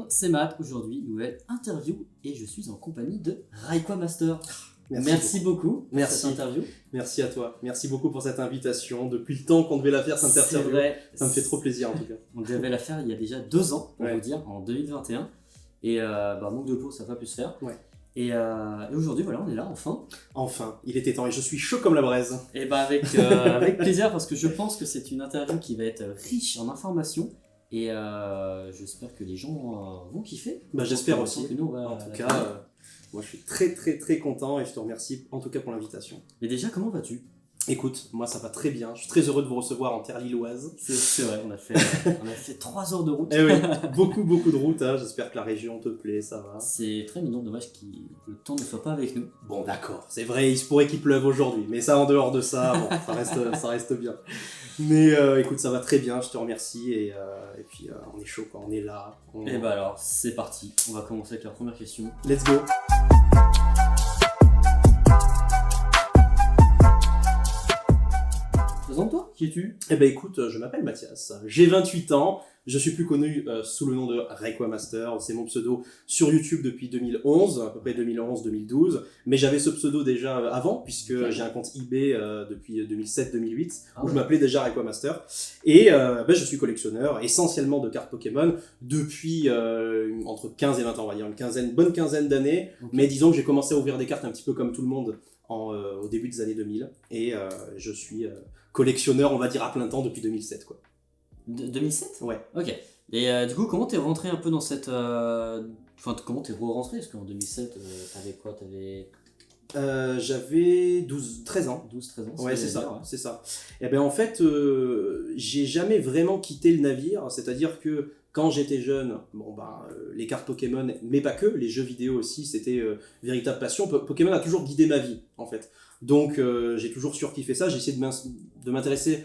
monde, c'est Matt. Aujourd'hui, nouvelle interview et je suis en compagnie de Raikwa Master. Merci beaucoup pour cette interview. Merci à toi. Merci beaucoup pour cette invitation. Depuis le temps qu'on devait la faire, cette interview. Vrai, ça me fait trop plaisir en tout cas. On devait la faire il y a déjà 2 ans, pour vous dire, en 2021. Et manque de peau, ça va plus se faire. Ouais. Et aujourd'hui, voilà, on est là, enfin. Enfin, il était temps et je suis chaud comme la braise. Et avec plaisir, parce que je pense que c'est une interview qui va être riche en informations. Et j'espère que les gens vont kiffer. J'espère aussi. Que nous, en tout cas, moi je suis très content et je te remercie en tout cas pour l'invitation. Mais déjà, comment vas-tu ? Écoute, moi ça va très bien. Je suis très heureux de vous recevoir en terre lilloise. C'est vrai, on a fait 3 heures de route. Eh oui, beaucoup de route. Hein. J'espère que la région te plaît, ça va. C'est très mignon, dommage que le temps ne soit pas avec nous. Bon d'accord, c'est vrai, il se pourrait qu'il pleuve aujourd'hui. Mais ça, en dehors de ça, bon, ça reste bien. Mais écoute, ça va très bien, je te remercie. Et puis on est chaud, quoi. On est là. Et alors, c'est parti. On va commencer avec la première question. Let's go. Présente-toi, qui es-tu ? Eh ben écoute, je m'appelle Mathias, j'ai 28 ans, je suis plus connu sous le nom de Raikwa Master, c'est mon pseudo sur YouTube depuis 2011, à peu près 2011-2012, mais j'avais ce pseudo déjà avant, puisque j'ai un compte eBay depuis 2007-2008, où je m'appelais déjà Raikwa Master, et je suis collectionneur essentiellement de cartes Pokémon depuis entre 15 et 20 ans, on va dire, une bonne quinzaine d'années, mais disons que j'ai commencé à ouvrir des cartes un petit peu comme tout le monde au début des années 2000, et je suis collectionneur, on va dire, à plein temps depuis 2007, quoi. 2007 ? Ouais. Ok. Et du coup, comment t'es rentré un peu dans cette... Enfin, comment t'es re-rentré ? Parce qu'en 2007, t'avais quoi ? J'avais 13 ans. 12-13 ans. Ouais, c'est ça. Et ben en fait, j'ai jamais vraiment quitté le navire, c'est-à-dire que quand j'étais jeune, les cartes Pokémon, mais pas que, les jeux vidéo aussi, c'était véritable passion. Pokémon a toujours guidé ma vie, en fait. Donc j'ai toujours surkiffé ça, j'ai essayé de m'intéresser à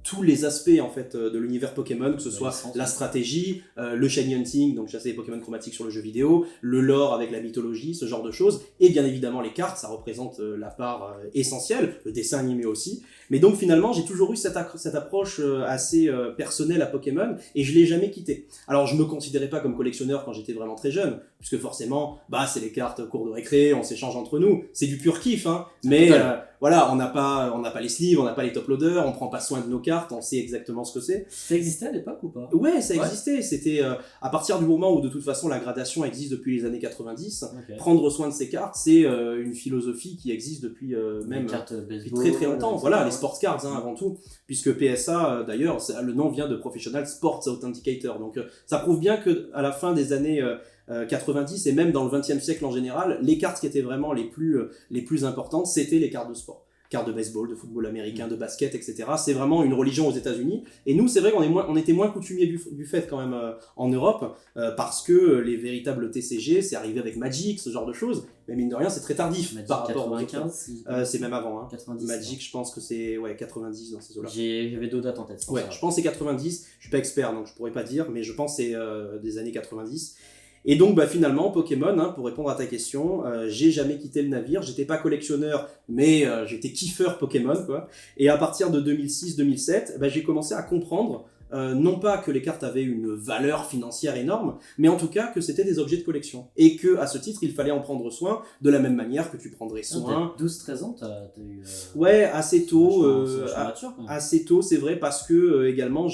tous les aspects en fait de l'univers Pokémon, que ce soit la stratégie, le shiny hunting, donc chasser les Pokémon chromatiques sur le jeu vidéo, le lore avec la mythologie, ce genre de choses, et bien évidemment les cartes, ça représente la part essentielle, le dessin animé aussi. Mais donc finalement j'ai toujours eu cette approche assez personnelle à Pokémon, et je l'ai jamais quitté. Alors je me considérais pas comme collectionneur quand j'étais vraiment très jeune, puisque forcément, c'est les cartes cours de récré, on s'échange entre nous, c'est du pur kiff, hein. Mais voilà, on n'a pas les sleeves, on n'a pas les top loaders, on prend pas soin de nos cartes, on sait exactement ce que c'est. Ça existait à l'époque ou pas ? Ouais, ça existait. C'était à partir du moment où de toute façon la gradation existe depuis les années 90. Okay. Prendre soin de ces cartes, c'est une philosophie qui existe depuis même depuis très longtemps. Voilà, les sports cards avant tout, puisque PSA d'ailleurs, le nom vient de Professional Sports Authenticator. Donc ça prouve bien que à la fin des années 90 et même dans le 20e siècle en général, les cartes qui étaient vraiment les plus importantes, c'était les cartes de sport. Cartes de baseball, de football américain, de basket, etc. C'est vraiment une religion aux États-Unis. Et nous, c'est vrai qu'on était moins coutumiers du fait quand même en Europe, parce que les véritables TCG, c'est arrivé avec Magic, ce genre de choses. Mais mine de rien, c'est très tardif Magic par rapport 95, c'est même avant. Hein. 90, Magic, je pense que c'est 90 dans ces eaux-là. J'avais 2 dates en tête. Ouais, je pense que c'est 90. Je suis pas expert, donc je pourrais pas dire, mais je pense que c'est des années 90. Et donc finalement Pokémon, pour répondre à ta question, j'ai jamais quitté le navire, j'étais pas collectionneur mais j'étais kiffeur Pokémon quoi. Et à partir de 2006-2007, j'ai commencé à comprendre non pas que les cartes avaient une valeur financière énorme, mais en tout cas que c'était des objets de collection. Et que à ce titre, il fallait en prendre soin de la même manière que tu prendrais soin. 12-13 ans, t'as eu... Ouais, assez tôt. Mature, assez tôt, c'est vrai, parce que également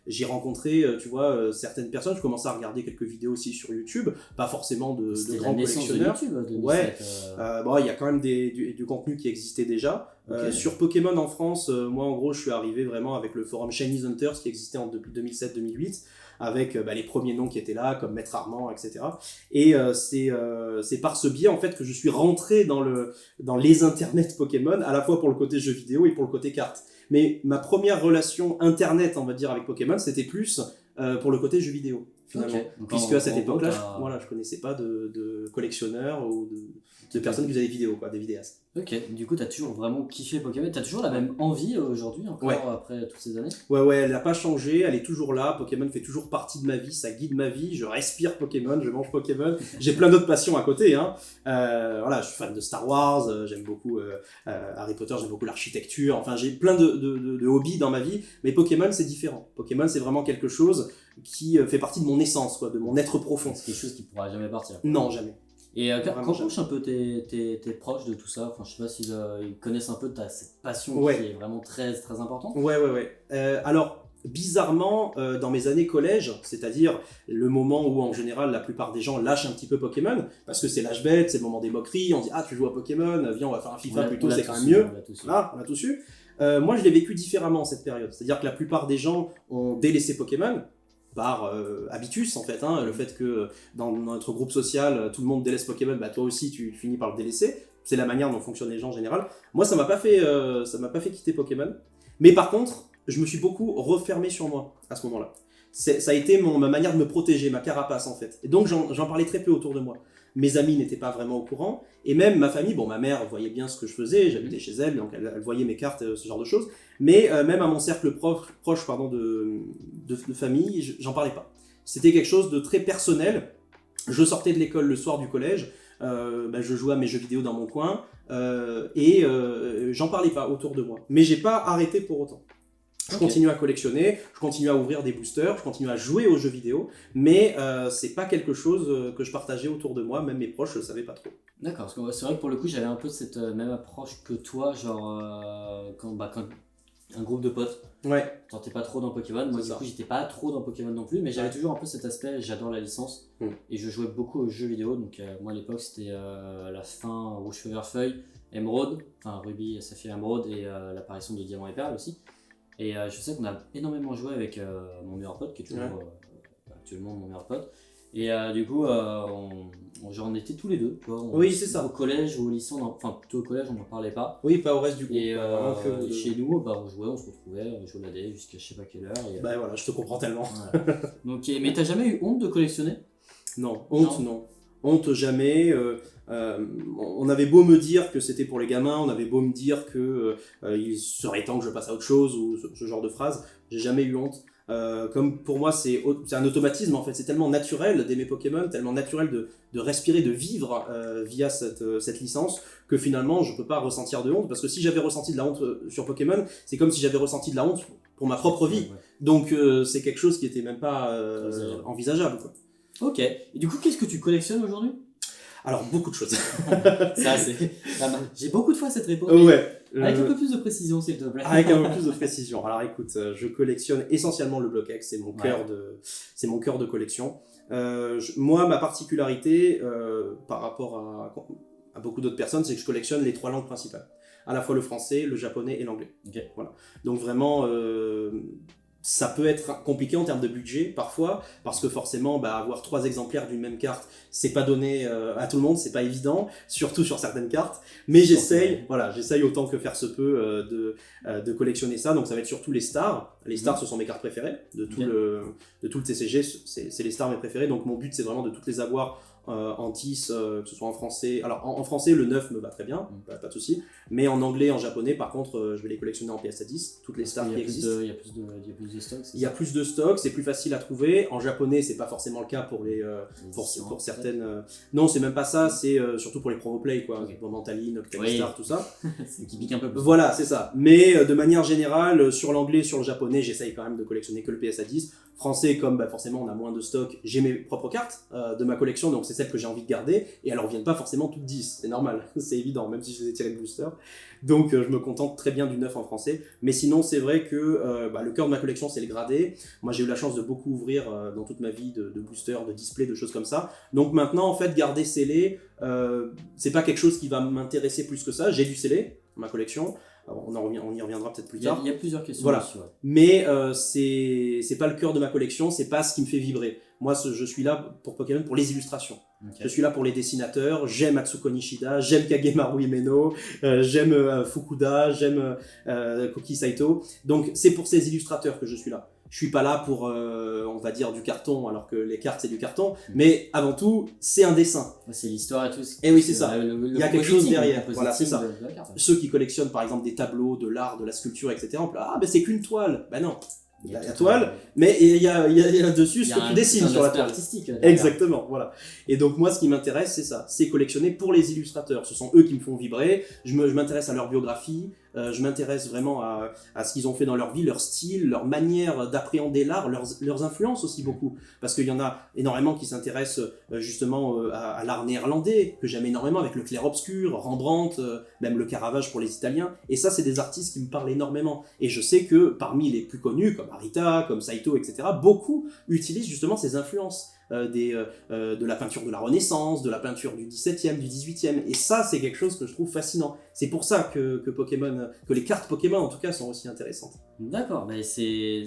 j'ai rencontré, tu vois, certaines personnes. Je commençais à regarder quelques vidéos aussi sur YouTube, pas forcément de grands collectionneurs. De YouTube, ouais, il y a quand même du contenu qui existait déjà. Okay. Sur Pokémon en France, moi en gros, je suis arrivé vraiment avec le forum Shiny Hunters qui existait depuis 2007-2008. Avec les premiers noms qui étaient là, comme Maître Armand, etc. Et c'est par ce biais, en fait, que je suis rentré dans les internets Pokémon, à la fois pour le côté jeux vidéo et pour le côté cartes. Mais ma première relation internet, on va dire, avec Pokémon, c'était plus pour le côté jeux vidéo, finalement. Okay. Puisque à cette époque-là, je connaissais pas de collectionneurs ou de personnes qui faisaient des vidéos, quoi, des vidéastes. Ok, du coup, t'as toujours vraiment kiffé Pokémon. T'as toujours la même envie aujourd'hui, encore Ouais. après toutes ces années? Ouais, elle n'a pas changé, elle est toujours là. Pokémon fait toujours partie de ma vie, ça guide ma vie. Je respire Pokémon, je mange Pokémon. J'ai plein d'autres passions à côté. Hein. Voilà, je suis fan de Star Wars, j'aime beaucoup Harry Potter, j'aime beaucoup l'architecture. Enfin, j'ai plein de hobbies dans ma vie, mais Pokémon, c'est différent. Pokémon, c'est vraiment quelque chose qui fait partie de mon essence, quoi, de mon être profond. C'est quelque chose qui pourra jamais partir. Non, jamais. Et Vraiment quand jamais. touche un peu tes proches de tout ça, enfin, je sais pas s'ils ils connaissent un peu cette passion Ouais. qui est vraiment très, très importante. Ouais. Alors, bizarrement, dans mes années collège, c'est-à-dire le moment où en général la plupart des gens lâchent un petit peu Pokémon, parce que c'est l'âge bête, c'est le moment des moqueries, on dit ah tu joues à Pokémon, viens on va faire un FIFA plutôt, c'est quand même mieux. Là, on a tous eu. Moi je l'ai vécu différemment cette période, c'est-à-dire que la plupart des gens ont délaissé Pokémon par habitus en fait, hein, le fait que dans notre groupe social tout le monde délaisse Pokémon, bah toi aussi tu finis par le délaisser, c'est la manière dont fonctionnent les gens en général. Moi ça m'a pas fait quitter Pokémon, mais par contre je me suis beaucoup refermé sur moi à ce moment-là. Ça a été ma manière de me protéger, ma carapace en fait. Et donc j'en parlais très peu autour de moi. Mes amis n'étaient pas vraiment au courant, et même ma famille, bon ma mère voyait bien ce que je faisais, j'habitais chez elle, donc elle voyait mes cartes, ce genre de choses, mais même à mon cercle proche de famille, j'en parlais pas. C'était quelque chose de très personnel. Je sortais de l'école le soir du collège, je jouais à mes jeux vidéo dans mon coin, et j'en parlais pas autour de moi. Mais j'ai pas arrêté pour autant. Je continue à collectionner, je continue à ouvrir des boosters, je continue à jouer aux jeux vidéo, mais c'est pas quelque chose que je partageais autour de moi, même mes proches ne savaient pas trop. D'accord, parce que c'est vrai que pour le coup j'avais un peu cette même approche que toi, genre quand un groupe de potes, Ouais. t'es pas trop dans Pokémon, moi du coup j'étais pas trop dans Pokémon non plus, mais j'avais toujours un peu cet aspect, j'adore la licence, et je jouais beaucoup aux jeux vidéo, donc moi à l'époque c'était la fin Rouge Feu Vert Feuille, Emeraude, enfin Ruby, Saphir, Emeraude, et l'apparition de Diamant et Perle aussi. Et je sais qu'on a énormément joué avec mon meilleur pote, qui est toujours actuellement mon meilleur pote. Et du coup, on était tous les deux. Tu vois, oui, c'est ça. Au collège ou au lycée, enfin plutôt au collège, on n'en parlait pas. Oui, pas au reste du groupe. Et chez nous, on jouait, on se retrouvait, on jouait la D jusqu'à je sais pas quelle heure. Et, voilà, je te comprends tellement. Voilà. Donc, mais t'as jamais eu honte de collectionner? Non, honte non. Honte jamais. On avait beau me dire que c'était pour les gamins, on avait beau me dire que il serait temps que je passe à autre chose ou ce genre de phrase, j'ai jamais eu honte. Comme pour moi c'est un automatisme en fait, c'est tellement naturel d'aimer Pokémon, tellement naturel de respirer, de vivre via cette licence, que finalement je peux pas ressentir de honte, parce que si j'avais ressenti de la honte sur Pokémon, c'est comme si j'avais ressenti de la honte pour ma propre vie. Ouais. Donc c'est quelque chose qui était même pas envisageable, quoi. Ok, et du coup qu'est-ce que tu collectionnes aujourd'hui? Alors beaucoup de choses. Ça c'est j'ai beaucoup de fois cette réponse. Ouais. Avec un peu plus de précision, s'il te plaît. Avec un peu plus de précision. Alors écoute, je collectionne essentiellement le Block-X, c'est mon cœur de collection. Moi, ma particularité par rapport à beaucoup d'autres personnes, c'est que je collectionne les 3 langues principales. À la fois le français, le japonais et l'anglais. Okay. Voilà. Donc vraiment, ça peut être compliqué en termes de budget parfois, parce que forcément avoir 3 exemplaires d'une même carte, c'est pas donné à tout le monde, c'est pas évident, surtout sur certaines cartes, mais j'essaye autant que faire se peut de collectionner ça. Donc ça va être surtout les stars. Les stars, ce sont mes cartes préférées de tout le TCG, c'est les stars mes préférées, donc mon but c'est vraiment de toutes les avoir en 10, que ce soit en français. Alors en français, le 9 me va très bien, pas de souci. Mais en anglais, en japonais, par contre, je vais les collectionner en PS à 10, toutes les stars qui existent. Il y a plus de stocks. Il y a plus de stocks, c'est plus facile à trouver. En japonais, c'est pas forcément le cas pour pour certaines. Non, c'est même pas ça, c'est surtout pour les promo play, quoi. Okay. Pour Mantaline, Octalistar, tout ça. C'est qui pique un peu plus. Voilà, c'est ça. Mais de manière générale, sur l'anglais, sur le japonais, j'essaye quand même de collectionner que le PS à 10. Français, comme forcément on a moins de stock, j'ai mes propres cartes de ma collection, donc c'est celles que j'ai envie de garder, et elles ne reviennent pas forcément toutes 10, c'est normal, c'est évident, même si je les ai tirées de booster. Donc je me contente très bien du 9 en français. Mais sinon, c'est vrai que le cœur de ma collection, c'est le gradé. Moi, j'ai eu la chance de beaucoup ouvrir dans toute ma vie de boosters, de displays, de choses comme ça. Donc maintenant, en fait, garder scellé, c'est pas quelque chose qui va m'intéresser plus que ça. J'ai du scellé dans ma collection. On y reviendra peut-être plus tard. Il y a plusieurs questions. Voilà. Dessus, ouais. Mais c'est pas le cœur de ma collection, c'est pas ce qui me fait vibrer. Moi, je suis là pour Pokémon pour les illustrations. Okay. Je suis là pour les dessinateurs. J'aime Atsuko Nishida, j'aime Kagemaru Himeno, j'aime Fukuda, j'aime Koki Saito. Donc, c'est pour ces illustrateurs que je suis là. Je suis pas là pour, on va dire, du carton, alors que les cartes, c'est du carton. Mais avant tout, c'est un dessin. C'est l'histoire et tout. Et oui, c'est ça. Il y a quelque chose derrière. Voilà, c'est ça. De la carte. Ceux qui collectionnent, par exemple, des tableaux, de l'art, de la sculpture, etc. On peut, c'est qu'une toile. Ben non. Il y a la toile, mais il y a dessus ce que tu dessines sur la toile. Artistique. Exactement, voilà. Et donc moi, ce qui m'intéresse, c'est ça, c'est collectionner pour les illustrateurs. Ce sont eux qui me font vibrer. Je m'intéresse à leur biographie. Je m'intéresse vraiment à ce qu'ils ont fait dans leur vie, leur style, leur manière d'appréhender l'art, leurs influences aussi beaucoup. Parce qu'il y en a énormément qui s'intéressent justement à l'art néerlandais, que j'aime énormément, avec le clair-obscur, Rembrandt, même le Caravage pour les Italiens. Et ça, c'est des artistes qui me parlent énormément. Et je sais que parmi les plus connus, comme Arita, comme Saito, etc., beaucoup utilisent justement ces influences. De la peinture de la Renaissance, de la peinture du XVIIe, du XVIIIe, et ça c'est quelque chose que je trouve fascinant. C'est pour ça que Pokémon, que les cartes Pokémon en tout cas sont aussi intéressantes. D'accord, mais c'est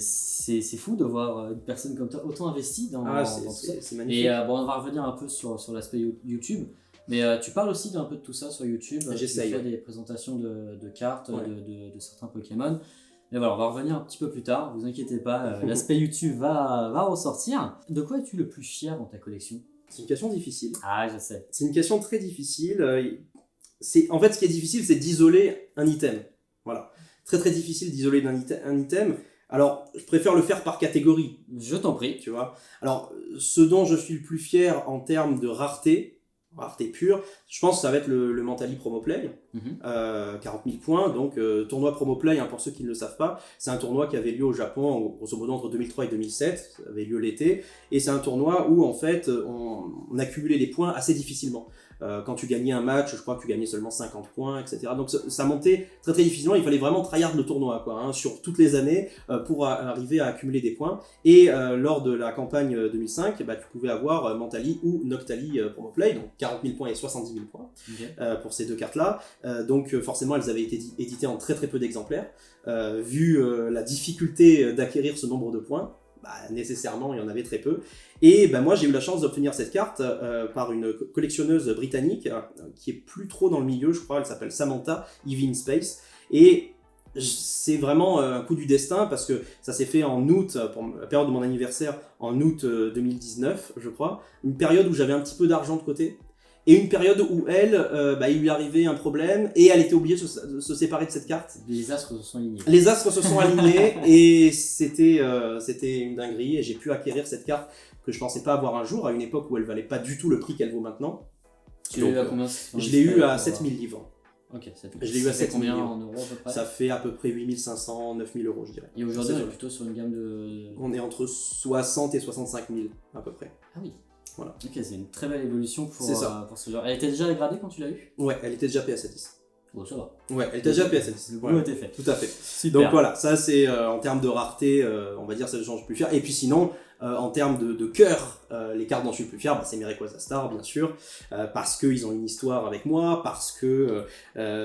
fou de voir une personne comme toi autant investie dans tout ça. C'est magnifique. Et on va revenir un peu sur l'aspect YouTube, mais tu parles aussi un peu de tout ça sur YouTube. J'essaye. Tu fais des présentations de cartes, de certains Pokémon. Mais voilà, on va revenir un petit peu plus tard, vous inquiétez pas, l'aspect YouTube va ressortir. De quoi es-tu le plus fier dans ta collection ? C'est une question difficile. Ah, je sais. C'est une question très difficile. En fait, ce qui est difficile, c'est d'isoler un item. Voilà. Très très difficile d'isoler un item. Alors, je préfère le faire par catégorie. Je t'en prie. Tu vois. Alors, ce dont je suis le plus fier en termes de rareté pure, je pense que ça va être le Mentally Promoplay, 40 000 points, donc tournoi Promoplay, pour ceux qui ne le savent pas, c'est un tournoi qui avait lieu au Japon, grosso modo entre 2003 et 2007, ça avait lieu l'été, et c'est un tournoi où en fait on accumulait les points assez difficilement. Quand tu gagnais un match, je crois que tu gagnais seulement 50 points, etc. Donc ça montait très très difficilement, il fallait vraiment tryhard le tournoi, sur toutes les années pour arriver à accumuler des points. Et lors de la campagne 2005, tu pouvais avoir Mentally ou Noctali Promoplay, donc 40 000 points et 70 000 points pour ces deux cartes-là. Donc forcément, elles avaient été éditées en très très peu d'exemplaires. Vu la difficulté d'acquérir ce nombre de points, nécessairement il y en avait très peu. Et moi j'ai eu la chance d'obtenir cette carte par une collectionneuse britannique qui est plus trop dans le milieu, je crois, elle s'appelle Samantha Evie in Space, et c'est vraiment un coup du destin parce que ça s'est fait en août, pour la période de mon anniversaire, en août 2019 je crois, une période où j'avais un petit peu d'argent de côté. Et une période où il lui arrivait un problème et elle était obligée de se séparer de cette carte. Les astres se sont alignés. Les astres se sont alignés et c'était une dinguerie. Et j'ai pu acquérir cette carte que je pensais pas avoir un jour, à une époque où elle valait pas du tout le prix qu'elle vaut maintenant. Tu l'as eu à combien ? Je l'ai eu à 7000 livres. Ok, 7000. Je l'ai eu à 7000 combien livres. En euros à peu près ? Ça fait à peu près 8500, 9000 euros, je dirais. Et aujourd'hui, on est plutôt sur une gamme de... On est entre 60 et 65 000 à peu près. Ah oui. Voilà. Ok, c'est une très belle évolution pour ce genre. Elle était déjà dégradée quand tu l'as eu ? Ouais, elle était déjà PSA 10. Bon, ça va. Ouais, elle était déjà PSA 10. Le boulot était fait. Tout à fait. Super. Donc voilà, ça c'est en termes de rareté, on va dire c'est le genre que je suis plus fier. Et puis sinon, en termes de cœur, les cartes dont je suis le plus fier, c'est mes Rayquaza Star, bien sûr, parce qu'ils ont une histoire avec moi, parce que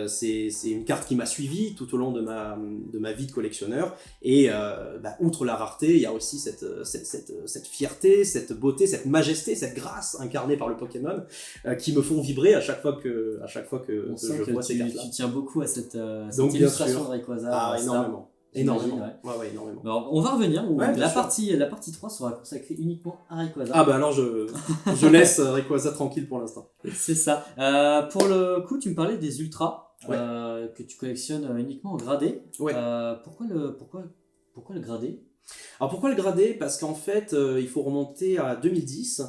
c'est une carte qui m'a suivi tout au long de ma vie de collectionneur. Et outre la rareté, il y a aussi cette fierté, cette beauté, cette majesté, cette grâce incarnée par le Pokémon qui me font vibrer à chaque fois que je vois ces cartes-là. Tu tiens beaucoup à cette Donc, illustration de Rayquaza. Ah, énormément. Énormément. Ouais, énormément. Alors, on va revenir. La partie 3 sera consacrée uniquement à Rayquaza. Ah alors je laisse Rayquaza tranquille pour l'instant. C'est ça. Pour le coup, tu me parlais des ultras que tu collectionnes uniquement en gradé. Ouais. Pourquoi le gradé ? Alors pourquoi le gradé ? Parce qu'en fait, il faut remonter à 2010.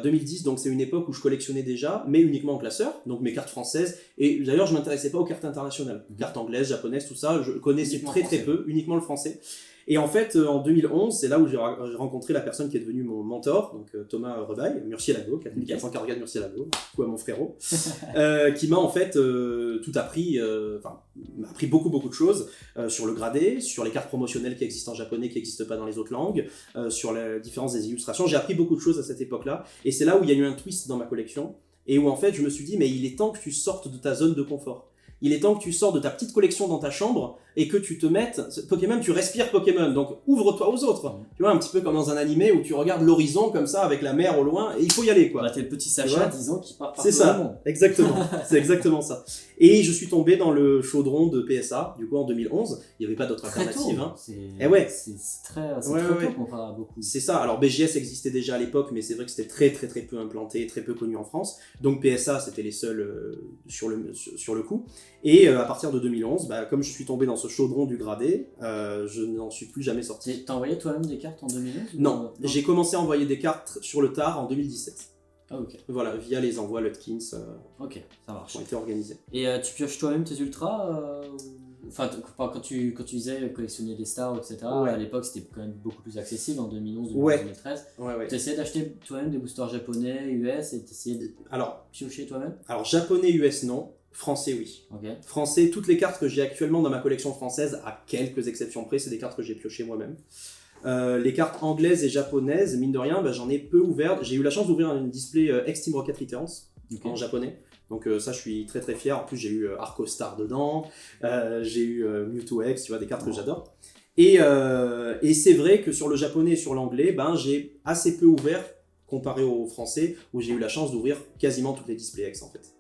2010, donc c'est une époque où je collectionnais déjà, mais uniquement en classeur, donc mes cartes françaises. Et d'ailleurs, je ne m'intéressais pas aux cartes internationales. Cartes anglaises, japonaises, tout ça, je connaissais uniquement très peu, uniquement le français. Et en fait, en 2011, c'est là où j'ai rencontré la personne qui est devenue mon mentor, donc Thomas Rebaille, Murcielago, 4444 Murcielago, coup à mon frérot, qui m'a en fait tout appris, m'a appris beaucoup de choses sur le gradé, sur les cartes promotionnelles qui existent en japonais, qui n'existent pas dans les autres langues, sur la différence des illustrations. J'ai appris beaucoup de choses à cette époque-là, et c'est là où il y a eu un twist dans ma collection, et où en fait je me suis dit, mais il est temps que tu sortes de ta zone de confort. il est temps que tu sors de ta petite collection dans ta chambre et que tu te mettes Pokémon, tu respires Pokémon, donc ouvre-toi aux autres. Tu vois, un petit peu comme dans un animé où tu regardes l'horizon comme ça avec la mer au loin et il faut y aller quoi. Bah, t'es le petit Sacha, 10 ans, qui part partout. C'est ça, exactement, c'est exactement ça. Et je suis tombé dans le chaudron de PSA, du coup en 2011, il n'y avait pas d'autre alternative. Hein. Et ouais. C'est très tôt comparé à beaucoup. C'est ça, alors BGS existait déjà à l'époque, mais c'est vrai que c'était très peu implanté, très peu connu en France. Donc PSA, c'était les seuls sur le coup. Et à partir de 2011, bah, comme je suis tombé dans ce chaudron du gradé, je n'en suis plus jamais sorti. T'as envoyé toi-même des cartes en 2011 Non, j'ai commencé à envoyer des cartes sur le tard en 2017. Ah ok. Voilà, via les envois Lutkins ok, ça marche. Qui ont été organisés. Et tu pioches toi-même tes ultras Enfin, quand tu disais collectionner des stars, etc., ouais. à l'époque c'était quand même beaucoup plus accessible en 2011, 2013. Ouais. Tu essayais d'acheter toi-même des boosters japonais, US, et t'essayais de piocher toi-même? Alors japonais, US non, français oui. Okay. Français, toutes les cartes que j'ai actuellement dans ma collection française, à quelques exceptions près, c'est des cartes que j'ai piochées moi-même. Les cartes anglaises et japonaises, mine de rien, bah, j'en ai peu ouvert. J'ai eu la chance d'ouvrir une display X-Team Rocket Returns en japonais. Donc ça je suis très fier. En plus j'ai eu Arco Star dedans, j'ai eu Mewtwo X, tu vois, des cartes que j'adore. Et c'est vrai que sur le japonais et sur l'anglais, ben, j'ai assez peu ouvert comparé au français où j'ai eu la chance d'ouvrir quasiment toutes les displays X en fait.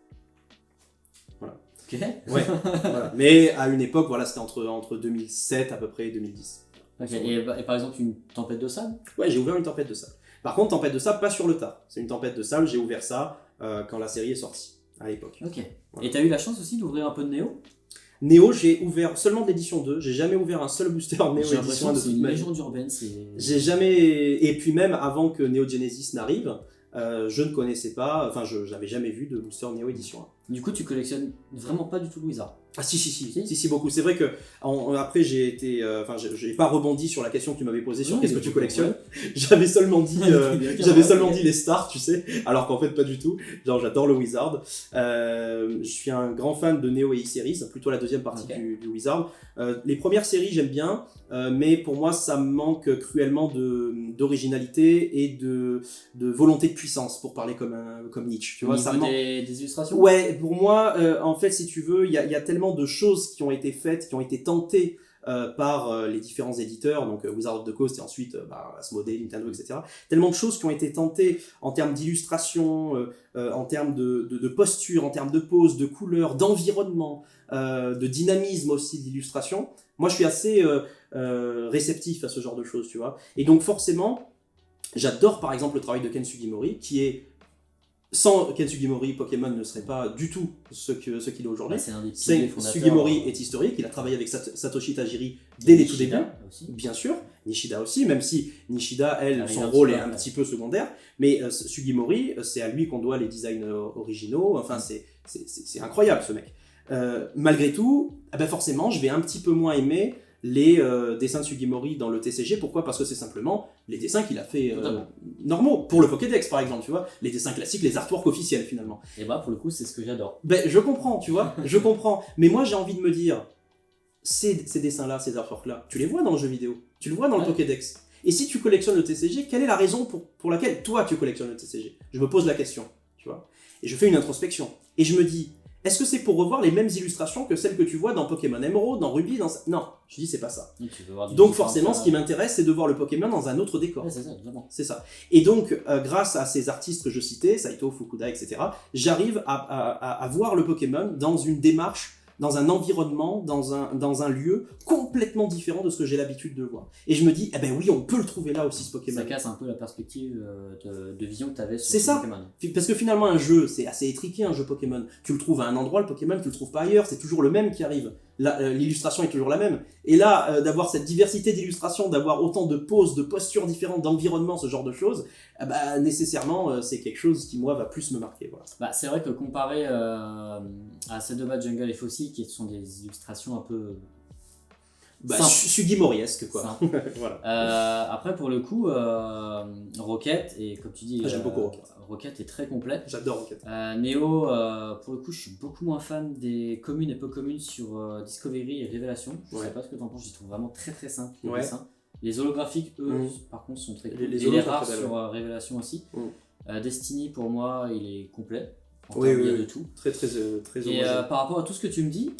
Voilà. Ok. Ouais. Voilà. Mais à une époque, voilà, c'était entre 2007 à peu près et 2010. Okay. Et par exemple une tempête de sable? Ouais, j'ai ouvert une tempête de sable. Par contre, tempête de sable, pas sur le tas. C'est une tempête de sable, j'ai ouvert ça quand la série est sortie. À l'époque. Ok. Voilà. Et t'as eu la chance aussi d'ouvrir un peu de Néo? Néo, j'ai ouvert seulement de l'édition 2. J'ai jamais ouvert un seul booster Néo édition 1 de toute ma vie. C'est une légende urbaine. J'ai jamais. Et puis même avant que Neo Genesis n'arrive, je ne connaissais pas. Enfin, je n'avais jamais vu de booster Néo édition 1. Du coup, tu collectionnes vraiment pas du tout le Wizard? Ah si beaucoup. C'est vrai que après j'ai été, j'ai pas rebondi sur la question que tu m'avais posée sur qu'est-ce que tu collectionnes. J'avais seulement dit, les stars, tu sais, alors qu'en fait pas du tout. Genre j'adore le Wizard. Je suis un grand fan de Neo et E-Series, plutôt la deuxième partie du Wizard. Les premières séries j'aime bien, mais pour moi ça me manque cruellement d'originalité et de volonté de puissance pour parler comme Nietzsche. Tu vois, ça manque. Des illustrations. Ouais, pour moi, en fait, si tu veux, il y a tellement de choses qui ont été faites, qui ont été tentées par les différents éditeurs, donc Wizard of the Coast et ensuite Asmodee, Nintendo, etc. Tellement de choses qui ont été tentées en termes d'illustration, en termes de posture, en termes de pose, de couleur, d'environnement, de dynamisme aussi d'illustration. Moi, je suis assez réceptif à ce genre de choses, tu vois. Et donc, forcément, j'adore par exemple le travail de Ken Sugimori, qui est... Sans Ken Sugimori, Pokémon ne serait pas du tout ce qu'il est aujourd'hui. C'est un des piliers fondateurs. Sugimori est historique, il a travaillé avec Satoshi Tajiri dès les tout débuts. Bien sûr, Nishida aussi, même si Nishida, son rôle est un petit peu secondaire. Mais Sugimori, c'est à lui qu'on doit les designs originaux. Enfin, c'est incroyable ce mec. Malgré tout, forcément, je vais un petit peu moins aimer les dessins de Sugimori dans le TCG. Pourquoi ? Parce que c'est simplement les dessins qu'il a fait normaux, pour le Pokédex par exemple, tu vois, les dessins classiques, les artworks officiels finalement. Et pour le coup, c'est ce que j'adore. Je comprends, tu vois, je comprends. Mais moi j'ai envie de me dire, ces dessins-là, ces artworks-là, tu les vois dans le jeu vidéo, tu le vois dans le Pokédex. Et si tu collectionnes le TCG, quelle est la raison pour laquelle toi tu collectionnes le TCG ? Je me pose la question, tu vois. Et je fais une introspection. Et je me dis, est-ce que c'est pour revoir les mêmes illustrations que celles que tu vois dans Pokémon Emerald, dans Ruby, Non, je dis c'est pas ça. Donc forcément, ce qui m'intéresse, c'est de voir le Pokémon dans un autre décor. Ouais, c'est ça, évidemment. C'est ça. Et donc, grâce à ces artistes que je citais, Saito, Fukuda, etc., j'arrive à voir le Pokémon dans une démarche, dans un environnement, dans un lieu complètement différent de ce que j'ai l'habitude de voir. Et je me dis, oui, on peut le trouver là aussi, ce Pokémon. Ça casse un peu la perspective de vision que tu avais sur Pokémon. C'est ça. Parce que finalement, un jeu, c'est assez étriqué, un jeu Pokémon. Tu le trouves à un endroit, le Pokémon, tu le trouves pas ailleurs, c'est toujours le même qui arrive. L'illustration est toujours la même. Et là, d'avoir cette diversité d'illustrations, d'avoir autant de poses, de postures différentes, d'environnements, ce genre de choses, nécessairement, c'est quelque chose qui, moi, va plus me marquer. Voilà. C'est vrai que comparé à Sedova, Jungle et Fossil, qui sont des illustrations un peu... Sugimori-esque, quoi. Voilà. Après, pour le coup, Rocket, et comme tu dis... j'aime beaucoup Rocket. Rocket est très complet. J'adore Rocket. Néo, pour le coup, je suis beaucoup moins fan des communes et peu communes sur Discovery et Révélation. Je sais pas ce que t'en penses, je les trouve vraiment très très simples, les dessins. Les holographiques, eux, par contre, sont très cool. Et les rares sur Révélation aussi. Destiny, pour moi, il est complet. Oui, il y a oui, de tout. très Et homogène. par rapport à tout ce que tu me dis,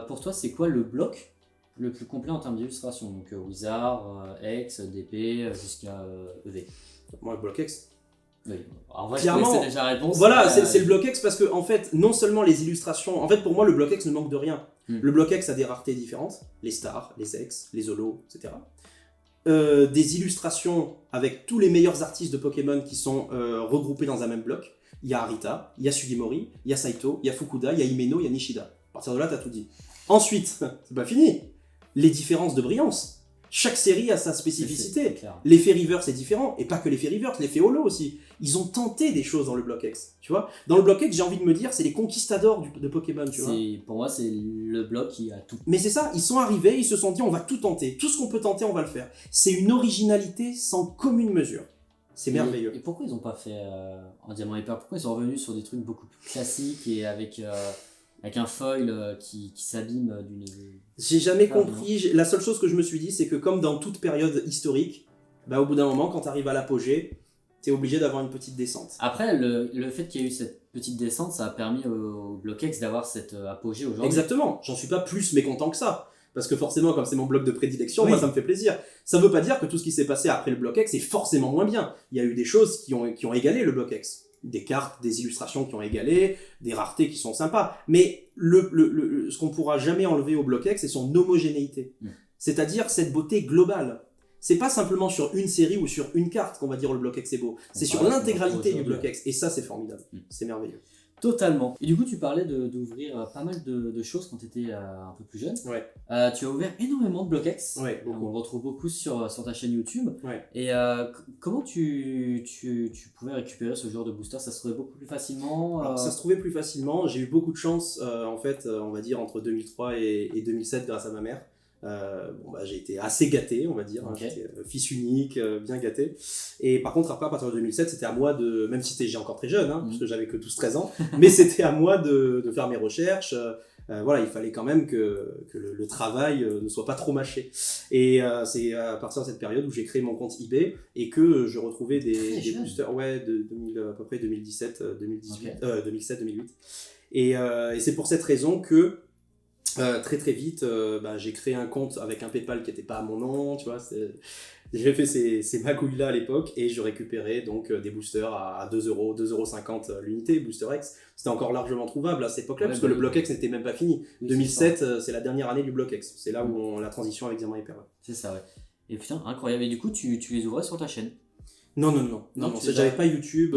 pour toi, c'est quoi le bloc le plus complet en termes d'illustration? Donc Wizard, X, DP, jusqu'à EV. Moi, le bloc X. Oui. En vrai, Clairement, je connaissais déjà la réponse. Voilà, c'est le bloc X parce que, en fait, non seulement les illustrations. En fait, pour moi, le bloc X ne manque de rien. Le bloc X a des raretés différentes, les stars, les X, les holos, etc. Des illustrations avec tous les meilleurs artistes de Pokémon qui sont regroupés dans un même bloc. Il y a Arita, il y a Sugimori, il y a Saito, il y a Fukuda, il y a Himeno, il y a Nishida. À partir de là, t'as tout dit. Ensuite, c'est pas fini. Les différences de brillance. Chaque série a sa spécificité. L'effet River, c'est différent. Et pas que l'effet River, l'effet Holo aussi. Ils ont tenté des choses dans le bloc X. Tu vois, dans le bloc X, j'ai envie de me dire, c'est les conquistadors de Pokémon. Tu vois. Pour moi, c'est le bloc qui a tout. Mais c'est ça, ils sont arrivés, ils se sont dit, on va tout tenter. Tout ce qu'on peut tenter, on va le faire. C'est une originalité sans commune mesure. C'est merveilleux. Et pourquoi ils n'ont pas fait en diamant hyper? Pourquoi ils sont revenus sur des trucs beaucoup plus classiques et avec un foil qui s'abîme d'une... J'ai jamais compris. La seule chose que je me suis dit, c'est que comme dans toute période historique, bah, au bout d'un moment, quand tu arrives à l'apogée, tu es obligé d'avoir une petite descente. Après, le fait qu'il y ait eu cette petite descente, ça a permis au bloc X d'avoir cette apogée aujourd'hui. Exactement. J'en suis pas plus mécontent que ça. Parce que forcément, comme c'est mon bloc de prédilection, moi ça me fait plaisir. Ça veut pas dire que tout ce qui s'est passé après le bloc X est forcément moins bien. Il y a eu des choses qui ont égalé le bloc X. Des cartes, des illustrations qui ont égalé, des raretés qui sont sympas. Mais ce qu'on pourra jamais enlever au bloc X, c'est son homogénéité. C'est-à-dire cette beauté globale. C'est pas simplement sur une série ou sur une carte qu'on va dire le bloc X est beau. C'est sur l'intégralité du bloc X. Et ça, c'est formidable. C'est merveilleux. Totalement. Et du coup, tu parlais d'ouvrir pas mal de choses quand tu étais un peu plus jeune. Ouais. Tu as ouvert énormément de bloc X. Ouais, beaucoup. On retrouve beaucoup sur ta chaîne YouTube. Ouais. Et comment tu pouvais récupérer ce genre de booster? Ça se trouvait beaucoup plus facilement Alors, ça se trouvait plus facilement. J'ai eu beaucoup de chance, en fait, on va dire, entre 2003 et 2007 grâce à ma mère. J'ai été assez gâté, on va dire. Okay. J'étais fils unique, bien gâté. Et par contre, après, à partir de 2007, c'était à moi de, même si j'ai encore très jeune, parce que j'avais que 12-13 ans, mais c'était à moi de faire mes recherches. Il fallait quand même que le travail ne soit pas trop mâché. Et c'est à partir de cette période où j'ai créé mon compte eBay et que je retrouvais des boosters, à peu près 2017, 2018, okay. 2007, 2008. Et c'est pour cette raison que très vite, j'ai créé un compte avec un PayPal qui n'était pas à mon nom, tu vois. J'ai fait ces magouilles-là à l'époque et je récupérais donc des boosters à 2€, 2,50€ l'unité, Booster X. C'était encore largement trouvable à cette époque-là, parce que le bloc X n'était même pas fini. 2007, c'est la dernière année du bloc X. C'est là où la transition avec Diamant Hyper. C'est ça, ouais. Et putain, incroyable. Et du coup, tu les ouvrais sur ta chaîne? Non, j'avais pas YouTube,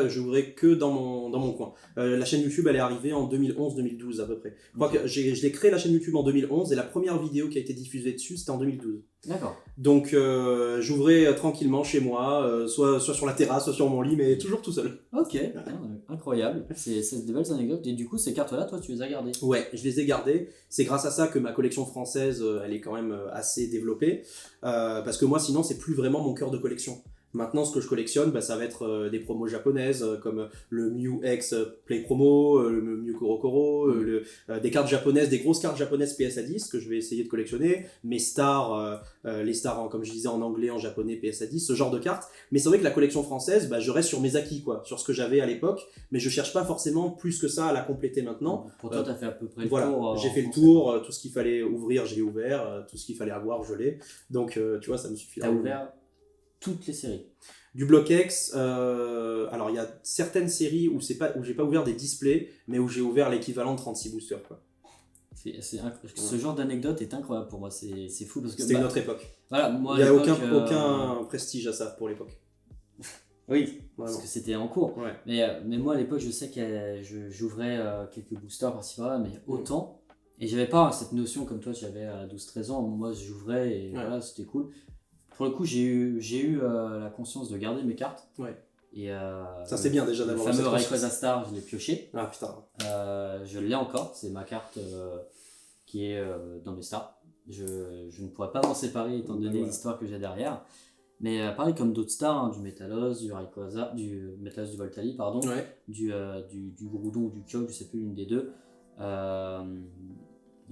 j'ouvrais que dans mon coin. La chaîne YouTube, elle est arrivée en 2011-2012 à peu près. Je crois que je l'ai créé la chaîne YouTube en 2011 et la première vidéo qui a été diffusée dessus, c'était en 2012. D'accord. Donc j'ouvrais tranquillement chez moi, soit sur la terrasse, soit sur mon lit, mais toujours tout seul. Ok, incroyable. C'est des belles anecdotes. Et du coup, ces cartes-là, toi, tu les as gardées? Ouais, je les ai gardées. C'est grâce à ça que ma collection française, elle est quand même assez développée. Parce que moi, sinon, c'est plus vraiment mon cœur de collection. Maintenant, ce que je collectionne, ça va être des promos japonaises comme le Mew X Play Promo, le Mew Korokoro, des cartes japonaises, des grosses cartes japonaises PSA 10 que je vais essayer de collectionner, mes stars, les stars, comme je disais, en anglais, en japonais, PSA 10, ce genre de cartes. Mais c'est vrai que la collection française, je reste sur mes acquis, quoi, sur ce que j'avais à l'époque, mais je cherche pas forcément plus que ça à la compléter maintenant. Pour toi, tu as fait à peu près le tour. J'ai fait le tour, tout ce qu'il fallait ouvrir, je l'ai ouvert, tout ce qu'il fallait avoir, je l'ai. Donc, tu vois, ça me suffit. T'as ouvert toutes les séries? Du bloc X, alors il y a certaines séries où j'ai pas ouvert des displays, mais où j'ai ouvert l'équivalent de 36 boosters, quoi. Ce genre d'anecdote est incroyable pour moi, c'est fou parce que c'était une autre époque. Voilà, moi, il n'y a aucun prestige à ça pour l'époque. Oui, parce que c'était en cours. Ouais. Mais moi à l'époque, je sais que j'ouvrais quelques boosters par-ci par-là, mais autant. Et j'avais pas cette notion comme toi, j'avais 12-13 ans, moi j'ouvrais et voilà, c'était cool. Pour le coup, j'ai eu la conscience de garder mes cartes. Ouais. Et ça c'est bien déjà d'avoir le fameux Rayquaza Star, je l'ai pioché. Ah putain. Je l'ai encore, c'est ma carte qui est dans mes stars. Je ne pourrais pas m'en séparer étant donné l'histoire que j'ai derrière. Mais pareil comme d'autres stars, du Metalos, du Rayquaza, du Metalos du Voltali, pardon, du Groudon ou du Kyogre, je sais plus, l'une des deux. Et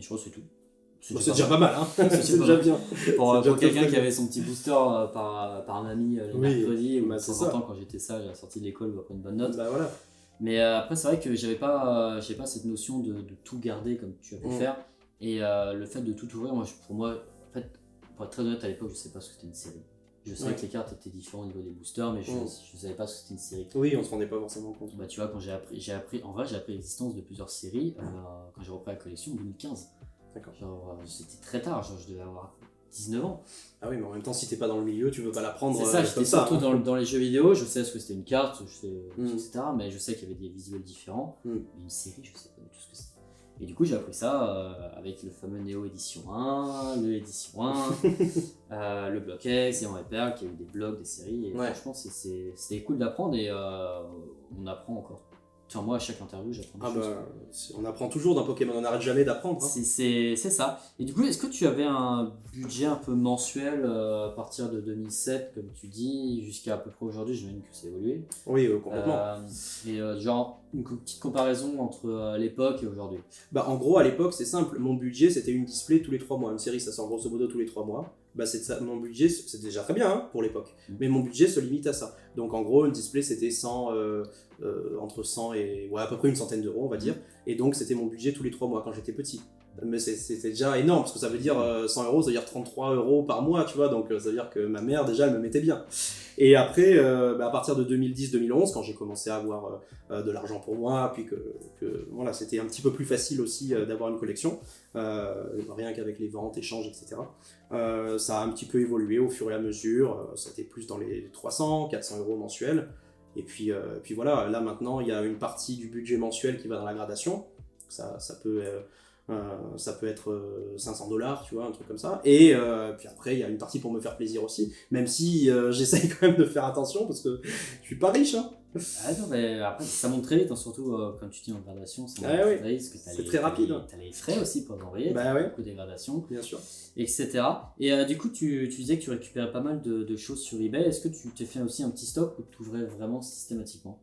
je crois que c'est tout. C'est déjà pas mal, hein. C'est déjà bien. Pour quelqu'un qui avait son petit booster par mamie le mercredi, ou de temps en temps quand j'étais sage, à la sortie de l'école ou après une bonne note. Bah voilà. Mais après, c'est vrai que j'avais pas cette notion de tout garder comme tu as pu faire. Et le fait de tout ouvrir, pour moi, en fait, pour être très honnête, à l'époque, je ne savais pas ce que c'était une série. Je savais que les cartes étaient différentes au niveau des boosters, mais je ne savais pas ce que c'était une série. Oui, on se rendait pas forcément compte. Bah, tu vois, quand j'ai appris l'existence de plusieurs séries quand j'ai repris la collection en 2015. D'accord. Genre, c'était très tard, genre, je devais avoir 19 ans. Ah oui, mais en même temps, si t'es pas dans le milieu, tu veux pas l'apprendre. C'est ça, j'étais surtout dans les jeux vidéo, je sais ce que c'était une carte, etc. Mais je sais qu'il y avait des visuels différents. Mais une série, je sais pas du tout ce que c'était. Et du coup, j'ai appris ça avec le fameux Neo Édition 1, le Édition 1, le Block X et en Perle, qui a eu des blogs, des séries. Et franchement, c'était cool d'apprendre et on apprend encore. Enfin, moi, à chaque interview, j'apprends des choses. On apprend toujours dans Pokémon, on n'arrête jamais d'apprendre. Hein. C'est ça. Et du coup, est-ce que tu avais un budget un peu mensuel à partir de 2007, comme tu dis, jusqu'à à peu près aujourd'hui? J'imagine que ça a évolué. Oui, complètement. Et genre, une petite comparaison entre l'époque et aujourd'hui. Bah, en gros, à l'époque, c'est simple. Mon budget, c'était une display tous les 3 mois. Une série, ça sort grosso modo tous les 3 mois. Bah, mon budget, c'est déjà très bien hein, pour l'époque. Mais mon budget se limite à ça. Donc, en gros, une display, c'était entre 100 et à peu près une centaine d'euros, on va dire. Et donc, c'était mon budget tous les 3 mois quand j'étais petit. Mais c'était déjà énorme, parce que ça veut dire 100 euros, ça veut dire 33 euros par mois, tu vois. Donc, ça veut dire que ma mère, déjà, elle me mettait bien. Et après, à partir de 2010-2011, quand j'ai commencé à avoir de l'argent pour moi, puis que voilà, c'était un petit peu plus facile aussi d'avoir une collection, rien qu'avec les ventes, échanges, etc. Ça a un petit peu évolué au fur et à mesure, c'était plus dans les 300-400 euros mensuels. Et puis voilà, là maintenant, il y a une partie du budget mensuel qui va dans la gradation. Ça peut être 500$, tu vois, un truc comme ça. Et puis après, il y a une partie pour me faire plaisir aussi, même si j'essaye quand même de faire attention parce que je suis pas riche. Hein. Ah non, mais après, ça monte très vite, hein, surtout comme tu dis en gradation, ça monte très vite. C'est très rapide. T'as les frais aussi pour envoyer, beaucoup de dégradations, bien sûr. Etc. Et du coup, tu disais que tu récupérais pas mal de choses sur eBay. Est-ce que tu t'es fait aussi un petit stock ou tu ouvrais vraiment systématiquement?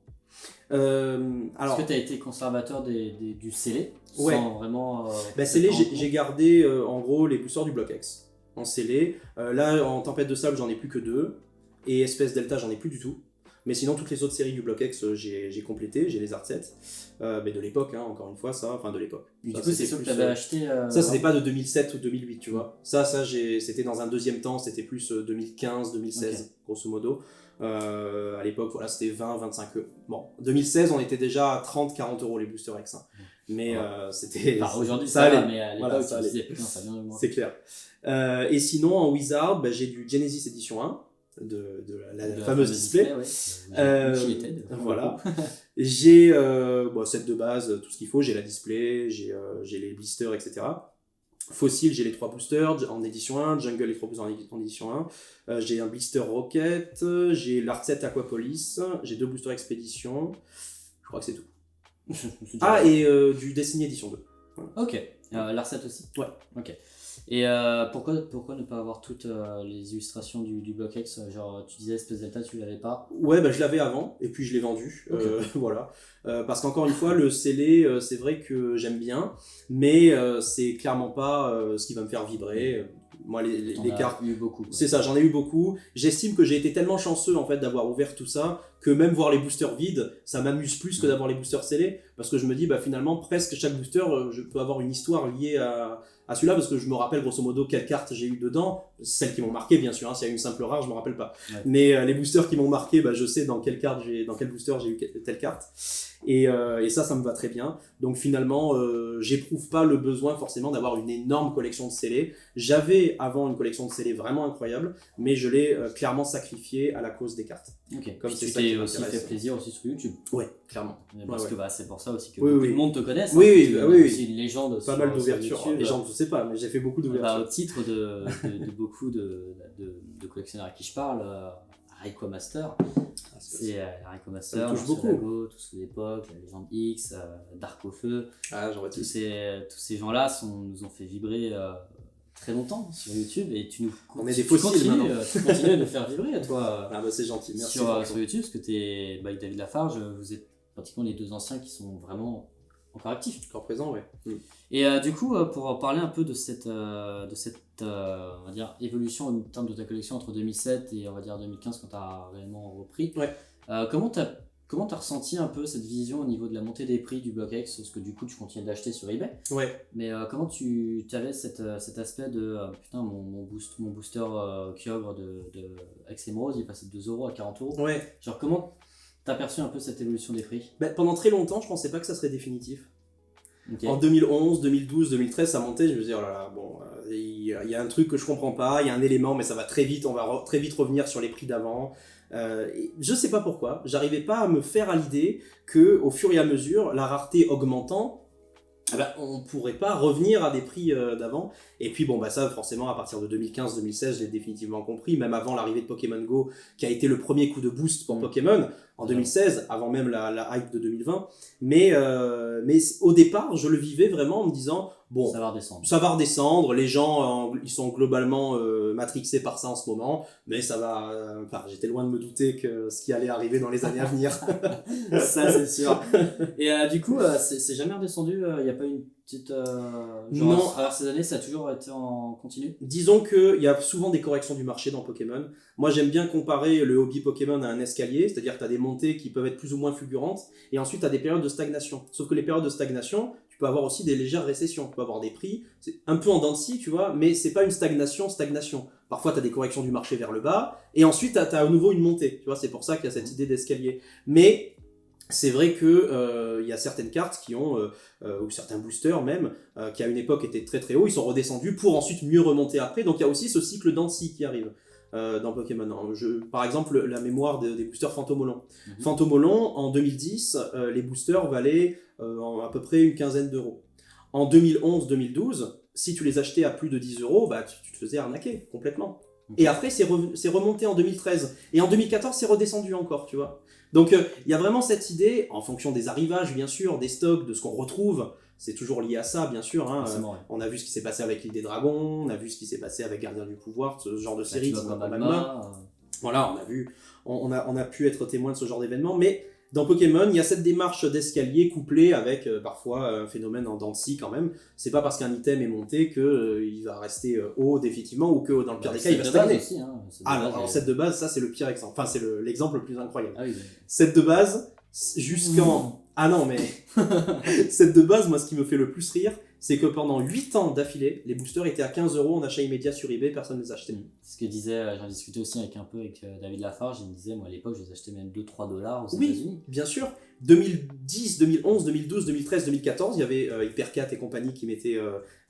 Est-ce que tu as été conservateur du scellé sans vraiment scellé, j'ai gardé en gros les boosters du Block X en scellé. Là, en Tempête de Sable, j'en ai plus que 2. Et Espèce Delta, j'en ai plus du tout. Mais sinon, toutes les autres séries du Block X, j'ai complété, j'ai les art sets. Mais de l'époque, hein, encore une fois, ça, enfin de l'époque. Du coup, c'est ça que tu avais acheté. Ça, c'était pas de 2007 ou 2008, tu vois. Ça c'était dans un deuxième temps, c'était plus 2015-2016, grosso modo. À l'époque, voilà, c'était 20-25 euros. Bon, 2016, on était déjà à 30-40 euros les boosters X. Hein. Mais c'était. Aujourd'hui, ça allait, mais à l'époque, ça disais, putain, ça vient de moi. C'est clair. Et sinon, en Wizard, j'ai du Genesis Edition 1. De la fameuse display. Voilà. J'ai set de base, tout ce qu'il faut. J'ai la display, j'ai les blisters, etc. Fossil, j'ai les 3 boosters en édition 1. Jungle, les 3 boosters en édition 1. J'ai un blister Rocket. J'ai l'Art Set Aquapolis. J'ai 2 boosters Expédition. Je crois que c'est tout. Et du Destiny édition 2. Voilà. Ok. L'Art Set aussi. Ouais. Ok. Et pourquoi ne pas avoir toutes les illustrations du Block X? Genre, tu disais Espèce Delta, tu l'avais pas? Ouais, je l'avais avant, et puis je l'ai vendu. Okay. Voilà. Parce qu'encore une fois, le scellé, c'est vrai que j'aime bien, mais c'est clairement pas ce qui va me faire vibrer. Moi, les cartes. Eu beaucoup. C'est ça, j'en ai eu beaucoup. J'estime que j'ai été tellement chanceux en fait d'avoir ouvert tout ça que même voir les boosters vides, ça m'amuse plus que d'avoir les boosters scellés, parce que je me dis finalement presque chaque booster, je peux avoir une histoire liée à celui-là, parce que je me rappelle grosso modo quelles cartes j'ai eu dedans, celles qui m'ont marqué bien sûr, hein, s'il y a une simple rare je me rappelle pas, mais les boosters qui m'ont marqué, je sais dans quel booster j'ai eu telle carte, et ça me va très bien. Donc finalement j'éprouve pas le besoin forcément d'avoir une énorme collection de scellés. J'avais avant une collection de scellés vraiment incroyable, mais je l'ai clairement sacrifié à la cause des cartes. Comme tu t'es aussi fait plaisir aussi sur YouTube. Ouais, clairement. Parce que c'est pour ça aussi que beaucoup de monde te connaisse. Oui. C'est une légende. Pas mal d'ouvertures. Légende, je sais pas, mais j'ai fait beaucoup d'ouvertures. Au titre de beaucoup de collectionneurs à qui je parle, Rayquaza Master. C'est Rayquaza Master, Lago, tout ce l'époque, la légende X, Dark au feu. Tous ces gens-là nous ont fait vibrer très longtemps sur YouTube, et tu continues de nous faire vibrer, toi. C'est gentil, merci. Sur YouTube, parce que t'es avec David Lafarge, vous êtes pratiquement les 2 anciens qui sont vraiment encore actifs. Encore présents, ouais. Et du coup, pour parler un peu de cette on va dire, évolution en termes de ta collection entre 2007 et on va dire 2015 quand tu as réellement repris, comment comment tu as ressenti un peu cette vision au niveau de la montée des prix du BlockX, parce que du coup tu continues d'acheter sur eBay. Ouais. Mais comment tu avais cet aspect de putain, mon booster Kyogre de X Emerald, il est passé de 2€ à 40€. Ouais. Genre comment t'as perçu un peu cette évolution des prix? Pendant très longtemps, je pensais pas que ça serait définitif. Okay. En 2011, 2012, 2013, ça montait, je me disais, oh là là, bon, il y a un truc que je comprends pas, il y a un élément, mais ça va très vite, on va très vite revenir sur les prix d'avant. Je sais pas pourquoi, j'arrivais pas à me faire à l'idée que au fur et à mesure, la rareté augmentant, on pourrait pas revenir à des prix d'avant. Et puis bon, ça forcément à partir de 2015-2016, je l'ai définitivement compris, même avant l'arrivée de Pokémon Go, qui a été le premier coup de boost pour Pokémon en 2016, avant même la hype de 2020. Mais au départ, je le vivais vraiment en me disant, bon, ça va redescendre, les gens ils sont globalement matrixés par ça en ce moment, mais ça va, j'étais loin de me douter que ce qui allait arriver dans les années à venir. Ça c'est sûr. Et du coup, c'est jamais redescendu, il n'y a pas une petite... non. À travers ces années, ça a toujours été en continu? Disons qu'il y a souvent des corrections du marché dans Pokémon. Moi, j'aime bien comparer le hobby Pokémon à un escalier, c'est-à-dire que tu as des montées qui peuvent être plus ou moins fulgurantes, et ensuite tu as des périodes de stagnation. Sauf que les périodes de stagnation, tu peux avoir aussi des légères récessions, tu peux avoir des prix, c'est un peu en dents de scie, tu vois, mais c'est pas une stagnation. Parfois, tu as des corrections du marché vers le bas, et ensuite tu as à nouveau une montée, tu vois, c'est pour ça qu'il y a cette idée d'escalier. Mais c'est vrai que y a certaines cartes qui ont, ou certains boosters même, qui à une époque étaient très très hauts, ils sont redescendus pour ensuite mieux remonter après. Donc il y a aussi ce cycle dents de scie qui arrive dans Pokémon. Par exemple, la mémoire des boosters Fantomolon. Fantomolon, en 2010, les boosters valaient à peu près une quinzaine d'euros. En 2011-2012, si tu les achetais à plus de 10€, tu te faisais arnaquer complètement. Et après, c'est remonté en 2013. Et en 2014, c'est redescendu encore, tu vois. Donc, il y a vraiment cette idée, en fonction des arrivages, bien sûr, des stocks, de ce qu'on retrouve. C'est toujours lié à ça, bien sûr. Hein. On a vu ce qui s'est passé avec l'île des dragons, on a vu ce qui s'est passé avec Gardien du pouvoir, ce genre de série. Voilà, on a pu être témoin de ce genre d'événement. Mais dans Pokémon, il y a cette démarche d'escalier couplée avec parfois un phénomène en dents de scie quand même. C'est pas parce qu'un item est monté qu'il va rester haut définitivement ou que dans le pire des cas il va stagner. Aussi, hein. Alors set de base, ça c'est le pire exemple. Enfin, c'est l'exemple le plus incroyable. Ah oui, set de base jusqu'en... Ah non mais... set de base, moi ce qui me fait le plus rire, c'est que pendant 8 ans d'affilée, les boosters étaient à 15€ en achat immédiat sur eBay, personne ne les achetait. C'est ce que disait, j'en discutais aussi avec David Lafarge, il me disait, moi à l'époque je les achetais même 2-3$ aux États-Unis. Oui, bien sûr. 2010, 2011, 2012, 2013, 2014, il y avait Hypercat et compagnie qui mettaient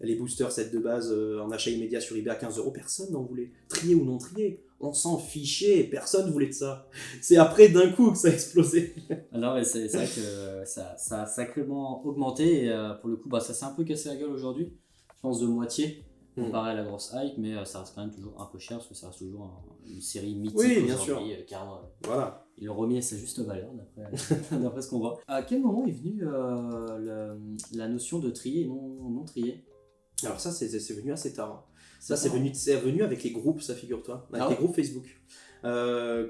les boosters set de base en achat immédiat sur eBay à 15€, personne n'en voulait. Trié ou non trié, on s'en fichait, personne voulait de ça. C'est après d'un coup que ça a explosé. Alors mais c'est vrai que ça a sacrément augmenté et pour le coup ça s'est un peu cassé la gueule aujourd'hui, je pense de moitié comparé à la grosse hype, mais ça reste quand même toujours un peu cher parce que ça reste toujours une série mythique. Oui, bien sûr. Car voilà. Ils l'ont remis à sa juste valeur d'après ce qu'on voit. À quel moment est venue la notion de trier et non trier? Alors ça c'est venu assez tard. Ça c'est venu avec les groupes, ça figure-toi, avec les groupes Facebook.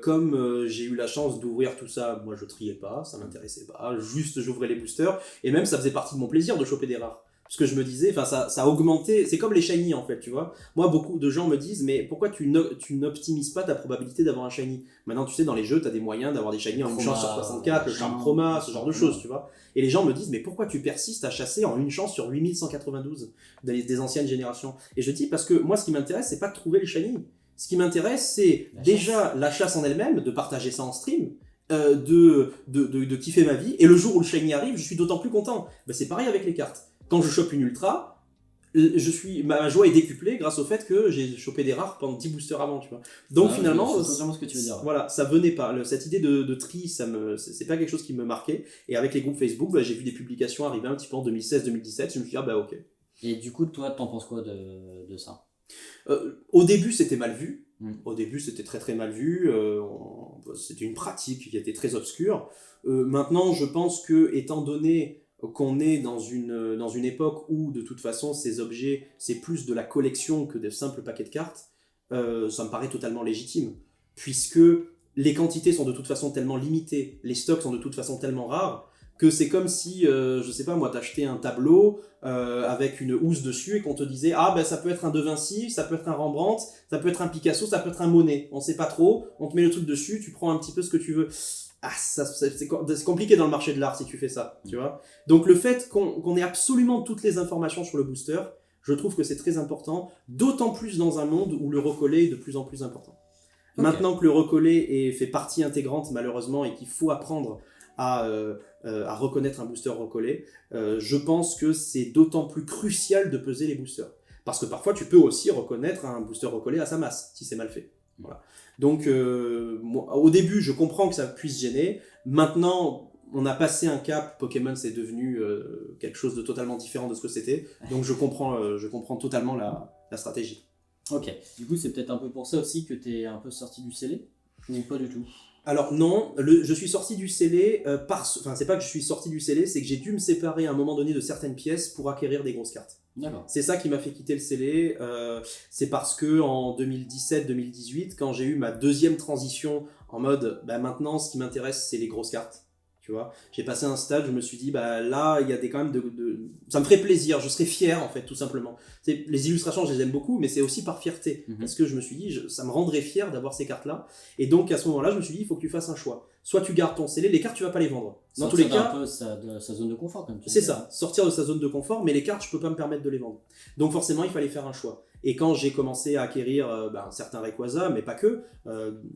Comme j'ai eu la chance d'ouvrir tout ça, moi je triais pas, ça m'intéressait pas, juste j'ouvrais les boosters, et même ça faisait partie de mon plaisir de choper des rares. Parce que je me disais, ça a augmenté, c'est comme les shiny en fait, tu vois. Moi, beaucoup de gens me disent, mais pourquoi tu n'optimises pas ta probabilité d'avoir un shiny? Maintenant, tu sais, dans les jeux, tu as des moyens d'avoir des shiny en une chance sur 64, le charme chroma, ce genre de choses, tu vois. Et les gens me disent, mais pourquoi tu persistes à chasser en une chance sur 8192 des anciennes générations? Et je dis, parce que moi, ce qui m'intéresse, c'est pas de trouver les shiny. Ce qui m'intéresse, c'est la chasse en elle-même, de partager ça en stream, de kiffer ma vie. Et le jour où le shiny arrive, je suis d'autant plus content. C'est pareil avec les cartes. Quand je chope une ultra, ma joie est décuplée grâce au fait que j'ai chopé des rares pendant 10 boosters avant, tu vois. Donc finalement, c'est ce que tu veux dire. Voilà, ça venait pas. Cette idée de tri, c'est pas quelque chose qui me marquait. Et avec les groupes Facebook, j'ai vu des publications arriver un petit peu en 2016-2017. Je me suis dit, ok. Et du coup, toi, t'en penses quoi de ça? Au début, c'était mal vu. Au début, c'était très très mal vu. C'était une pratique qui était très obscure. Maintenant, je pense que, étant donné qu'on est dans une époque où de toute façon ces objets c'est plus de la collection que de simples paquets de cartes, ça me paraît totalement légitime, puisque les quantités sont de toute façon tellement limitées, les stocks sont de toute façon tellement rares, que c'est comme si, je sais pas moi, t'achetais un tableau avec une housse dessus et qu'on te disait ça peut être un De Vinci, ça peut être un Rembrandt, ça peut être un Picasso, ça peut être un Monet, on sait pas trop, on te met le truc dessus, tu prends un petit peu ce que tu veux. c'est compliqué dans le marché de l'art si tu fais ça, tu vois. Donc le fait qu'on ait absolument toutes les informations sur le booster, je trouve que c'est très important, d'autant plus dans un monde où le recollé est de plus en plus important. Okay. Maintenant que le recollé fait partie intégrante malheureusement et qu'il faut apprendre à reconnaître un booster recollé, je pense que c'est d'autant plus crucial de peser les boosters. Parce que parfois tu peux aussi reconnaître un booster recollé à sa masse, si c'est mal fait. Voilà. Donc moi, au début je comprends que ça puisse gêner, maintenant on a passé un cap, Pokémon c'est devenu quelque chose de totalement différent de ce que c'était, donc je comprends totalement la stratégie. Ok, du coup c'est peut-être un peu pour ça aussi que tu es un peu sorti du scellé, ou pas du tout? Alors non, je suis sorti du scellé enfin c'est pas que je suis sorti du scellé, c'est que j'ai dû me séparer à un moment donné de certaines pièces pour acquérir des grosses cartes. D'accord. C'est ça qui m'a fait quitter le scellé, c'est parce que en 2017-2018, quand j'ai eu ma deuxième transition en mode maintenant ce qui m'intéresse c'est les grosses cartes, tu vois, j'ai passé un stade, je me suis dit là il y a quand même ça me ferait plaisir, je serais fier en fait tout simplement. Les illustrations je les aime beaucoup mais c'est aussi par fierté, parce que je me suis dit ça me rendrait fier d'avoir ces cartes là, et donc à ce moment là je me suis dit il faut que tu fasses un choix, soit tu gardes ton scellé, les cartes tu vas pas les vendre. Dans tous les cas, un peu sa zone de confort comme tu dis. C'est ça, sortir de sa zone de confort, mais les cartes je peux pas me permettre de les vendre. Donc forcément il fallait faire un choix. Et quand j'ai commencé à acquérir certains Rayquaza, mais pas que,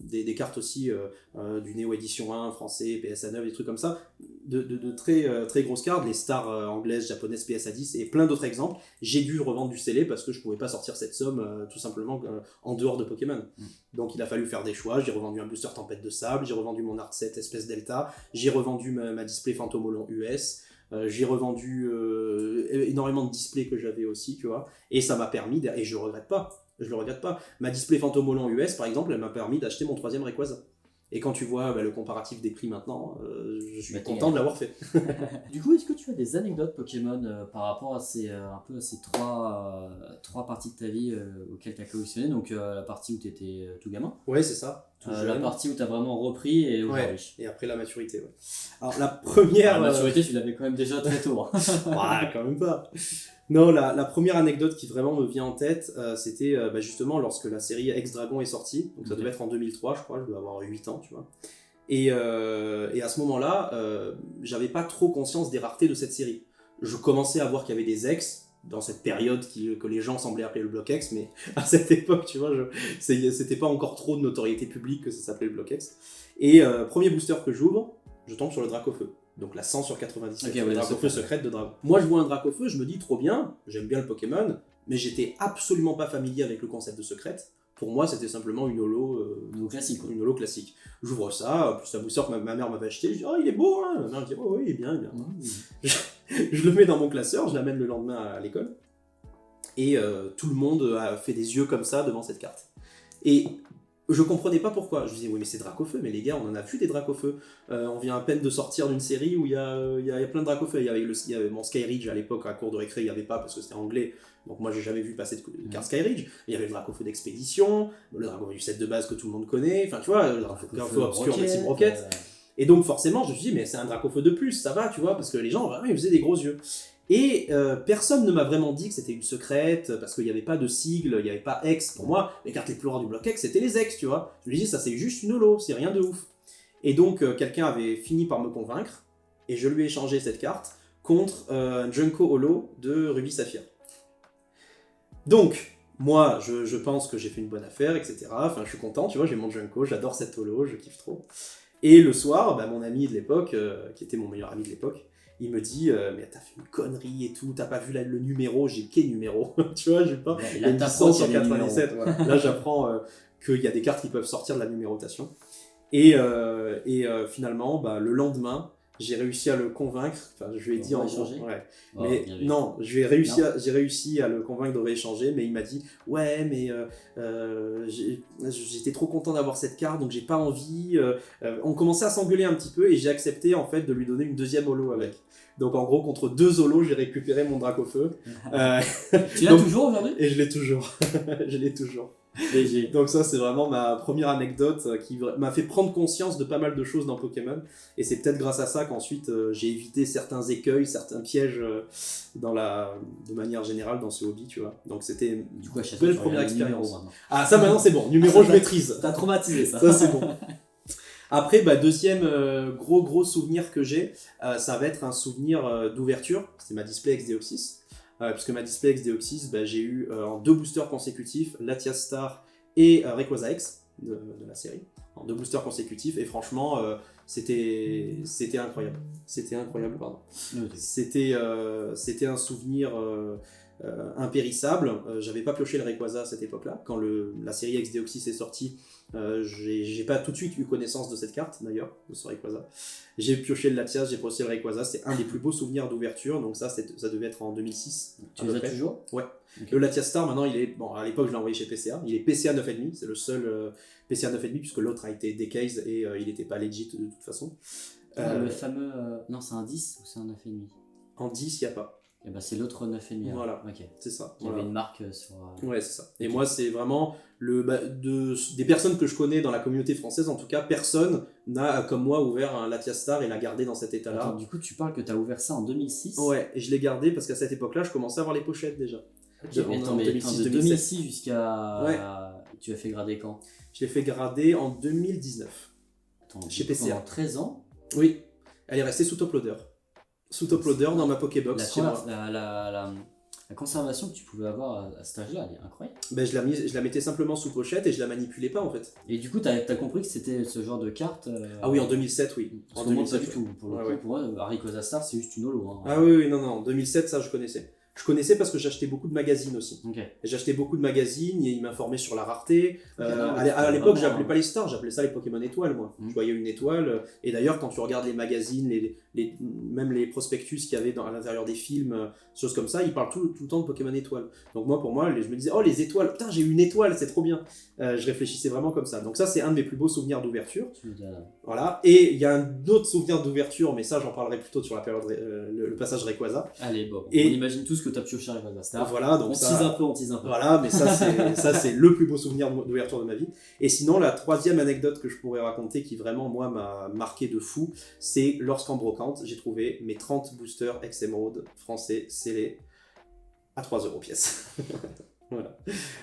des cartes aussi du Neo Edition 1, français, PSA 9, des trucs comme ça, de très, très grosses cartes, les stars anglaises, japonaises, PSA 10 et plein d'autres exemples, j'ai dû revendre du scellé parce que je pouvais pas sortir cette somme tout simplement en dehors de Pokémon. Donc il a fallu faire des choix, j'ai revendu un booster Tempête de Sable, j'ai revendu mon Art 7 Espèce Delta, j'ai revendu ma display Fantomolon US, j'ai revendu énormément de displays que j'avais aussi, tu vois, et ça m'a permis, et je le regrette pas, ma display Fantomolon US par exemple, elle m'a permis d'acheter mon 3e Rayquaza. Et quand tu vois le comparatif des prix maintenant, je suis content de l'avoir fait. Du coup, est-ce que tu as des anecdotes Pokémon par rapport à ces trois parties de ta vie auxquelles tu as collectionné? Donc la partie où tu étais tout gamin. Ouais, c'est ça. La partie où tu as vraiment repris et aujourd'hui. Ouais, et après la maturité. Ouais. Alors la première... La maturité, tu l'avais quand même déjà très tôt. Hein. Ouais, quand même pas. Non, la première anecdote qui vraiment me vient en tête, c'était justement lorsque la série Ex-Dragon est sortie. Donc ça devait être en 2003, je crois, je devais avoir 8 ans, tu vois. Et à ce moment-là, j'avais pas trop conscience des raretés de cette série. Je commençais à voir qu'il y avait des ex, dans cette période que les gens semblaient appeler le Bloc X, mais à cette époque, tu vois, c'était pas encore trop de notoriété publique que ça s'appelait le Bloc X. Et premier booster que j'ouvre, je tombe sur le Dracofeu. Donc la 100 sur 97, okay, Dracofeu secrète de Dragon. Moi je vois un Dracofeu, je me dis trop bien, j'aime bien le Pokémon, mais j'étais absolument pas familier avec le concept de secrète. Pour moi c'était simplement une holo classique. Une holo classique. J'ouvre ça, plus un booster que ma mère m'avait acheté, je dis oh il est beau hein. Ma mère me dit oh oui il est bien, il est bien. Je le mets dans mon classeur, je l'amène le lendemain à l'école, et tout le monde a fait des yeux comme ça devant cette carte. Et je comprenais pas pourquoi. Je me disais, oui, mais c'est Dracofeu, mais les gars, on en a vu des Dracofeu. On vient à peine de sortir d'une série où il y a plein de Dracofeu. Il y avait mon Skyridge à l'époque, à cours de récré, il n'y avait pas parce que c'était anglais. Donc moi, j'ai jamais vu passer de carte Skyridge. Il y avait le Dracofeu d'expédition, le Dracofeu du set de base que tout le monde connaît. Enfin, tu vois, le Dracofeu obscur de Team Rocket. Et donc, forcément, je me suis dit, mais c'est un Dracofeu de plus, ça va, tu vois, parce que les gens, vraiment, ils faisaient des gros yeux. Et personne ne m'a vraiment dit que c'était une secrète, parce qu'il n'y avait pas de sigle, il n'y avait pas X. Pour moi, les cartes les plus rares du bloc X, c'était les X, tu vois. Je me dis, ça c'est juste une holo, c'est rien de ouf. Et donc, quelqu'un avait fini par me convaincre, et je lui ai échangé cette carte contre un Junko Holo de Ruby Saphir. Donc, moi, je pense que j'ai fait une bonne affaire, etc. Enfin, je suis content, tu vois, j'ai mon Junko, j'adore cette holo, je kiffe trop. Et le soir, mon ami de l'époque, qui était mon meilleur ami de l'époque, il me dit mais t'as fait une connerie et tout, t'as pas vu le numéro, j'ai quel numéro tu vois, j'ai pas la licence sur 97. Voilà. Là j'apprends qu'il y a des cartes qui peuvent sortir de la numérotation. Et finalement, le lendemain, j'ai réussi à le convaincre. Enfin, je lui ai dit en échanger. Ouais. Oh, mais non, j'ai réussi à le convaincre de rééchanger, mais il m'a dit ouais, mais j'étais trop content d'avoir cette carte, donc j'ai pas envie. On commençait à s'engueuler un petit peu et j'ai accepté en fait de lui donner une deuxième holo avec. Donc en gros, contre 2 holos, j'ai récupéré mon Dracofeu. Tu l'as toujours aujourd'hui ? Et je l'ai toujours. Je l'ai toujours. Donc ça, c'est vraiment ma première anecdote qui m'a fait prendre conscience de pas mal de choses dans Pokémon. Et c'est peut-être grâce à ça qu'ensuite, j'ai évité certains écueils, certains pièges de manière générale dans ce hobby, tu vois. Donc c'était du coup, une belle première expérience. Ah, ça maintenant c'est bon. Numéro, je maîtrise. T'as traumatisé ça. Ça, c'est bon. Après, deuxième gros souvenir que j'ai, ça va être un souvenir d'ouverture. C'est ma Displayx Deoxys. Puisque ma Displayx Deoxys, j'ai eu en 2 boosters consécutifs, Latias Star et Rayquaza X de la série. En 2 boosters consécutifs. Et franchement, c'était incroyable. C'était incroyable, pardon. Okay. C'était un souvenir impérissable. J'avais pas pioché le Rayquaza à cette époque-là. Quand la série X Deoxys est sortie, j'ai pas tout de suite eu connaissance de cette carte d'ailleurs, de ce Rayquaza. J'ai pioché le Latias, j'ai pioché le Rayquaza, c'est un des plus beaux souvenirs d'ouverture, donc ça devait être en 2006. Tu les as toujours ? Ouais. Okay. Le Latias Star maintenant il est, bon à l'époque je l'ai envoyé chez PCA, il est PCA 9,5, c'est le seul PCA 9,5 puisque l'autre a été decase et il n'était pas legit de toute façon. Le fameux, non c'est un 10 ou c'est un 9,5 ? En 10 il n'y a pas. Et c'est l'autre 9,5. Voilà, okay. C'est ça. Il y avait une marque sur... Ouais, c'est ça. Et moi, c'est vraiment des personnes que je connais dans la communauté française, en tout cas, personne n'a, comme moi, ouvert un Latias Star et l'a gardé dans cet état-là. Attends, du coup, tu parles que tu as ouvert ça en 2006 ? Ouais, et je l'ai gardé parce qu'à cette époque-là, je commençais à avoir les pochettes déjà. Okay. De 2006 jusqu'à... Ouais. Tu as fait grader quand ? Je l'ai fait grader en 2019. Attends, chez PCA. Pendant 13 ans ? Oui. Elle est restée sous top loader. Sous top loader dans ma Pokébox chez moi. La conservation que tu pouvais avoir à cet âge-là, elle est incroyable. Je la mettais simplement sous pochette et je la manipulais pas en fait. Et du coup, t'as compris que c'était ce genre de carte Ah oui, en 2007, oui. En 2007, pas du tout. Pour le coup, pour moi, Rayquaza Star, c'est juste une holo. Hein. Ah oui, non, en 2007, ça je connaissais. Je connaissais parce que j'achetais beaucoup de magazines aussi. Okay. Et j'achetais beaucoup de magazines et ils m'informaient sur la rareté. À l'époque, j'appelais pas les stars, j'appelais ça les Pokémon étoiles, moi. Je voyais une étoile. Et d'ailleurs, quand tu regardes les magazines, même les prospectus qu'il y avait à l'intérieur des films, choses comme ça, ils parlent tout le temps de Pokémon étoiles. Donc moi, pour moi, je me disais, oh les étoiles, putain, j'ai une étoile, c'est trop bien. Je réfléchissais vraiment comme ça. Donc ça, c'est un de mes plus beaux souvenirs d'ouverture. Voilà. Et il y a un autre souvenir d'ouverture, mais ça, j'en parlerai plutôt sur la période, le passage Rayquaza. Allez, bon, on imagine tous que tu as pioché Rayquaza Star. Voilà, donc on tease un peu. Voilà, mais ça c'est le plus beau souvenir d'ouverture de ma vie. Et sinon, la troisième anecdote que je pourrais raconter, qui vraiment, moi, m'a marqué de fou, c'est lorsqu'en brocante, j'ai trouvé mes 30 boosters ex-Emerald français scellés à 3€ pièce. Voilà.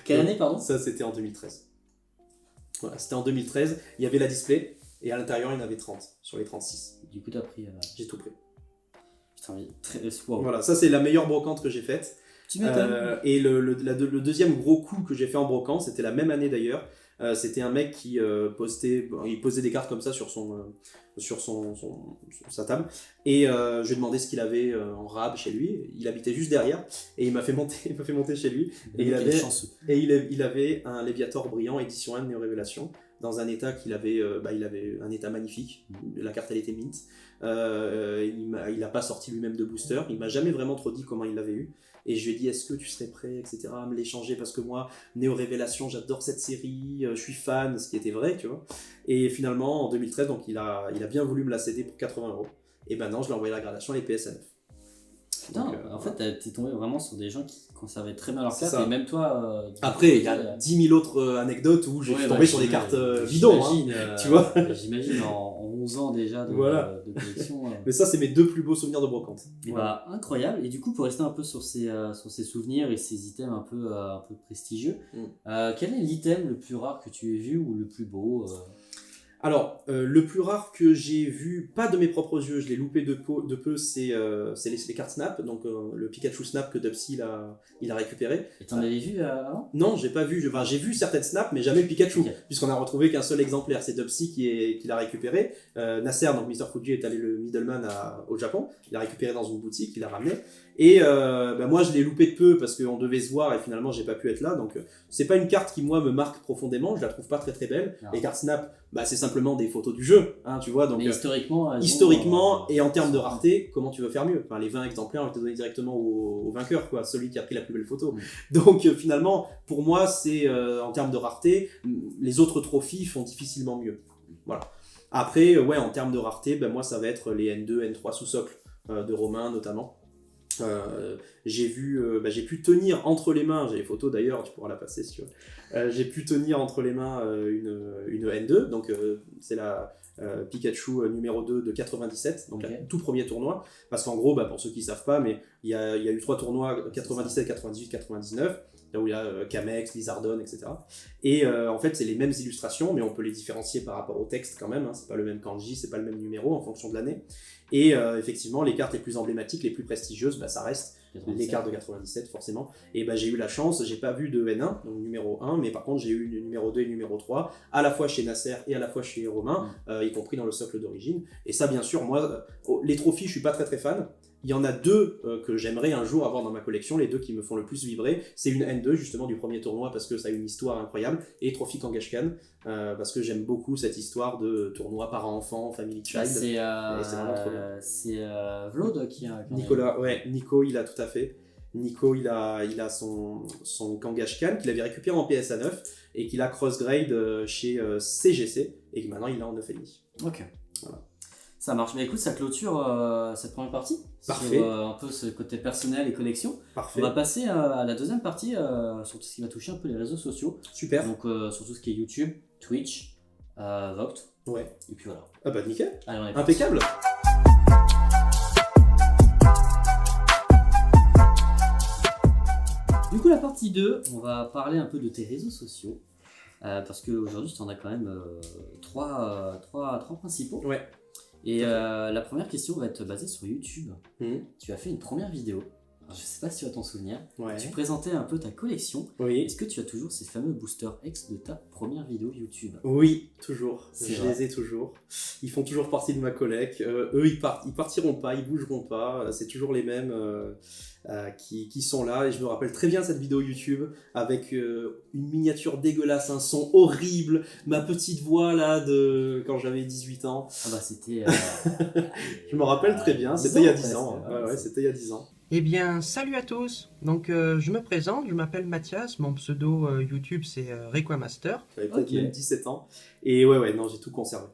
Quelle année, pardon ? Ça, c'était en 2013. Voilà, c'était en 2013. Il y avait la display, et à l'intérieur, il y en avait 30 sur les 36. Du coup, t'as pris... J'ai tout pris. Putain, mais wow. Voilà, ça, c'est la meilleure brocante que j'ai faite. Et le deuxième gros coup que j'ai fait en brocante, c'était la même année d'ailleurs. C'était un mec qui posait des cartes comme ça sur sa table. Et je lui ai demandé ce qu'il avait en rab chez lui. Il habitait juste derrière. Et il m'a fait monter chez lui. Et il avait un Léviator brillant édition 1 de Néo Révélation. Dans un état il avait un état magnifique. La carte elle était mint. Il n'a pas sorti lui-même de booster. Il m'a jamais vraiment trop dit comment il l'avait eu. Et je lui ai dit, est-ce que tu serais prêt, etc., à me l'échanger, parce que moi, Néo Révélation, j'adore cette série, je suis fan, ce qui était vrai, tu vois. Et finalement, en 2013, donc, il a bien voulu me la céder pour 80€. Et maintenant, je l'ai envoyé à la gradation à l'EPSNF. Putain, donc, en fait, t'es tombé vraiment sur des gens qui conservaient très bien leurs cartes, et même toi... Après, il y a 10 000 autres anecdotes où j'ai tombé sur des cartes bidons, tu vois. J'imagine en 11 ans déjà de collection. Mais ça, c'est mes 2 plus beaux souvenirs de brocante. Et incroyable. Et du coup, pour rester un peu sur ces souvenirs et ces items un peu prestigieux, quel est l'item le plus rare que tu aies vu ou le plus beau Alors, le plus rare que j'ai vu, pas de mes propres yeux, je l'ai loupé de peu, c'est les cartes Snap, donc le Pikachu Snap que Dubsy il a récupéré. Et t'en avais vu avant ? Non, j'ai pas vu, j'ai vu certaines Snaps, mais jamais le Pikachu, puisqu'on a retrouvé qu'un seul exemplaire, c'est Dubsy qui l'a récupéré. Nasser, donc Mr. Fuji, est allé le middleman au Japon, il l'a récupéré dans une boutique, il l'a ramené. Et moi je l'ai loupé de peu parce qu'on devait se voir et finalement j'ai pas pu être là, donc c'est pas une carte qui moi me marque profondément, je la trouve pas très très belle. Les cartes Snap, c'est simplement des photos du jeu, hein, tu vois. Donc mais historiquement et en termes de rareté, comment tu veux faire mieux ? Enfin, les 20 exemplaires ont été donnés directement au vainqueur, quoi, celui qui a pris la plus belle photo. Donc finalement pour moi c'est en termes de rareté, les autres trophies font difficilement mieux. Voilà. Après en termes de rareté, moi ça va être les N2, N3 sous socle de Romain notamment. J'ai pu tenir entre les mains, j'ai les photos d'ailleurs, tu pourras la passer si tu veux. J'ai pu tenir entre les mains une N2, donc c'est la Pikachu numéro 2 de 97, donc le tout premier tournoi, parce qu'en gros, pour ceux qui ne savent pas, mais il y a eu 3 tournois, 97, 98, 99, là où il y a Camex, Lizardon, etc. Et en fait, c'est les mêmes illustrations, mais on peut les différencier par rapport au texte quand même, hein. C'est pas le même kanji, c'est pas le même numéro en fonction de l'année. Et effectivement, les cartes les plus emblématiques, les plus prestigieuses, bah, ça reste 97. Les cartes de 97 forcément. Et bah, j'ai eu la chance, j'ai pas vu de N1, donc numéro 1, mais par contre j'ai eu le numéro 2 et le numéro 3, à la fois chez Nasser et à la fois chez Romain, y compris dans le socle d'origine. Et ça, bien sûr, moi, les trophies, je suis pas très fan. Il y en a deux que j'aimerais un jour avoir dans ma collection, les deux qui me font le plus vibrer. C'est une N2 justement du premier tournoi parce que ça a une histoire incroyable, et Trophy Kangaskhan parce que j'aime beaucoup cette histoire de tournoi parents-enfants, family child. C'est vraiment trop bien. C'est Vlaud qui a... Nicolas, ouais, Nico, il a tout à fait. Nico, il a son Kangaskhan qu'il avait récupéré en PSA 9 et qu'il a cross-grade chez CGC et que maintenant il est en 9,5. Ok. Voilà. Ça marche. Mais écoute, ça clôture cette première partie. Parfait. Sur un peu ce côté personnel et collection. Parfait. On va passer à la deuxième partie sur tout ce qui va toucher un peu les réseaux sociaux. Super. Donc sur tout ce qui est YouTube, Twitch, Vogt. Ouais. Et puis voilà. Ah bah nickel. Allez, on est impeccable. Du coup, la partie 2, on va parler un peu de tes réseaux sociaux. Parce qu'aujourd'hui, tu en as quand même trois principaux. Ouais. Et la première question va être basée sur YouTube. Tu as fait une première vidéo. Alors, je ne sais pas si tu vas t'en souvenir. Ouais. Tu présentais un peu ta collection. Oui. Est-ce que tu as toujours ces fameux boosters X de ta première vidéo YouTube? Oui, toujours. C'est je vrai. les ai toujours. Ils font toujours partie de ma collecte. Eux, ils partiront pas, ils bougeront pas. C'est toujours les mêmes qui sont là. Et je me rappelle très bien cette vidéo YouTube avec une miniature dégueulasse, un son horrible, ma petite voix là de quand j'avais 18 ans. Ah bah c'était... Je me rappelle très bien, c'était il y a 10 ans. Ouais, c'était il y a 10 ans. Eh bien, salut à tous. Donc, je me présente, je m'appelle Mathias, mon pseudo YouTube c'est Requamaster. J'avais peut-être Ok. même 17 ans. Et ouais, non, j'ai tout conservé.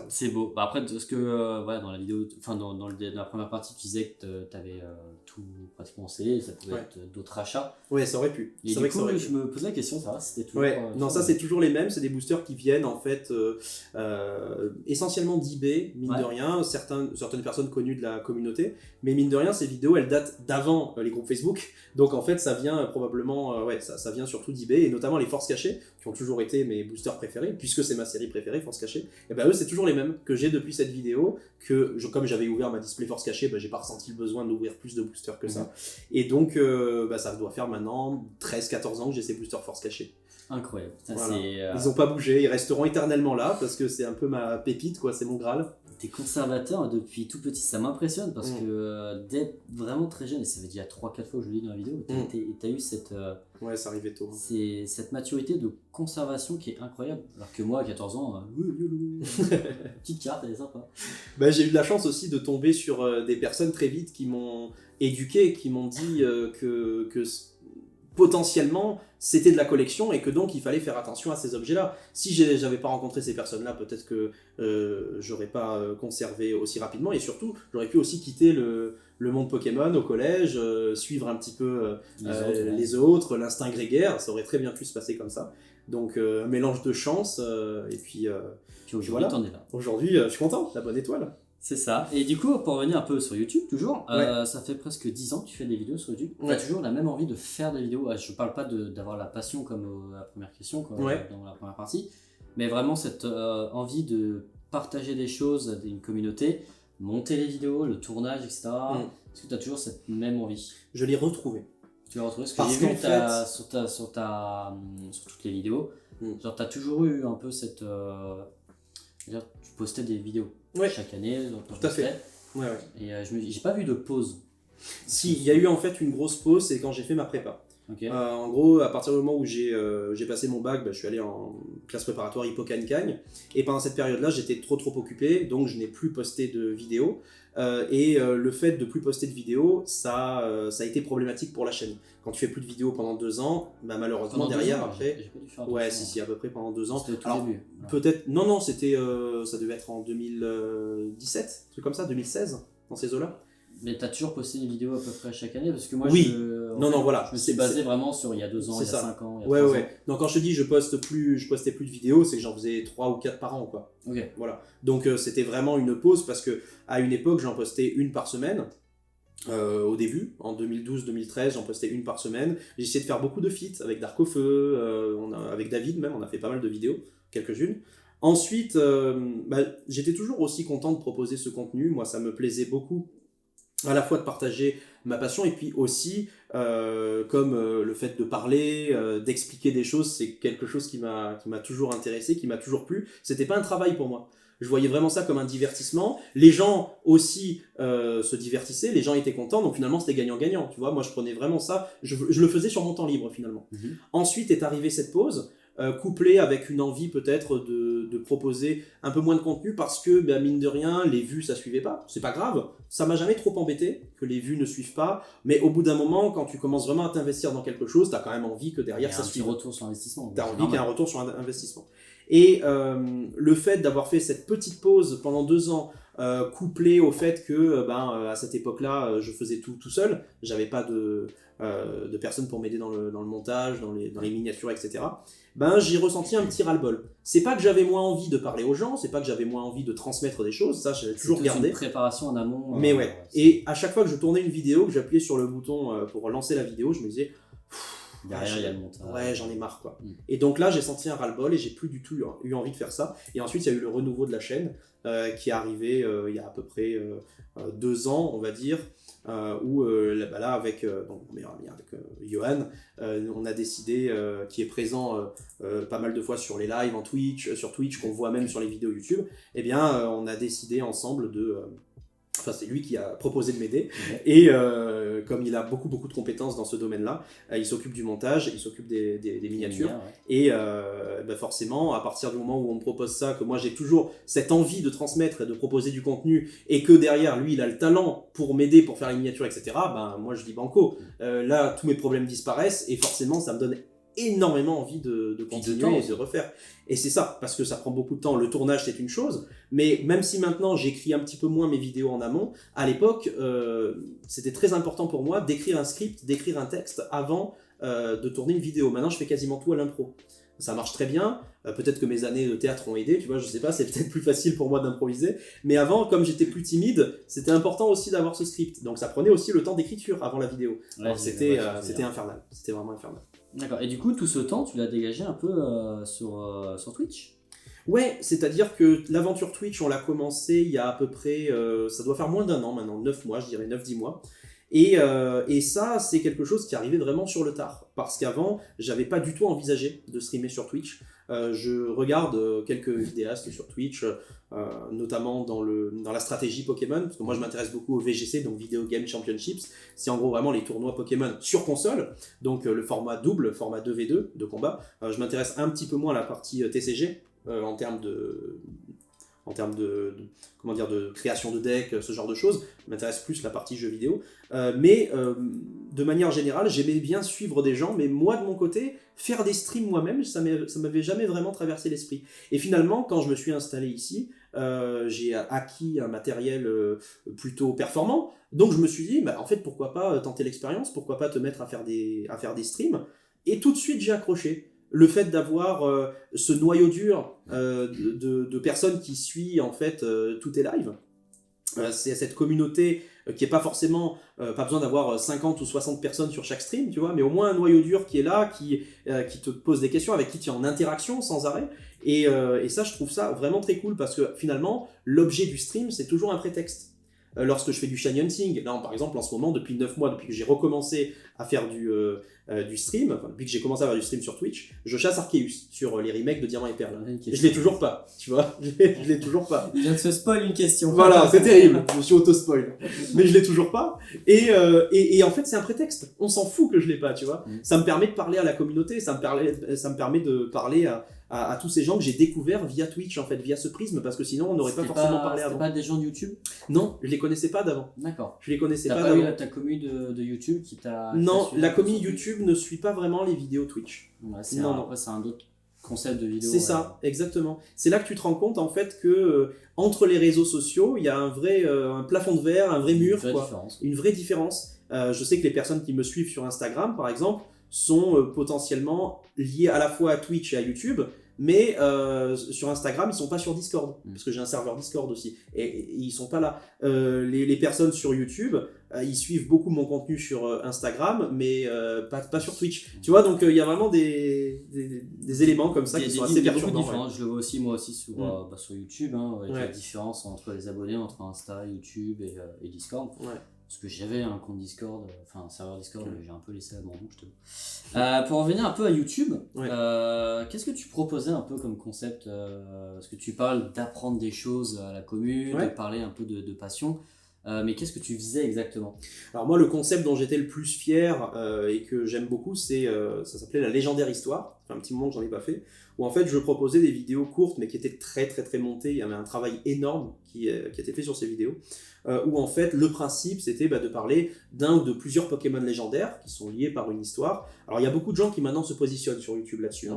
C'est beau. Bah après, parce que voilà, dans la vidéo, enfin dans la première partie, tu disais que tu avais tout pratiquement scellé, ça pouvait être d'autres achats. Ouais, ça aurait pu. Et C'est vrai du que ça coup, aurait je pu. me posais la question, ça va, c'était toujours... Ouais, non, ça c'est toujours les mêmes, c'est des boosters qui viennent en fait essentiellement d'eBay, mine de rien, certaines personnes connues de la communauté, mais mine de rien, ces vidéos elles datent d'avant les groupes Facebook, donc en fait ça vient probablement, ça vient surtout d'eBay, et notamment les forces cachées, qui ont toujours été mes boosters préférés, puisque c'est ma série préférée, forces cachées, et ben eux c'est toujours les mêmes que j'ai depuis cette vidéo, comme j'avais ouvert ma display force cachée, j'ai pas ressenti le besoin d'ouvrir plus de boosters que ça, et donc ça doit faire maintenant 13-14 ans que j'ai ces boosters force cachées. Incroyable. Putain, Voilà. c'est, Ils ont pas bougé, ils resteront éternellement là parce que c'est un peu ma pépite, quoi, c'est mon Graal. T'es conservateur depuis tout petit, ça m'impressionne parce que dès vraiment très jeune, et ça fait déjà 3-4 fois que je le dis dans la vidéo, t'as eu cette, Ouais, ça arrivait tôt. cette maturité de conservation qui est incroyable. Alors que moi, à 14 ans, petite carte, elle est sympa. Bah, j'ai eu de la chance aussi de tomber sur des personnes très vite qui m'ont éduqué, qui m'ont dit que potentiellement c'était de la collection et que donc il fallait faire attention à ces objets-là. Si j'avais pas rencontré ces personnes-là, peut-être que j'aurais pas conservé aussi rapidement, et surtout j'aurais pu aussi quitter le monde Pokémon au collège, suivre un petit peu les autres, l'instinct grégaire, ça aurait très bien pu se passer comme ça. Donc un mélange de chance et puis aujourd'hui, voilà. t'en es là. Aujourd'hui je suis content, la bonne étoile. C'est ça. Et du coup, pour revenir un peu sur YouTube, toujours, Ouais. ça fait presque 10 ans que tu fais des vidéos sur YouTube. Ouais. T'as toujours la même envie de faire des vidéos. Je parle pas d'avoir la passion comme la première question, comme Ouais. dans la première partie, mais vraiment cette envie de partager des choses à une communauté, monter les vidéos, le tournage, etc. Est-ce que tu as toujours cette même envie? Je l'ai retrouvé. Tu l'as retrouvé? Parce que Parce j'ai vu qu'en sur toutes les vidéos, genre tu as toujours eu un peu cette... tu postais des vidéos chaque année. Tout à fait. Ouais. Et j'ai pas vu de pause. Si, il y a eu en fait une grosse pause, c'est quand j'ai fait ma prépa. Okay. En gros, à partir du moment où j'ai passé mon bac, je suis allé en classe préparatoire Hippocagne-Cagne, et pendant cette période-là, j'étais trop occupé, donc je n'ai plus posté de vidéos. Le fait de plus poster de vidéos, ça a été problématique pour la chaîne. Quand tu fais plus de vidéos pendant 2 ans, malheureusement pendant derrière 2 ans, après, j'ai pas dû faire ouais, si, à peu près pendant 2 ans. C'était au tout Alors, début. peut-être, non, c'était, ça devait être en 2017, un truc comme ça, 2016, dans ces eaux-là. Mais t'as toujours posté une vidéo à peu près chaque année, parce que moi, Oui. voilà, je me suis basé vraiment sur il y a 2 ans, il y a 5 ans, il y a 3 ans. Donc quand je te dis je postais plus de vidéos, c'est que j'en faisais 3 ou 4 par an, quoi. Ok. Voilà. Donc c'était vraiment une pause parce que à une époque j'en postais une par semaine. Au début, en 2012-2013, j'en postais une par semaine. J'ai essayé de faire beaucoup de feats avec Dark au Feu, avec David même, on a fait pas mal de vidéos, quelques-unes. Ensuite, j'étais toujours aussi content de proposer ce contenu. Moi, ça me plaisait beaucoup à la fois de partager ma passion et puis aussi comme le fait de parler, d'expliquer des choses, c'est quelque chose qui m'a toujours intéressé, qui m'a toujours plu. C'était pas un travail pour moi. Je voyais vraiment ça comme un divertissement. Les gens aussi se divertissaient, les gens étaient contents, donc finalement c'était gagnant-gagnant. Tu vois, moi je prenais vraiment ça, je le faisais sur mon temps libre finalement. Ensuite est arrivée cette pause, couplée avec une envie peut-être de proposer un peu moins de contenu parce que mine de rien, les vues ça suivait pas. C'est pas grave, ça m'a jamais trop embêté que les vues ne suivent pas, mais au bout d'un moment, quand tu commences vraiment à t'investir dans quelque chose, t'as quand même envie que derrière ça suive. Un retour sur investissement. T'as envie qu'il y ait un retour sur investissement. Et le fait d'avoir fait cette petite pause pendant 2 ans, couplé au fait que à cette époque-là, je faisais tout seul, j'avais pas de personnes pour m'aider dans le montage, dans les miniatures, etc. J'ai ressenti un petit ras-le-bol. C'est pas que j'avais moins envie de parler aux gens, c'est pas que j'avais moins envie de transmettre des choses, ça j'ai toujours gardé. C'est une préparation en amont. Mais ouais. Et à chaque fois que je tournais une vidéo, que j'appuyais sur le bouton pour lancer la vidéo, je me disais derrière il y a le montage. Ouais, j'en ai marre quoi. Et donc là j'ai senti un ras-le-bol et j'ai plus du tout eu envie de faire ça. Et ensuite il y a eu le renouveau de la chaîne qui est arrivé il y a à peu près 2 ans on va dire, où là avec mon meilleur ami, avec Johan, on a décidé, qui est présent pas mal de fois sur les lives sur Twitch, qu'on voit même sur les vidéos YouTube, on a décidé ensemble Enfin, c'est lui qui a proposé de m'aider. Et comme il a beaucoup de compétences dans ce domaine-là, il s'occupe du montage, il s'occupe des miniatures. Et forcément, à partir du moment où on me propose ça, que moi j'ai toujours cette envie de transmettre et de proposer du contenu, et que derrière lui il a le talent pour m'aider, pour faire les miniatures, etc., moi je dis banco. Là, tous mes problèmes disparaissent et forcément ça me donne énormément envie de continuer et de refaire. Et c'est ça, parce que ça prend beaucoup de temps. Le tournage, c'est une chose, mais même si maintenant j'écris un petit peu moins mes vidéos en amont, à l'époque, c'était très important pour moi d'écrire un script, d'écrire un texte avant de tourner une vidéo. Maintenant, je fais quasiment tout à l'impro. Ça marche très bien, peut-être que mes années de théâtre ont aidé, tu vois, je sais pas, c'est peut-être plus facile pour moi d'improviser, mais avant, comme j'étais plus timide, c'était important aussi d'avoir ce script, donc ça prenait aussi le temps d'écriture avant la vidéo. C'était infernal, c'était vraiment infernal. D'accord, et du coup, tout ce temps, tu l'as dégagé un peu sur Twitch ? Ouais, c'est-à-dire que l'aventure Twitch, on l'a commencé il y a à peu près, ça doit faire moins d'1 an maintenant, 9 mois, je dirais 9-10 mois. Et ça, c'est quelque chose qui arrivait vraiment sur le tard. Parce qu'avant, j'avais pas du tout envisagé de streamer sur Twitch. Je regarde quelques vidéastes sur Twitch, notamment dans la stratégie Pokémon, parce que moi je m'intéresse beaucoup au VGC, donc Video Game Championships. C'est en gros vraiment les tournois Pokémon sur console, donc le format double, format 2v2 de combat. Je m'intéresse un petit peu moins à la partie TCG, en termes de comment dire, de création de deck, ce genre de choses. M'intéresse plus la partie jeux vidéo. Mais de manière générale, j'aimais bien suivre des gens, mais moi de mon côté, faire des streams moi-même, ça m'avait jamais vraiment traversé l'esprit. Et finalement, quand je me suis installé ici, j'ai acquis un matériel plutôt performant. Donc je me suis dit, en fait, pourquoi pas tenter l'expérience, pourquoi pas te mettre à faire des streams. Et tout de suite, j'ai accroché. Le fait d'avoir ce noyau dur de personnes qui suivent en fait tous tes lives, c'est cette communauté qui n'est pas forcément, pas besoin d'avoir 50 ou 60 personnes sur chaque stream, tu vois, mais au moins un noyau dur qui est là, qui te pose des questions, avec qui tu es en interaction sans arrêt. Et ça, je trouve ça vraiment très cool parce que finalement, l'objet du stream, c'est toujours un prétexte. Lorsque je fais du shiny hunting, là par exemple en ce moment depuis 9 mois, depuis que j'ai recommencé à faire du stream, enfin depuis que j'ai commencé à faire du stream sur Twitch, je chasse Arceus sur les remakes de Diamant et Perle. Je l'ai toujours pas, tu vois, je l'ai toujours pas. Je viens de se spoil une question. Voilà, c'est terrible, je me suis auto-spoil. Mais je l'ai toujours pas, et en fait c'est un prétexte, on s'en fout que je l'ai pas, tu vois. Ça me permet de parler à la communauté, ça me permet de parler à tous ces gens que j'ai découverts via Twitch, en fait, via ce prisme, parce que sinon on n'aurait pas forcément parlé avant. C'était pas des gens de YouTube ? Non, je les connaissais pas d'avant. D'accord. Je les connaissais pas d'avant. T'as pas eu ta commu de YouTube qui t'a... Non, la commu YouTube ne suit pas vraiment les vidéos Twitch. Ouais, c'est un autre concept de vidéo. C'est ça, exactement. C'est là que tu te rends compte, en fait, que entre les réseaux sociaux, il y a un vrai un plafond de verre, un vrai mur, une vraie différence. Je sais que les personnes qui me suivent sur Instagram, par exemple, sont potentiellement liés à la fois à Twitch et à YouTube, mais sur Instagram, ils sont pas sur Discord, parce que j'ai un serveur Discord aussi, et ils sont pas là. Les personnes sur YouTube, ils suivent beaucoup mon contenu sur Instagram, mais pas sur Twitch. Tu vois, donc il y a vraiment des éléments comme ça qui sont assez perturbants. Je le vois aussi, moi aussi, sur YouTube, avec la différence entre les abonnés, entre Insta, YouTube et Discord. Ouais. Parce que j'avais un compte Discord, enfin un serveur Discord, mais j'ai un peu laissé à l'abandon, je te dis. Pour revenir un peu à YouTube, qu'est-ce que tu proposais un peu comme concept parce que tu parles d'apprendre des choses à la commune, de parler un peu de passion. Mais qu'est-ce que tu faisais exactement? Alors moi, le concept dont j'étais le plus fier et que j'aime beaucoup, ça s'appelait la légendaire histoire. Ça fait un petit moment que j'en ai pas fait. Où en fait, je proposais des vidéos courtes, mais qui étaient très très très montées. Il y avait un travail énorme qui était fait sur ces vidéos. Où en fait, le principe, c'était de parler d'un ou de plusieurs Pokémon légendaires qui sont liés par une histoire. Alors il y a beaucoup de gens qui maintenant se positionnent sur YouTube là-dessus.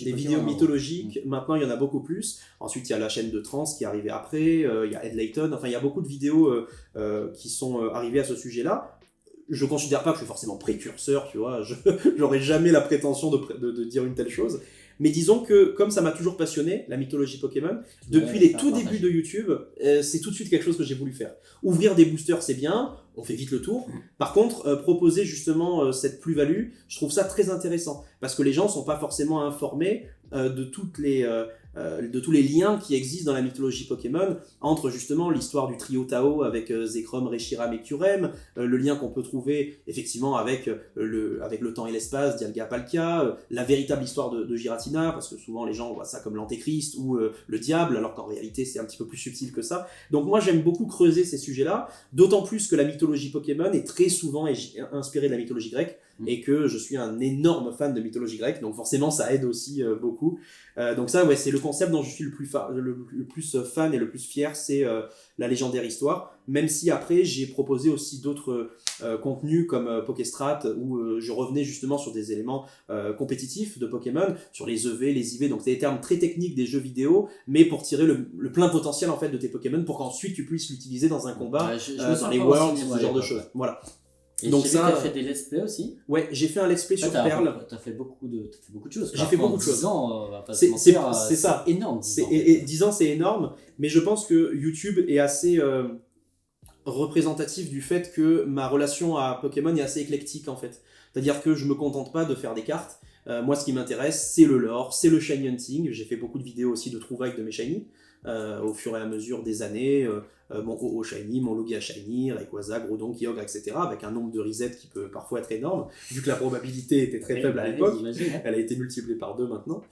Des vidéos mythologiques, maintenant il y en a beaucoup plus. Ensuite, il y a la chaîne de Trans qui est arrivée après. Il y a Ed Layton. Enfin, il y a beaucoup de vidéos qui sont arrivées à ce sujet-là. Je ne considère pas que je suis forcément précurseur, tu vois. J'aurais jamais la prétention de dire une telle chose. Mais disons que, comme ça m'a toujours passionné, la mythologie Pokémon, depuis les tout débuts de YouTube, c'est tout de suite quelque chose que j'ai voulu faire. Ouvrir des boosters, c'est bien, on fait vite le tour. Par contre, proposer justement cette plus-value, je trouve ça très intéressant. Parce que les gens ne sont pas forcément informés de tous les liens qui existent dans la mythologie Pokémon, entre justement l'histoire du trio Tao avec Zekrom, Reshiram et Kyurem, le lien qu'on peut trouver effectivement avec le temps et l'espace, Dialga Palkia, la véritable histoire de Giratina, parce que souvent les gens voient ça comme l'antéchrist ou le diable, alors qu'en réalité c'est un petit peu plus subtil que ça. Donc moi j'aime beaucoup creuser ces sujets-là, d'autant plus que la mythologie Pokémon est très souvent inspirée de la mythologie grecque, et que je suis un énorme fan de mythologie grecque, donc forcément ça aide aussi beaucoup. Donc ça, c'est le concept dont je suis le plus fan et le plus fier, c'est la légendaire histoire, même si après j'ai proposé aussi d'autres contenus comme Pokestrat, où je revenais justement sur des éléments compétitifs de Pokémon, sur les EV, les IV, donc c'est des termes très techniques des jeux vidéo, mais pour tirer le plein potentiel en fait de tes Pokémon, pour qu'ensuite tu puisses l'utiliser dans un combat, dans les Worlds, ce genre de choses. Voilà. Et donc ça, tu as fait des let's play aussi. Ouais, j'ai fait un let's play sur Perle. Tu as fait beaucoup de choses. J'ai fait beaucoup de choses. 10 ans, c'est ça. Énorme. 10 ans, c'est énorme, mais je pense que YouTube est assez représentatif du fait que ma relation à Pokémon est assez éclectique en fait. C'est-à-dire que je me contente pas de faire des cartes. Moi, ce qui m'intéresse, c'est le lore, c'est le shiny hunting. J'ai fait beaucoup de vidéos aussi de trouvailles de mes shiny au fur et à mesure des années. Mon Ho-Oh Shiny, mon Lugia Shiny, Rayquaza, Groudon, Kyogre, etc. avec un nombre de resets qui peut parfois être énorme, vu que la probabilité était très faible à l'époque. Elle a été multipliée par 2 maintenant.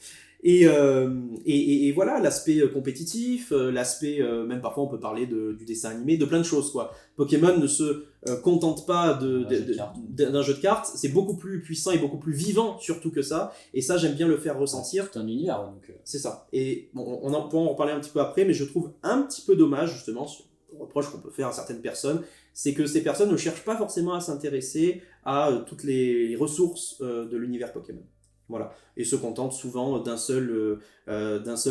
Et voilà, l'aspect compétitif, l'aspect, même parfois on peut parler du dessin animé, de plein de choses, quoi. Pokémon ne se contente pas d'un jeu de cartes, c'est beaucoup plus puissant et beaucoup plus vivant surtout que ça, et ça j'aime bien le faire ressentir. C'est un univers, donc. C'est ça. Et bon, on pourra en reparler un petit peu après, mais je trouve un petit peu dommage, justement, le reproche qu'on peut faire à certaines personnes, c'est que ces personnes ne cherchent pas forcément à s'intéresser à toutes les ressources de l'univers Pokémon. Voilà, et se contentent souvent d'un seul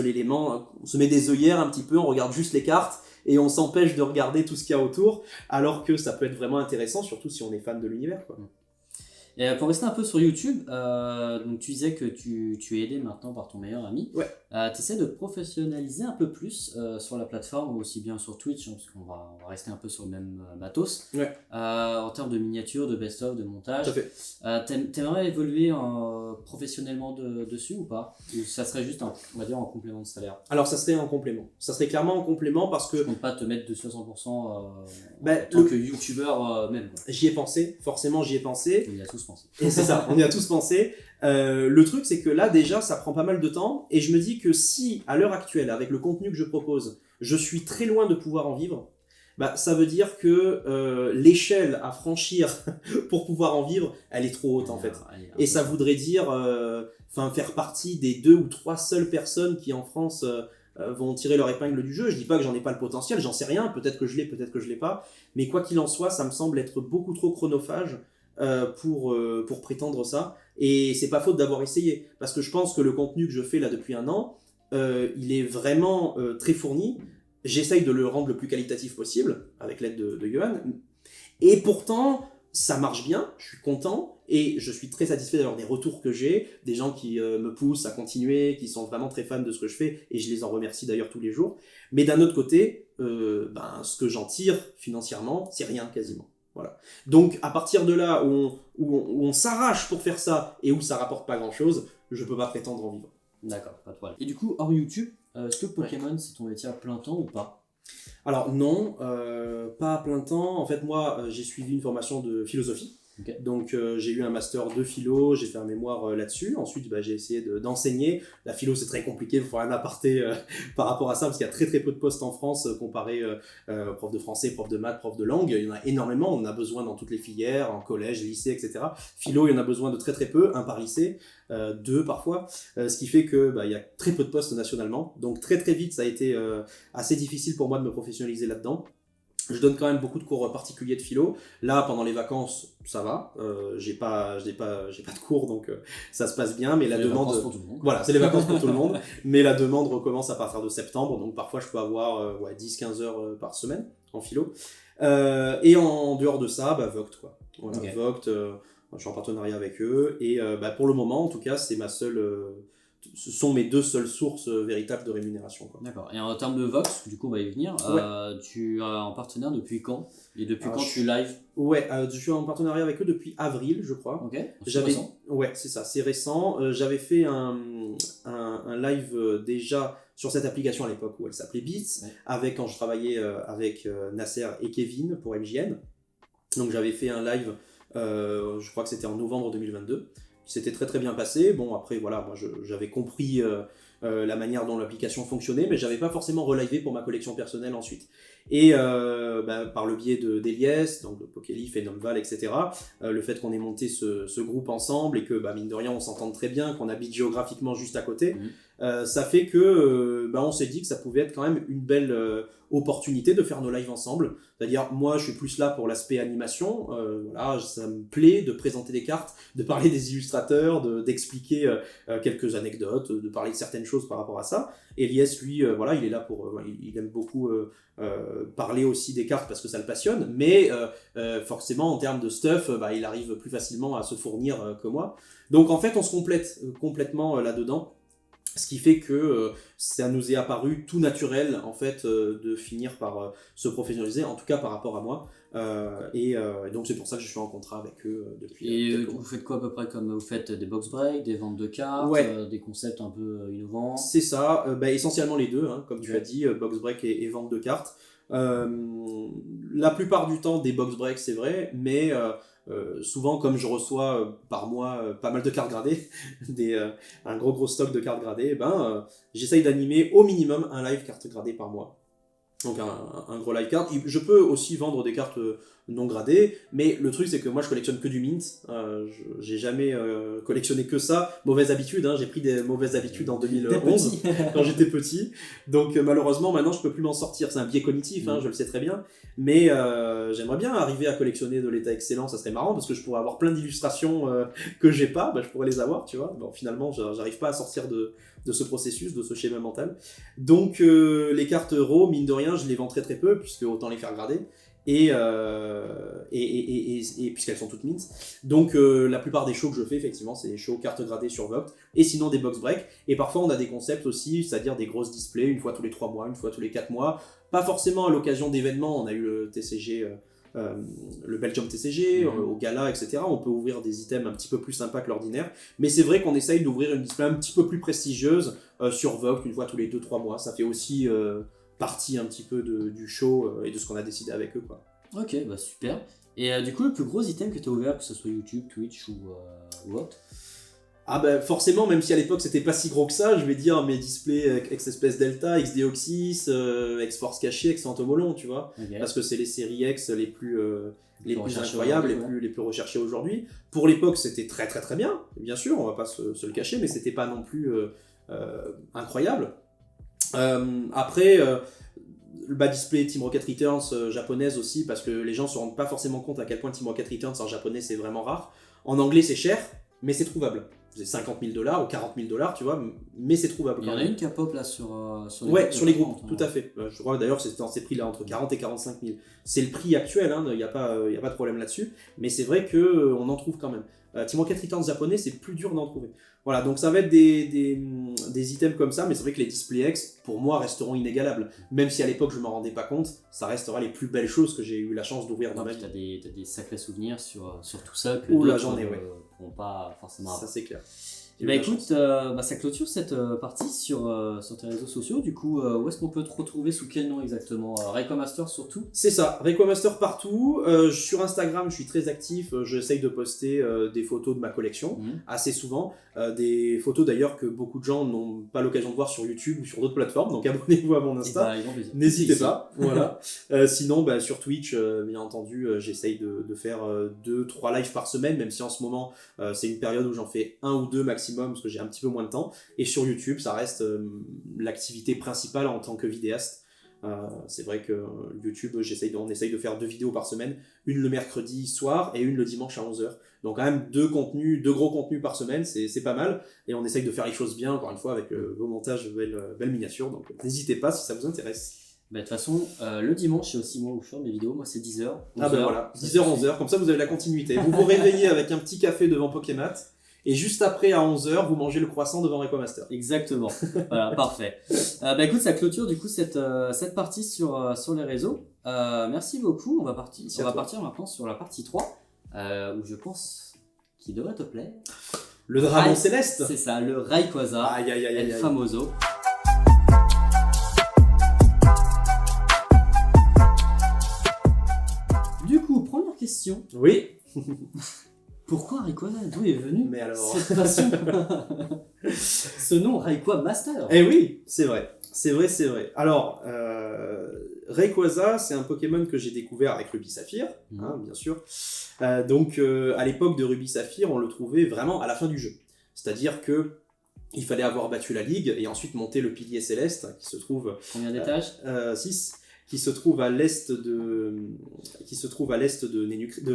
élément. On se met des œillères un petit peu, on regarde juste les cartes et on s'empêche de regarder tout ce qu'il y a autour, alors que ça peut être vraiment intéressant, surtout si on est fan de l'univers, quoi. Et pour rester un peu sur YouTube, donc tu disais que tu es aidé maintenant par ton meilleur ami. Ouais. Tu essaies de professionnaliser un peu plus sur la plateforme, aussi bien sur Twitch, parce qu'on va rester un peu sur le même matos. Ouais. En termes de miniatures, de best-of, de montage. Tout à fait. T'aimerais évoluer professionnellement dessus ou pas? Ou ça serait juste, on va dire, en complément de salaire? Alors ça serait en complément. Ça serait clairement en complément parce que... Je compte pas te mettre de 60% en tant que youtubeur même. Quoi. J'y ai pensé, forcément j'y ai pensé. On y a tous pensé. Et c'est ça, on y a tous pensé. Le truc c'est que là déjà ça prend pas mal de temps et je me dis que si à l'heure actuelle avec le contenu que je propose je suis très loin de pouvoir en vivre, ça veut dire que l'échelle à franchir pour pouvoir en vivre elle est trop haute en fait. Et ça voudrait dire faire partie des 2 ou 3 seules personnes qui en France vont tirer leur épingle du jeu. Je dis pas que j'en ai pas le potentiel, j'en sais rien, peut-être que je l'ai, peut-être que je l'ai pas, mais quoi qu'il en soit ça me semble être beaucoup trop chronophage pour prétendre ça, et c'est pas faute d'avoir essayé, parce que je pense que le contenu que je fais là depuis 1 an, il est vraiment très fourni, j'essaye de le rendre le plus qualitatif possible, avec l'aide de Johan, et pourtant ça marche bien, je suis content, et je suis très satisfait d'avoir des retours que j'ai, des gens qui me poussent à continuer, qui sont vraiment très fans de ce que je fais, et je les en remercie d'ailleurs tous les jours, mais d'un autre côté, ce que j'en tire financièrement, c'est rien quasiment. Voilà. Donc à partir de là où on s'arrache pour faire ça et où ça rapporte pas grand chose, je peux pas prétendre en vivre. D'accord, pas de problème. Et du coup, hors YouTube, est-ce que Pokémon c'est ton métier à plein temps ou pas? Alors non, pas à plein temps. En fait, moi, j'ai suivi une formation de philosophie. Ok. Donc j'ai eu un master de philo, j'ai fait un mémoire là-dessus. Ensuite, j'ai essayé d'enseigner. La philo, c'est très compliqué, il faut faire un aparté par rapport à ça, parce qu'il y a très très peu de postes en France comparé prof de français, prof de maths, prof de langue. Il y en a énormément, on en a besoin dans toutes les filières, en collège, lycée, etc. Philo, il y en a besoin de très très peu, un par lycée, deux parfois. Ce qui fait que il y a très peu de postes nationalement. Donc très très vite, ça a été assez difficile pour moi de me professionnaliser là-dedans. Je donne quand même beaucoup de cours particuliers de philo. Là, pendant les vacances, ça va. J'ai pas de cours, donc ça se passe bien. Mais la demande, vacances pour tout le monde. voilà, c'est les vacances pour tout le monde. Mais la demande recommence à partir de septembre, donc parfois je peux avoir 10-15 heures par semaine en philo. Et en dehors de ça, Vogt, quoi. Voilà, Ok. Vogt, je suis en partenariat avec eux. Et pour le moment, en tout cas, ce sont mes deux seules sources véritables de rémunération, quoi. D'accord. Et en termes de Vox, du coup, on va y venir. Tu es en partenaire depuis quand? Et depuis Alors, quand tu live? Ouais, je suis en partenariat avec eux depuis avril, je crois. Ok. J'avais, Récent. ouais, c'est ça, c'est récent. J'avais fait un live déjà sur cette application à l'époque où elle s'appelait Beats, Ouais. quand je travaillais avec Nasser et Kevin pour MJN. Donc j'avais fait un live, je crois que c'était en novembre 2022. Qui s'était très très bien passé. Bon, après, voilà, moi j'avais compris la manière dont l'application fonctionnait, mais j'avais pas forcément relivé pour ma collection personnelle ensuite. Et par le biais d'Eliès, donc de Pokéleaf et Nomval, etc., le fait qu'on ait monté ce groupe ensemble et que, mine de rien, on s'entende très bien, qu'on habite géographiquement juste à côté, ça fait que on s'est dit que ça pouvait être quand même une belle opportunité de faire nos lives ensemble. C'est-à-dire, moi, je suis plus là pour l'aspect animation. Voilà, ça me plaît de présenter des cartes, de parler des illustrateurs, d'expliquer quelques anecdotes, de parler de certaines choses par rapport à ça. Elias, lui, voilà, il est là pour... il aime beaucoup parler aussi des cartes parce que ça le passionne, mais forcément, en termes de stuff, il arrive plus facilement à se fournir que moi. Donc, en fait, on se complète complètement là-dedans. Ce qui fait que ça nous est apparu tout naturel en fait de finir par se professionnaliser, en tout cas par rapport à moi. Et donc c'est pour ça que je suis en contrat avec eux depuis Et quelques mois. vous faites quoi à peu près comme vous faites des box breaks, des ventes de cartes, Ouais. des concepts un peu innovants? C'est ça, essentiellement les deux, hein, comme tu Ouais. as dit, box break et vente de cartes. La plupart du temps des box breaks c'est vrai, mais souvent comme je reçois par mois pas mal de cartes gradées, un gros stock de cartes gradées, j'essaye d'animer au minimum un live carte gradée par mois. Donc un gros live card. Je peux aussi vendre des cartes non gradées, mais le truc c'est que moi je collectionne que du mint. J'ai jamais collectionné que ça. Mauvaise habitude, hein, j'ai pris des mauvaises habitudes en 2011 quand j'étais petit. Donc malheureusement maintenant je peux plus m'en sortir. C'est un biais cognitif, hein, je le sais très bien. Mais j'aimerais bien arriver à collectionner de l'état excellent, ça serait marrant parce que je pourrais avoir plein d'illustrations que j'ai pas, je pourrais les avoir, tu vois. Bon, finalement j'arrive pas à sortir de ce processus, de ce schéma mental. Donc les cartes raw, mine de rien, je les vends très très peu, puisque autant les faire grader, et puisqu'elles sont toutes mint. Donc la plupart des shows que je fais, effectivement, c'est des shows cartes gradées sur Vogt, et sinon des box breaks. Et parfois on a des concepts aussi, c'est-à-dire des grosses displays, une fois tous les 3 mois, une fois tous les 4 mois, pas forcément à l'occasion d'événements. On a eu le TCG... le Belgium TCG, au gala, etc. On peut ouvrir des items un petit peu plus sympas que l'ordinaire. Mais c'est vrai qu'on essaye d'ouvrir une display un petit peu plus prestigieuse sur Vogt une fois tous les 2-3 mois. Ça fait aussi partie un petit peu du show et de ce qu'on a décidé avec eux, quoi. Ok, super. Et du coup, le plus gros item que tu as ouvert, que ce soit YouTube, Twitch ou autre? Forcément, même si à l'époque c'était pas si gros que ça, je vais dire mes displays X-Espèce Delta, X-Deoxys, X-Force Caché, X-Phantomolon, tu vois. Okay. Parce que c'est les séries X les plus incroyables, les plus recherchées aujourd'hui. Pour l'époque, c'était très très très bien, bien sûr, on va pas se le cacher, mais c'était pas non plus incroyable. Après, le bas display Team Rocket Returns japonaise aussi, parce que les gens se rendent pas forcément compte à quel point Team Rocket Returns en japonais c'est vraiment rare. En anglais c'est cher, mais c'est trouvable. C'est 50 000 $ ou 40 000 $, tu vois, mais c'est trouvable. Il y en a une qui a pop là sur les groupes. Sur les groupes, tout à fait. Je crois d'ailleurs c'est dans ces prix-là, entre 40 et 45 000. C'est le prix actuel, il n'y a pas de problème là-dessus, mais c'est vrai qu'on en trouve quand même. Team Rocket Returns japonais, c'est plus dur d'en trouver. Voilà, donc ça va être des des items comme ça, mais c'est vrai que les Display X, pour moi, resteront inégalables. Même si à l'époque je m'en rendais pas compte, ça restera les plus belles choses que j'ai eu la chance d'ouvrir dans ma vie. T'as des sacrés souvenirs sur tout ça que Oula, d'autres j'en ai, ouais. pourront pas forcément avoir. Ça c'est clair. Bah écoute, ça clôture cette partie sur tes réseaux sociaux. Du coup, où est-ce qu'on peut te retrouver, sous quel nom exactement? Requamaster surtout? C'est ça, Requamaster partout. Sur Instagram, je suis très actif. J'essaye de poster des photos de ma collection assez souvent. Des photos d'ailleurs que beaucoup de gens n'ont pas l'occasion de voir sur YouTube ou sur d'autres plateformes. Donc abonnez-vous à mon Insta. N'hésitez pas. Voilà. Sinon, sur Twitch, bien entendu, j'essaye de faire 2-3 lives par semaine, même si en ce moment, c'est une période où j'en fais 1 ou 2 maximum parce que j'ai un petit peu moins de temps. Et sur YouTube, ça reste l'activité principale en tant que vidéaste. C'est vrai que YouTube, on essaye de faire 2 vidéos par semaine, une le mercredi soir et une le dimanche à 11h. Donc quand même 2 gros contenus par semaine, c'est pas mal. Et on essaye de faire les choses bien, encore une fois, avec vos montages, belles miniatures. Donc n'hésitez pas si ça vous intéresse. De toute façon, le dimanche, c'est aussi moi où je fais mes vidéos. Moi, c'est 10h. Ah ben voilà, 10h, 11h, comme ça vous avez la continuité. Vous vous réveillez avec un petit café devant Pokémat. Et juste après, à 11h, vous mangez le croissant devant Requamaster. Exactement. Voilà, parfait. Écoute, ça clôture du coup cette partie sur les réseaux. Merci beaucoup. On va partir maintenant sur la partie 3, où je pense qu'il devrait te plaire. Le dragon céleste. C'est ça, le Rayquaza. Aïe, aïe, aïe, El Famoso. Du coup, première question. Oui. Pourquoi Rayquaza? D'où est venu cette alors... passion? Ce nom Rayquamaster. Eh oui, c'est vrai. C'est vrai. Alors, Rayquaza, c'est un Pokémon que j'ai découvert avec Ruby Saphir, bien sûr. Donc, à l'époque de Ruby Saphir, on le trouvait vraiment à la fin du jeu. C'est-à-dire que il fallait avoir battu la Ligue et ensuite monter le pilier céleste qui se trouve... Combien d'étages? 6. Qui se trouve à l'est de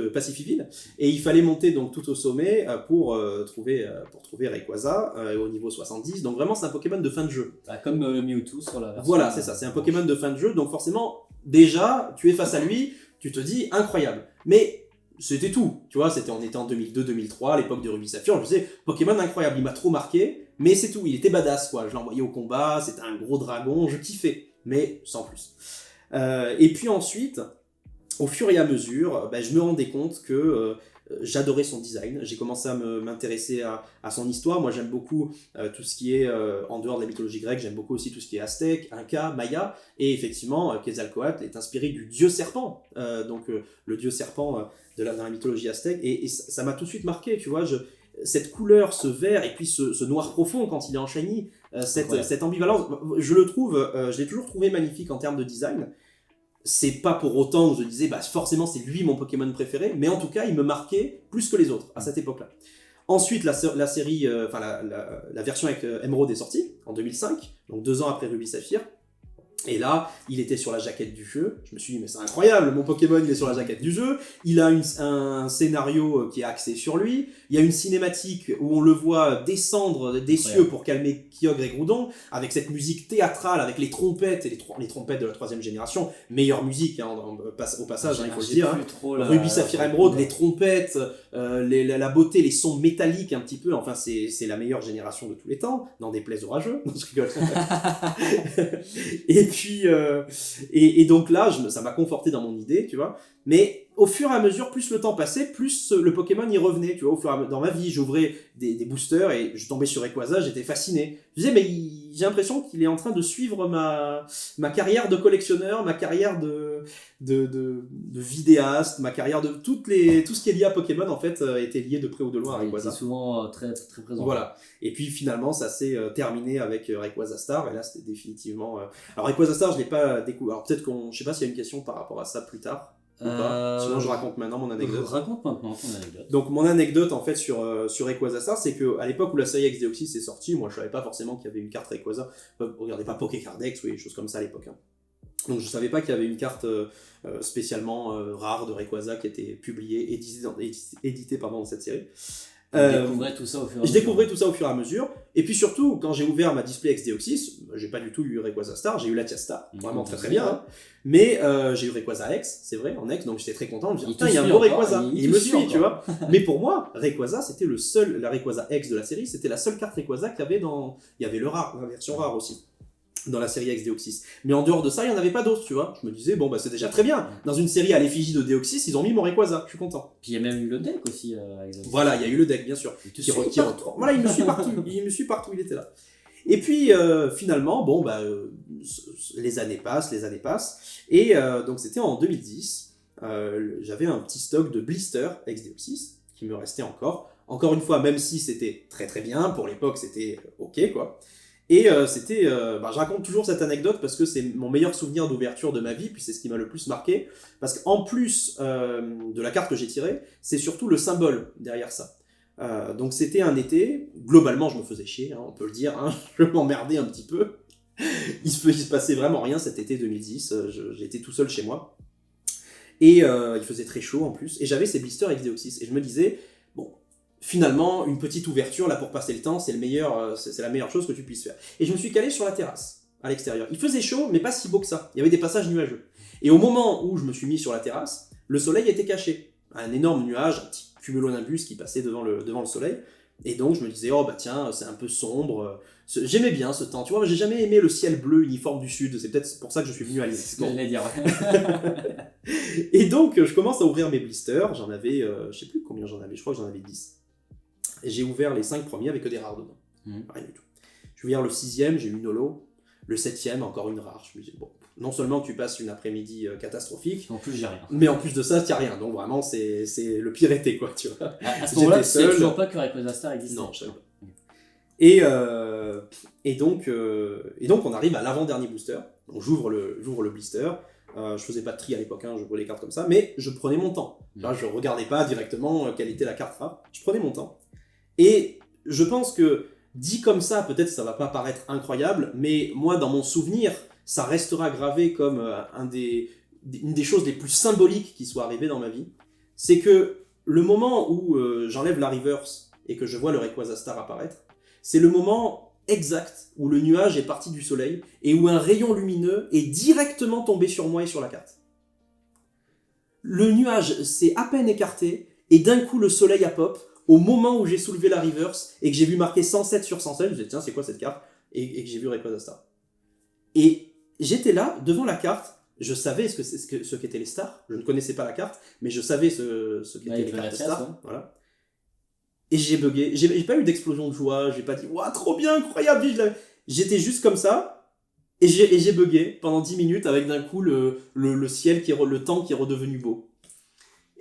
Pacifiville, et il fallait monter donc tout au sommet pour trouver Rayquaza au niveau 70. Donc vraiment c'est un Pokémon de fin de jeu. Comme Mewtwo sur la version. Voilà, c'est ça, c'est un Pokémon de fin de jeu, donc forcément déjà tu es face à lui, tu te dis incroyable. Mais c'était tout, tu vois, on était en 2002-2003, à l'époque de Ruby Saphir, je me disais Pokémon incroyable, il m'a trop marqué, mais c'est tout, il était badass quoi, je l'envoyais au combat, c'était un gros dragon, je kiffais, mais sans plus. Et puis ensuite, au fur et à mesure, je me rendais compte que j'adorais son design. J'ai commencé à m'intéresser à son histoire. Moi, j'aime beaucoup tout ce qui est en dehors de la mythologie grecque. J'aime beaucoup aussi tout ce qui est aztèque, inca, maya. Et effectivement, Quetzalcoatl est inspiré du dieu serpent. Donc, le dieu serpent dans la mythologie aztèque. Et ça m'a tout de suite marqué, tu vois. Cette couleur, ce vert et puis ce noir profond quand il est en shiny, cette ambivalence, je l'ai toujours trouvé magnifique en termes de design. C'est pas pour autant que je disais forcément c'est lui mon Pokémon préféré, mais en tout cas il me marquait plus que les autres à cette époque-là. Ensuite la série, la version avec Emerald est sortie en 2005, donc 2 ans après Ruby Saphir. Et là, il était sur la jaquette du jeu. Je me suis dit, mais c'est incroyable, mon Pokémon, il est sur la jaquette du jeu. Il a un scénario qui est axé sur lui. Il y a une cinématique où on le voit descendre des cieux pour calmer Kyogre et Groudon, avec cette musique théâtrale, avec les trompettes, et les trompettes de la 3e génération. Meilleure musique, au passage, il faut le dire. Ruby, Saphir, Emerald, les trompettes, la beauté, les sons métalliques un petit peu. Enfin, c'est la meilleure génération de tous les temps. N'en déplaise orageux. Non, je rigole. Et donc là, ça m'a conforté dans mon idée, tu vois. Mais au fur et à mesure, plus le temps passait, plus le Pokémon y revenait, tu vois. Dans ma vie, j'ouvrais des boosters et je tombais sur Rayquaza, j'étais fasciné. Je disais, mais j'ai l'impression qu'il est en train de suivre ma carrière de collectionneur, ma carrière de vidéaste, ma carrière de tout ce qui est lié à Pokémon, en fait, était lié de près ou de loin à Rayquaza. C'est souvent très, très présent. Voilà. Et puis finalement, ça s'est terminé avec Rayquaza Star, et là, c'était définitivement... Alors Rayquaza Star, je l'ai pas découvert. Alors peut-être je sais pas s'il y a une question par rapport à ça plus tard. Sinon je raconte maintenant mon anecdote. Raconte maintenant ton anecdote. Donc mon anecdote en fait sur Rayquaza Star, c'est qu'à l'époque où la série XD est sortie, moi je savais pas forcément qu'il y avait une carte Rayquaza. Regardez pas Pokécardex ou des choses comme ça à l'époque. Donc je savais pas qu'il y avait une carte spécialement rare de Rayquaza qui était publiée, éditée dans cette série. Je découvrais tout ça au fur et à mesure. Je découvrais tout ça au fur et à mesure. Et puis surtout, quand j'ai ouvert ma Display XDeoxys, j'ai pas du tout eu Rayquaza Star, j'ai eu la Star, vraiment très très bien. Hein. Mais j'ai eu Rayquaza X, c'est vrai, en X, donc j'étais très content. Je me disais, putain, il y a un beau Rayquaza. Il me suit, tu vois. Mais pour moi, Rayquaza, c'était la Rayquaza X de la série, c'était la seule carte Rayquaza qu'il y avait dans. Il y avait le rare, la version rare aussi, dans la série XDeoxys. Mais en dehors de ça, il n'y en avait pas d'autres, tu vois. Je me disais, bon, bah c'est déjà très bien. Dans une série à l'effigie de Deoxys, ils ont mis mon Rayquaza, je suis content. Puis il y a même eu le deck aussi. Voilà, il y a eu le deck, bien sûr. Voilà, il me suit partout. Il me suit partout, il était là. Et puis, finalement, bon, bah, les années passent. Et donc, c'était en 2010. J'avais un petit stock de blister XDeoxys qui me restait encore. Encore une fois, même si c'était très très bien, pour l'époque, c'était ok, quoi. Et je raconte toujours cette anecdote parce que c'est mon meilleur souvenir d'ouverture de ma vie, puis c'est ce qui m'a le plus marqué. Parce qu'en plus de la carte que j'ai tirée, c'est surtout le symbole derrière ça. Donc c'était un été, globalement je me faisais chier, hein, on peut le dire, hein, je m'emmerdais un petit peu. Il se passait vraiment rien cet été 2010, j'étais tout seul chez moi. Et il faisait très chaud en plus, et j'avais ces blisters XDeoxys. Et je me disais, bon, finalement, une petite ouverture là pour passer le temps, c'est la meilleure chose que tu puisses faire. Et je me suis calé sur la terrasse, à l'extérieur. Il faisait chaud, mais pas si beau que ça. Il y avait des passages nuageux. Et au moment où je me suis mis sur la terrasse, le soleil était caché. Un énorme nuage, un petit cumulonimbus qui passait devant le soleil. Et donc je me disais, oh bah tiens, c'est un peu sombre. J'aimais bien ce temps, tu vois, j'ai jamais aimé le ciel bleu uniforme du sud. C'est peut-être pour ça que je suis venu à l'île. C'est ce que j'allais dire. Et donc je commence à ouvrir mes blisters. J'en avais, je sais plus combien j'en avais, je crois que j'en avais 10. Et j'ai ouvert les 5 premiers avec que des rares dedans. Rien du tout. J'ai ouvert le 6e, j'ai eu une holo. Le 7e, encore une rare. Je me disais, bon, non seulement tu passes une après-midi catastrophique, en plus j'ai rien. Mais en plus de ça, t'y as rien. Donc vraiment, c'est le pire été, quoi, tu vois. À ce moment-là, tu sais toujours pas que Rayquaza Star existait. Non, je savais pas. Et donc, on arrive à l'avant-dernier booster. Donc j'ouvre le blister. Je faisais pas de tri à l'époque, hein, je prenais les cartes comme ça, mais je prenais mon temps. Là, je regardais pas directement quelle était la carte rare. Je prenais mon temps. Et je pense que, dit comme ça, peut-être ça va pas paraître incroyable, mais moi, dans mon souvenir, ça restera gravé comme une des choses les plus symboliques qui soit arrivée dans ma vie. C'est que le moment où j'enlève la reverse et que je vois le Rayquaza Star apparaître, c'est le moment exact où le nuage est parti du soleil et où un rayon lumineux est directement tombé sur moi et sur la carte. Le nuage s'est à peine écarté et d'un coup le soleil a pop au moment où j'ai soulevé la reverse et que j'ai vu marqué 107 sur 107, je me suis dit tiens c'est quoi cette carte et que j'ai vu Rayquaza Star. Et j'étais là devant la carte, je savais ce qu'étaient les stars, je ne connaissais pas la carte, mais je savais ce qu'étaient les cartes stars. Ouais. Voilà. Et j'ai bugué, j'ai pas eu d'explosion de joie, j'ai pas dit waouh trop bien, incroyable, j'étais juste comme ça et j'ai bugué pendant 10 minutes avec d'un coup le ciel le temps qui est redevenu beau.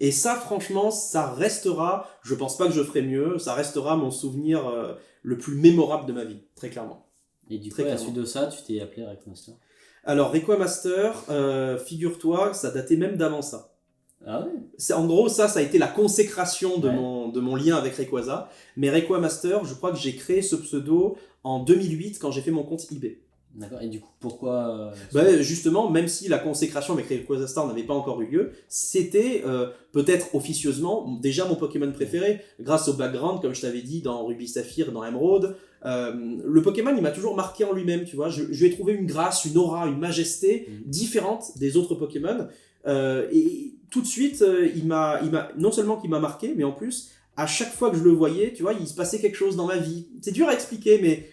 Et ça franchement ça restera, je pense pas que je ferai mieux, ça restera mon souvenir le plus mémorable de ma vie, très clairement. Et du coup à la suite de ça tu t'es appelé Rayquaza Master? Alors Rayquaza Master, figure-toi ça datait même d'avant ça. Ah ouais. En gros, ça a été la consécration de mon lien avec Rayquaza. Mais Rayquaza Master, je crois que j'ai créé ce pseudo en 2008 quand j'ai fait mon compte eBay. D'accord, et du coup, pourquoi justement, même si la consécration avec Rayquaza Star n'avait pas encore eu lieu, c'était peut-être officieusement déjà mon Pokémon préféré, grâce au background, comme je t'avais dit, dans Ruby Saphir, dans Emerald. Le Pokémon, il m'a toujours marqué en lui-même, tu vois. Je lui ai trouvé une grâce, une aura, une majesté différente des autres Pokémon. Et tout de suite, non seulement qu'il m'a marqué, mais en plus, à chaque fois que je le voyais, tu vois, il se passait quelque chose dans ma vie. C'est dur à expliquer, mais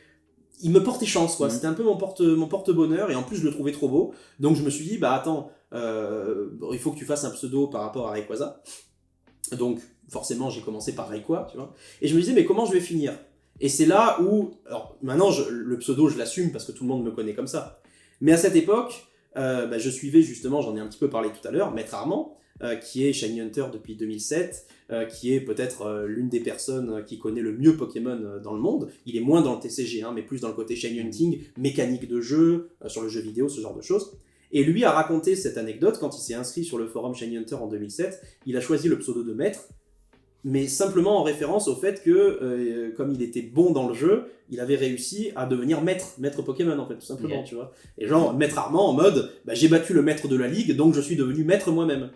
il me portait chance, quoi. C'était un peu mon porte-bonheur, et en plus, je le trouvais trop beau. Donc, je me suis dit, bah attends, il faut que tu fasses un pseudo par rapport à Rayquaza. Donc, forcément, j'ai commencé par Rayquaza, tu vois. Et je me disais, mais comment je vais finir ? Et c'est là où, alors maintenant, le pseudo, je l'assume parce que tout le monde me connaît comme ça. Mais à cette époque, je suivais justement, j'en ai un petit peu parlé tout à l'heure, Maître Armand, qui est Shiny Hunter depuis 2007, qui est peut-être l'une des personnes qui connaît le mieux Pokémon dans le monde. Il est moins dans le TCG, mais plus dans le côté Shiny Hunting, mécanique de jeu, sur le jeu vidéo, ce genre de choses. Et lui a raconté cette anecdote quand il s'est inscrit sur le forum Shiny Hunter en 2007. Il a choisi le pseudo de Maître, mais simplement en référence au fait que, comme il était bon dans le jeu, il avait réussi à devenir maître Pokémon, en fait, tout simplement, tu vois. Et genre, Maître Armand, en mode, j'ai battu le maître de la ligue, donc je suis devenu maître moi-même.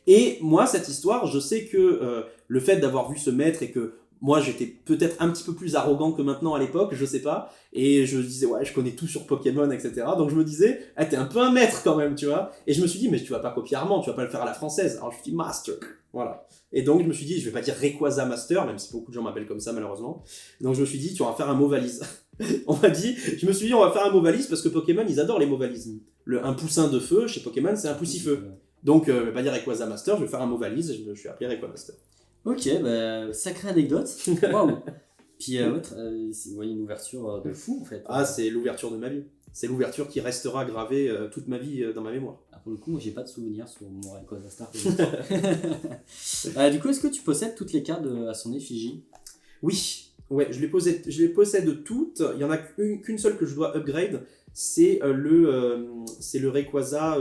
Et moi, cette histoire, je sais que le fait d'avoir vu ce maître et que moi j'étais peut-être un petit peu plus arrogant que maintenant à l'époque, je sais pas, et je disais ouais je connais tout sur Pokémon, etc. Donc je me disais, ah, t'es un peu un maître quand même, tu vois. Et je me suis dit, mais tu vas pas copier Armand, tu vas pas le faire à la française. Alors je me suis dit Master, voilà. Et donc je me suis dit, je vais pas dire Rayquaza Master, même si beaucoup de gens m'appellent comme ça malheureusement. Donc je me suis dit, tu vas faire un mot valise. Je me suis dit, on va faire un mot valise parce que Pokémon ils adorent les mots valises. Un poussin de feu chez Pokémon c'est un poussifeu. Donc je vais pas dire Rayquaza Master, je vais faire un mot valise et je me suis appelé Rayquaza Master. Ok, bah, sacrée anecdote. Waouh. Puis c'est une ouverture de fou en fait. Ah, c'est l'ouverture de ma vie. C'est l'ouverture qui restera gravée toute ma vie dans ma mémoire. Ah, pour le coup, moi j'ai pas de souvenirs sur mon Rayquaza Star. Du coup, est-ce que tu possèdes toutes les cartes à son effigie? Oui, ouais, je les possède toutes. Il y en a qu'une seule que je dois upgrade. C'est le Rayquaza,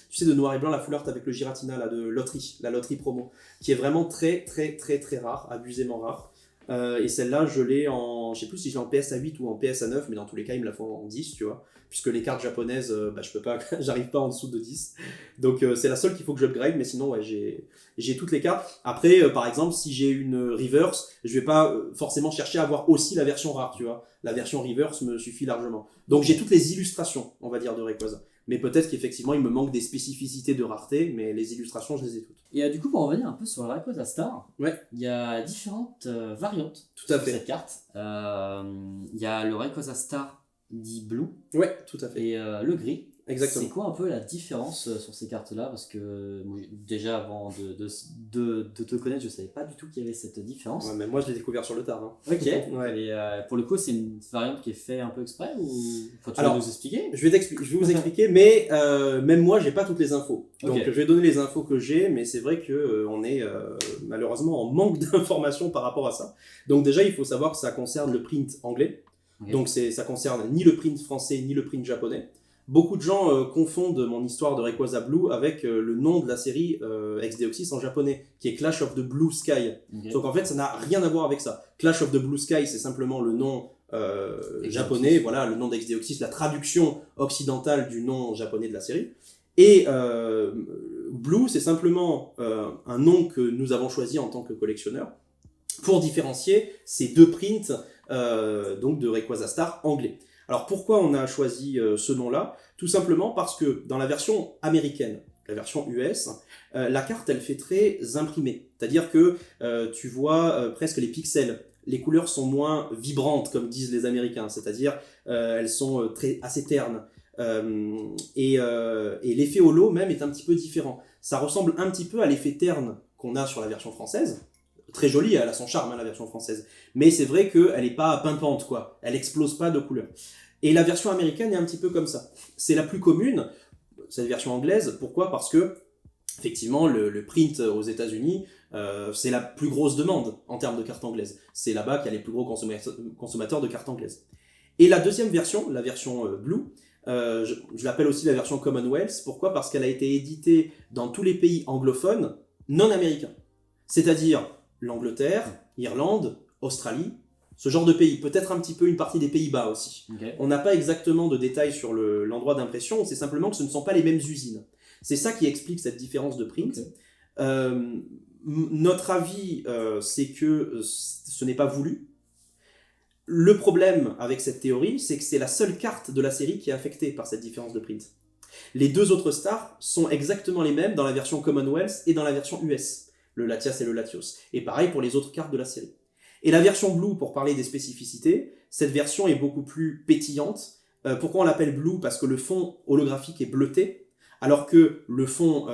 tu sais, de noir et blanc, la Full Art avec le Giratina là, de loterie, la loterie promo, qui est vraiment très très très très rare, abusément rare. Et celle-là, je l'ai en, je sais plus si je l'ai en PSA 8 ou en PSA 9, mais dans tous les cas, ils me la font en 10, tu vois. Puisque les cartes japonaises, je peux pas, j'arrive pas en dessous de 10. Donc c'est la seule qu'il faut que j'upgrade, mais sinon, ouais, j'ai toutes les cartes. Après, par exemple, si j'ai une reverse, je vais pas forcément chercher à avoir aussi la version rare, tu vois. La version reverse me suffit largement. Donc j'ai toutes les illustrations, on va dire, de Rayquaza. Mais peut-être qu'effectivement, il me manque des spécificités de rareté, mais les illustrations, je les ai toutes. Et du coup, pour revenir un peu sur le Rayquaza Star, ouais. Il y a différentes variantes tout à sur fait. Cette carte. Il y a le Rayquaza Star dit Blue. Ouais, tout à fait. Et le gris. Exactement. C'est quoi un peu la différence sur ces cartes-là? Parce que déjà avant de te connaître, je savais pas du tout qu'il y avait cette différence. Ouais, mais moi je l'ai découvert sur le tard. Hein. Ok. Ouais. Et pour le coup, c'est une variante qui est faite un peu exprès ou enfin, tu vas nous expliquer? Je vais vous expliquer, mais même moi j'ai pas toutes les infos. Donc okay. Je vais donner les infos que j'ai, mais c'est vrai que on est malheureusement en manque d'informations par rapport à ça. Donc déjà il faut savoir que ça concerne le print anglais. Okay. Donc ça concerne ni le print français ni le print japonais. Beaucoup de gens confondent mon histoire de Rayquaza Blue avec le nom de la série Ex-Deoxys en japonais, qui est Clash of the Blue Sky. Okay. Donc en fait, ça n'a rien à voir avec ça. Clash of the Blue Sky, c'est simplement le nom japonais, voilà, le nom d'Ex-Deoxys, la traduction occidentale du nom japonais de la série. Et Blue, c'est simplement un nom que nous avons choisi en tant que collectionneur pour différencier ces deux prints donc de Rayquaza Star anglais. Alors pourquoi on a choisi ce nom-là? Tout simplement parce que dans la version américaine, la version US, la carte elle fait très imprimée. C'est-à-dire que tu vois presque les pixels. Les couleurs sont moins vibrantes comme disent les Américains, c'est-à-dire elles sont assez ternes. Et l'effet holo même est un petit peu différent. Ça ressemble un petit peu à l'effet terne qu'on a sur la version française. Très jolie, elle a son charme, hein, la version française. Mais c'est vrai qu'elle n'est pas pimpante, quoi. Elle explose pas de couleurs. Et la version américaine est un petit peu comme ça. C'est la plus commune, cette version anglaise. Pourquoi? Parce que, effectivement, le print aux États-Unis, c'est la plus grosse demande en termes de cartes anglaises. C'est là-bas qu'il y a les plus gros consommateurs de cartes anglaises. Et la deuxième version, la version Blue, je l'appelle aussi la version Commonwealth. Pourquoi? Parce qu'elle a été éditée dans tous les pays anglophones non américains. C'est-à-dire l'Angleterre, l'Irlande, Australie, ce genre de pays. Peut-être un petit peu une partie des Pays-Bas aussi. Okay. On n'a pas exactement de détails sur l'endroit d'impression, c'est simplement que ce ne sont pas les mêmes usines. C'est ça qui explique cette différence de print. Okay. Notre avis, c'est que ce n'est pas voulu. Le problème avec cette théorie, c'est que c'est la seule carte de la série qui est affectée par cette différence de print. Les deux autres stars sont exactement les mêmes dans la version Commonwealth et dans la version US. Le Latias et le Latios. Et pareil pour les autres cartes de la série. Et la version Blue, pour parler des spécificités, cette version est beaucoup plus pétillante. Pourquoi on l'appelle Blue? Parce que le fond holographique est bleuté, alors que le fond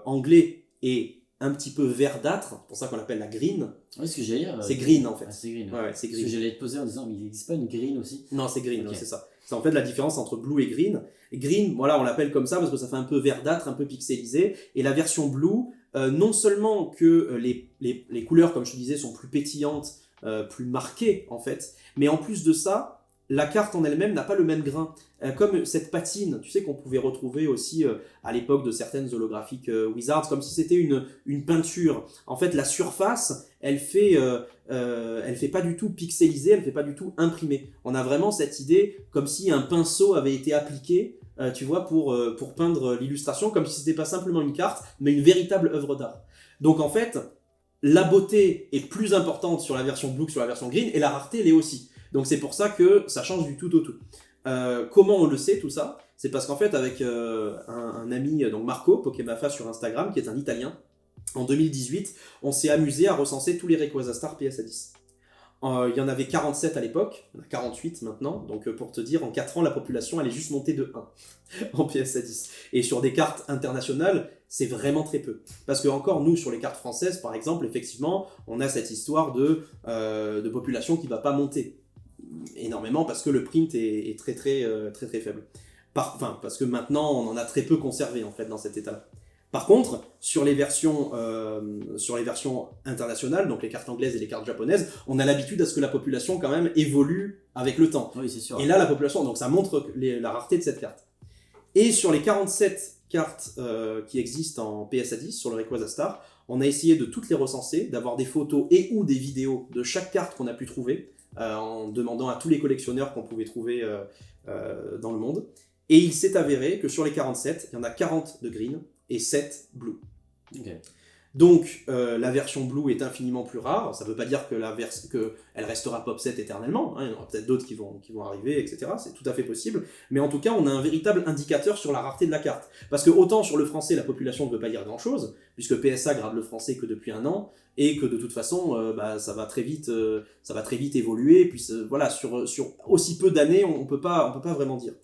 anglais est un petit peu verdâtre, c'est pour ça qu'on l'appelle la green. Oui, ce que j'allais dire. C'est green en fait. Ah, c'est green. Ouais, c'est green. Ce que j'allais te poser en disant, mais il n'existe pas une green aussi? Non, c'est green, okay. Ouais, c'est ça. C'est en fait la différence entre Blue et Green. Et Green, voilà, on l'appelle comme ça parce que ça fait un peu verdâtre, un peu pixelisé. Et la version Blue, non seulement que les couleurs, comme je te disais, sont plus pétillantes, plus marquées en fait, mais en plus de ça, la carte en elle-même n'a pas le même grain. Comme cette patine, tu sais, qu'on pouvait retrouver aussi à l'époque de certaines holographiques Wizards, comme si c'était une peinture. En fait, la surface, elle fait pas du tout pixelisée, elle fait pas du tout imprimée. On a vraiment cette idée comme si un pinceau avait été appliqué, tu vois, pour peindre l'illustration, comme si c'était pas simplement une carte, mais une véritable œuvre d'art. Donc en fait, la beauté est plus importante sur la version blue que sur la version green, et la rareté l'est aussi. Donc c'est pour ça que ça change du tout au tout. Comment on le sait tout ça? C'est parce qu'en fait avec un ami, donc Marco Pokemafa sur Instagram, qui est un Italien, en 2018, on s'est amusé à recenser tous les Rayquaza Star PSA 10. Il y en avait 47 à l'époque, il y en a 48 maintenant, donc pour te dire, en 4 ans, la population elle est juste montée de 1 en PSA 10. Et sur des cartes internationales, c'est vraiment très peu. Parce que encore, nous, sur les cartes françaises, par exemple, effectivement, on a cette histoire de population qui ne va pas monter énormément parce que le print est très faible. Parce que maintenant, on en a très peu conservé en fait dans cet état-là. Par contre, sur les versions internationales, donc les cartes anglaises et les cartes japonaises, on a l'habitude à ce que la population quand même évolue avec le temps. Oui, c'est sûr. Et là, la population, donc ça montre la rareté de cette carte. Et sur les 47 cartes qui existent en PSA 10, sur le Rayquaza Star, on a essayé de toutes les recenser, d'avoir des photos et ou des vidéos de chaque carte qu'on a pu trouver, en demandant à tous les collectionneurs qu'on pouvait trouver dans le monde. Et il s'est avéré que sur les 47, il y en a 40 de green et 7 blue. Okay. Donc la version blue est infiniment plus rare. Ça ne veut pas dire que elle restera pop 7 éternellement, hein. Il y en aura peut-être d'autres qui vont arriver, etc. C'est tout à fait possible. Mais en tout cas, on a un véritable indicateur sur la rareté de la carte. Parce que autant sur le français, la population ne veut pas dire grand-chose, puisque PSA grade le français que depuis 1 an, et que de toute façon, ça va très vite évoluer. Puis voilà, sur aussi peu d'années, on peut pas vraiment dire.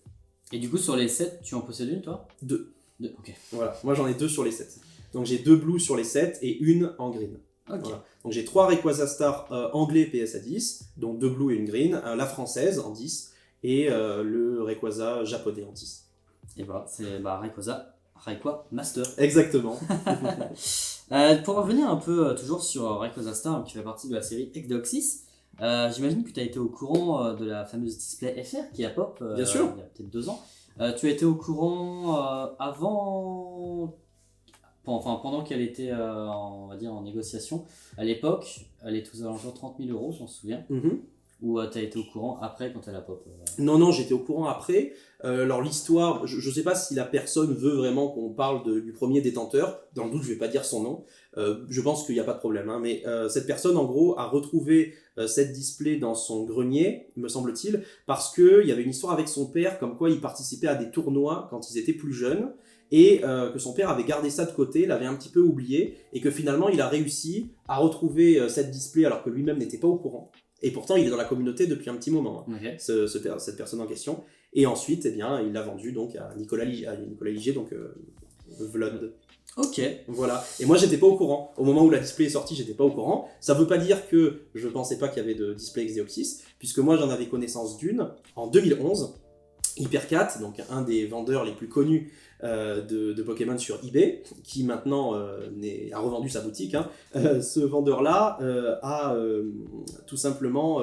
Et du coup, sur les 7, tu en possèdes une, toi? 2. Ok. Voilà, moi j'en ai 2 sur les 7. Donc j'ai 2 blues sur les 7 et une en green. Ok. Voilà. Donc j'ai 3 Rayquaza Star anglais PSA 10, donc 2 blues et une green, la française en 10 et le Rayquaza japonais en 10. Et voilà, c'est Rayquaza Master. Exactement. Pour revenir un peu toujours sur Rayquaza Star, qui fait partie de la série Ecdeoxys, j'imagine que tu as été au courant de la fameuse display FR qui a pop Bien sûr. il y a peut-être 2 ans. Tu as été au courant pendant qu'elle était on va dire en négociation. À l'époque, elle est aux alentours de 30 000 €, j'en me souviens. Ou tu as été au courant après quand elle a pop? Non, j'étais au courant après. Alors l'histoire, je ne sais pas si la personne veut vraiment qu'on parle du premier détenteur. Dans le doute, je ne vais pas dire son nom. Je pense qu'il n'y a pas de problème, hein, mais cette personne, en gros, a retrouvé cette display dans son grenier, me semble-t-il, parce qu'il y avait une histoire avec son père, comme quoi il participait à des tournois quand ils étaient plus jeunes, et que son père avait gardé ça de côté, l'avait un petit peu oublié, et que finalement il a réussi à retrouver cette display alors que lui-même n'était pas au courant. Et pourtant, il est dans la communauté depuis un petit moment, hein, Okay. cette personne en question. Et ensuite, eh bien, il l'a vendu donc à Nicolas Ligier, donc Vlod. Ok. Voilà. Et moi, j'étais pas au courant. Au moment où la display est sortie, j'étais pas au courant. Ça veut pas dire que je pensais pas qu'il y avait de display Ecdeoxys, puisque moi, j'en avais connaissance d'une en 2011. Hypercat, donc un des vendeurs les plus connus de Pokémon sur eBay, qui maintenant a revendu sa boutique, hein. Ce vendeur-là a tout simplement,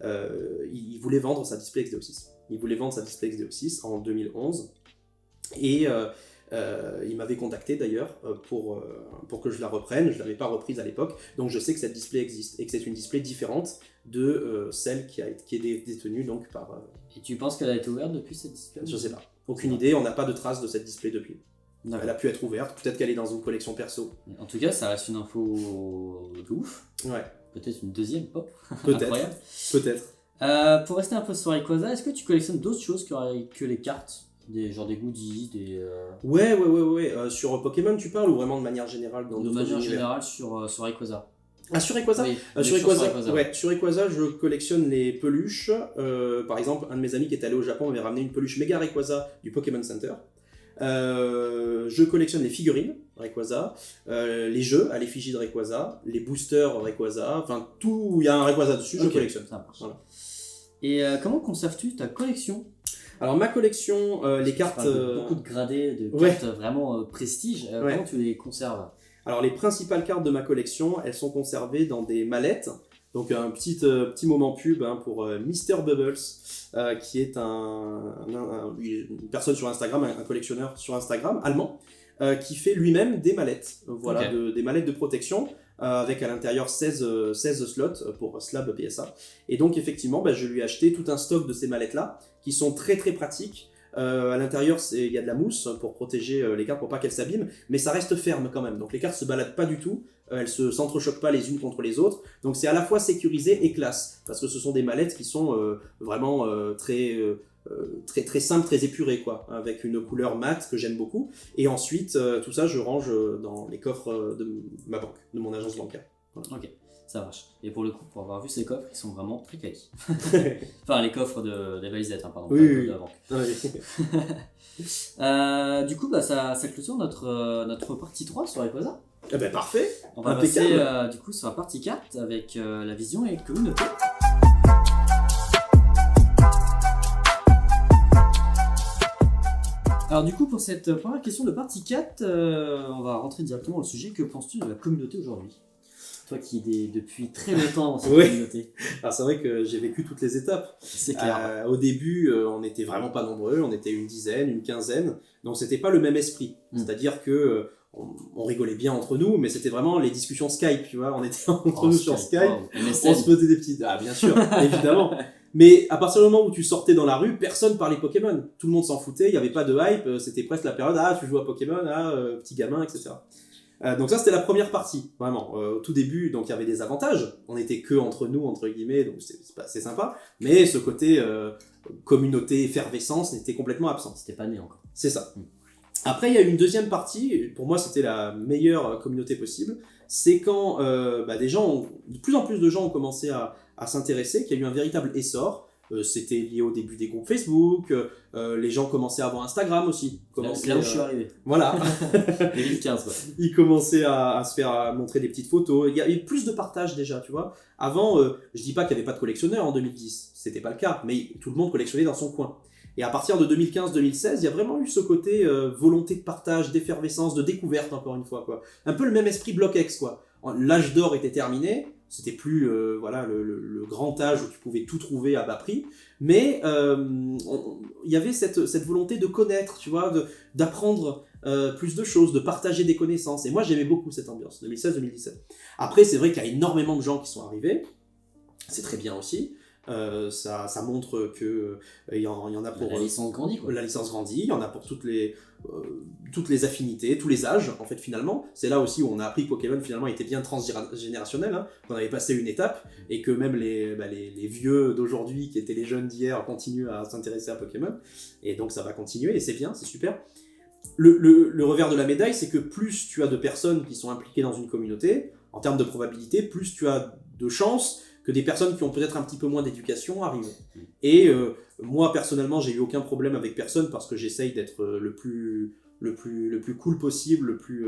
il voulait vendre sa display Ecdeoxys. Il voulait vendre sa display Ecdeoxys en 2011, et il m'avait contacté d'ailleurs pour que je la reprenne. Je ne l'avais pas reprise à l'époque, donc je sais que cette display existe, et que c'est une display différente de celle qui est détenue donc par... Et tu penses qu'elle a été ouverte depuis cette display? Je sais pas. Aucune idée, on n'a pas de traces de cette display depuis. D'accord. Elle a pu être ouverte, peut-être qu'elle est dans une collection perso. En tout cas, ça reste une info de ouf. Ouais. Peut-être une deuxième pop. Peut-être. Incroyable. Peut-être. Pour rester un peu sur Rayquaza, est-ce que tu collectionnes d'autres choses que les cartes? Genre des goodies, Ouais. Sur Pokémon, tu parles ou vraiment de manière générale dans de d'autres manière univers? générale sur Rayquaza? Ah, sur Rayquaza? Oui, Sur sur Rayquaza, Rayquaza. ouais, sur Rayquaza, je collectionne les peluches. Par exemple, un de mes amis qui est allé au Japon m'avait ramené une peluche méga Rayquaza du Pokémon Center. Je collectionne les figurines Rayquaza, les jeux à l'effigie de Rayquaza, les boosters Rayquaza, enfin tout, il y a un Rayquaza dessus, je collectionne. Ça marche. Voilà. Et comment conserves-tu ta collection? Alors ma collection, les cartes... Beaucoup de gradés, de Ouais. cartes vraiment prestige. Ouais. Comment tu les conserves? Alors les principales cartes de ma collection, elles sont conservées dans des mallettes. Donc un petit moment pub hein, pour Mr Bubbles, qui est une personne sur Instagram, un collectionneur sur Instagram, allemand, qui fait lui-même des mallettes. Voilà, Okay. des mallettes de protection, avec à l'intérieur 16 slots pour Slab PSA. Et donc effectivement, je lui ai acheté tout un stock de ces mallettes-là, qui sont très très pratiques. À l'intérieur, il y a de la mousse pour protéger les cartes, pour pas qu'elles s'abîment, mais ça reste ferme quand même. Donc les cartes se baladent pas du tout, elles s'entrechoquent pas les unes contre les autres. Donc c'est à la fois sécurisé et classe, parce que ce sont des mallettes qui sont vraiment très simples, très épurées, quoi, avec une couleur mate que j'aime beaucoup. Et ensuite, tout ça, je range dans les coffres de ma banque, de mon agence bancaire. Voilà. Ok, ça marche. Et pour le coup, pour avoir vu ces coffres, ils sont vraiment très quali. Enfin, les coffres des valisettes, pardon, pas Oui. de la banque. Oui. Du coup, ça clôture notre partie 3 sur Rayquaza. Eh ben parfait. On va Impeccable. passer du coup sur la partie 4 avec la vision et communauté. Alors du coup, pour cette première question de partie 4, on va rentrer directement dans le sujet. Que penses-tu de la communauté aujourd'hui ? Toi qui es depuis très longtemps dans cette communauté. Alors c'est vrai que j'ai vécu toutes les étapes. C'est clair. Au début, on n'était vraiment pas nombreux, on était une dizaine, une quinzaine, donc c'était pas le même esprit. C'est-à-dire que on rigolait bien entre nous, mais c'était vraiment les discussions Skype, tu vois, on était entre nous sur Skype, on se faisait des petites... Ah bien sûr, évidemment. Mais à partir du moment où tu sortais dans la rue, personne parlait Pokémon. Tout le monde s'en foutait, il n'y avait pas de hype, c'était presque la période « Ah, tu joues à Pokémon, petit gamin, etc. » Donc ça, c'était la première partie, vraiment. Au tout début, donc il y avait des avantages. On n'était que entre nous, entre guillemets, donc c'est sympa. Mais ce côté communauté, effervescence n'était complètement absent. C'était pas né encore. C'est ça. Après, il y a eu une deuxième partie, pour moi c'était la meilleure communauté possible, c'est quand de plus en plus de gens ont commencé à s'intéresser, qu'il y a eu un véritable essor. C'était lié au début des groupes Facebook, les gens commençaient à avoir Instagram aussi. Là où je suis arrivé. Voilà. 2015, quoi. Ils commençaient à se faire montrer des petites photos. Il y avait plus de partage déjà, tu vois. Avant, je dis pas qu'il n'y avait pas de collectionneurs en 2010, c'était pas le cas, mais tout le monde collectionnait dans son coin. Et à partir de 2015-2016, il y a vraiment eu ce côté volonté de partage, d'effervescence, de découverte, encore une fois, quoi. Un peu le même esprit BlockX, quoi. L'âge d'or était terminé, c'était plus le grand âge où tu pouvais tout trouver à bas prix, mais il y avait cette volonté de connaître, tu vois, d'apprendre plus de choses, de partager des connaissances. Et moi, j'aimais beaucoup cette ambiance, 2016-2017. Après, c'est vrai qu'il y a énormément de gens qui sont arrivés, c'est très bien aussi. Ça montre que il y en a pour la licence grandit, quoi. La licence grandit, il y en a pour toutes les affinités, tous les âges en fait finalement. C'est là aussi où on a appris que Pokémon finalement était bien transgénérationnel, hein, qu'on avait passé une étape et que même les vieux d'aujourd'hui qui étaient les jeunes d'hier continuent à s'intéresser à Pokémon, et donc ça va continuer et c'est bien, c'est super. Le revers de la médaille, c'est que plus tu as de personnes qui sont impliquées dans une communauté, en termes de probabilité, plus tu as de chances que des personnes qui ont peut-être un petit peu moins d'éducation arrivent. Et moi, personnellement, j'ai eu aucun problème avec personne parce que j'essaye d'être le plus cool possible, le plus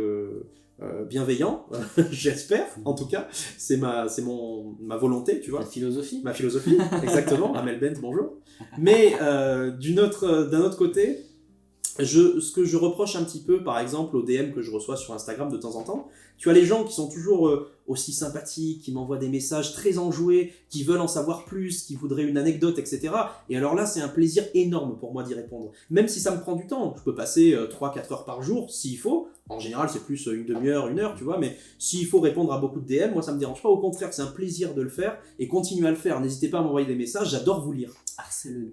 bienveillant, j'espère, en tout cas. C'est ma volonté, tu vois. Ta philosophie. Ma philosophie, exactement. Amel Bent, bonjour. Mais d'un autre côté, ce que je reproche un petit peu, par exemple, aux DM que je reçois sur Instagram de temps en temps, tu as les gens qui sont toujours aussi sympathiques, qui m'envoient des messages très enjoués, qui veulent en savoir plus, qui voudraient une anecdote, etc. Et alors là, c'est un plaisir énorme pour moi d'y répondre. Même si ça me prend du temps, je peux passer 3-4 heures par jour, s'il faut. En général, c'est plus une demi-heure, une heure, tu vois, mais s'il faut répondre à beaucoup de DM, moi, ça me dérange pas. Au contraire, c'est un plaisir de le faire, et continuez à le faire. N'hésitez pas à m'envoyer des messages, j'adore vous lire. Harcèle-le.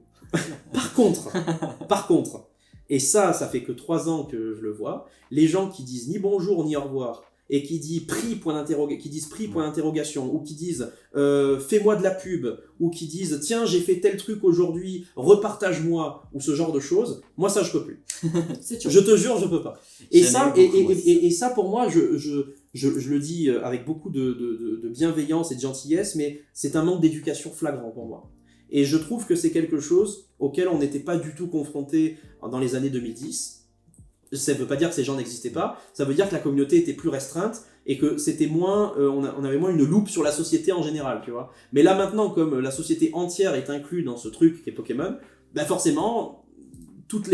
Par contre, et ça fait que 3 ans que je le vois, les gens qui disent ni bonjour ni au revoir, et qui disent prix point d'interrogation, ou qui disent fais-moi de la pub, ou qui disent tiens j'ai fait tel truc aujourd'hui, repartage-moi, ou ce genre de choses, moi ça je peux plus. Je te jure, je peux pas. Et ça pour moi, je le dis avec beaucoup de bienveillance et de gentillesse, mais c'est un manque d'éducation flagrant pour moi. Et je trouve que c'est quelque chose auquel on n'était pas du tout confronté dans les années 2010. Ça ne veut pas dire que ces gens n'existaient pas, ça veut dire que la communauté était plus restreinte et que c'était moins, on avait moins une loupe sur la société en général, tu vois. Mais là maintenant, comme la société entière est inclue dans ce truc qui est Pokémon, bah forcément, tous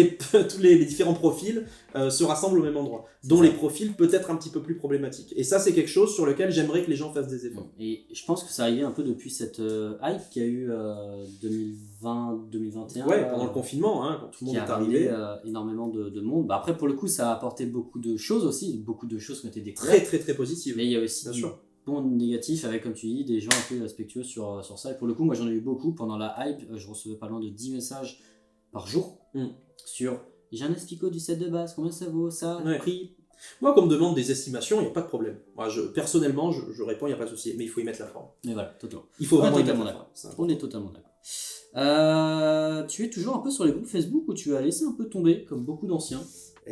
les différents profils se rassemblent au même endroit, dont les profils peut-être un petit peu plus problématiques. Et ça, c'est quelque chose sur lequel j'aimerais que les gens fassent des efforts. Et je pense que ça arrivait un peu depuis cette hype qu'il y a eu 2020-2021. Ouais, pendant le confinement, hein, quand tout le monde est arrivé. Énormément de monde. Bah après, pour le coup, ça a apporté beaucoup de choses aussi, beaucoup de choses qui ont été découvertes. Très, très, très positives. Mais il y a aussi du bon négatif avec, comme tu dis, des gens un peu respectueux sur ça. Et pour le coup, moi, j'en ai eu beaucoup pendant la hype. Je recevais pas loin de 10 messages par jour sur j'ai un Espico du set de base, combien ça vaut, ça, prix. Moi, quand on me demande des estimations, il n'y a pas de problème. Moi, personnellement, je réponds, il n'y a pas de souci. Mais il faut y mettre la forme. Mais voilà, totalement. Il faut vraiment y mettre la forme. On est totalement d'accord. Tu es toujours un peu sur les groupes Facebook où tu as laissé un peu tomber, comme beaucoup d'anciens.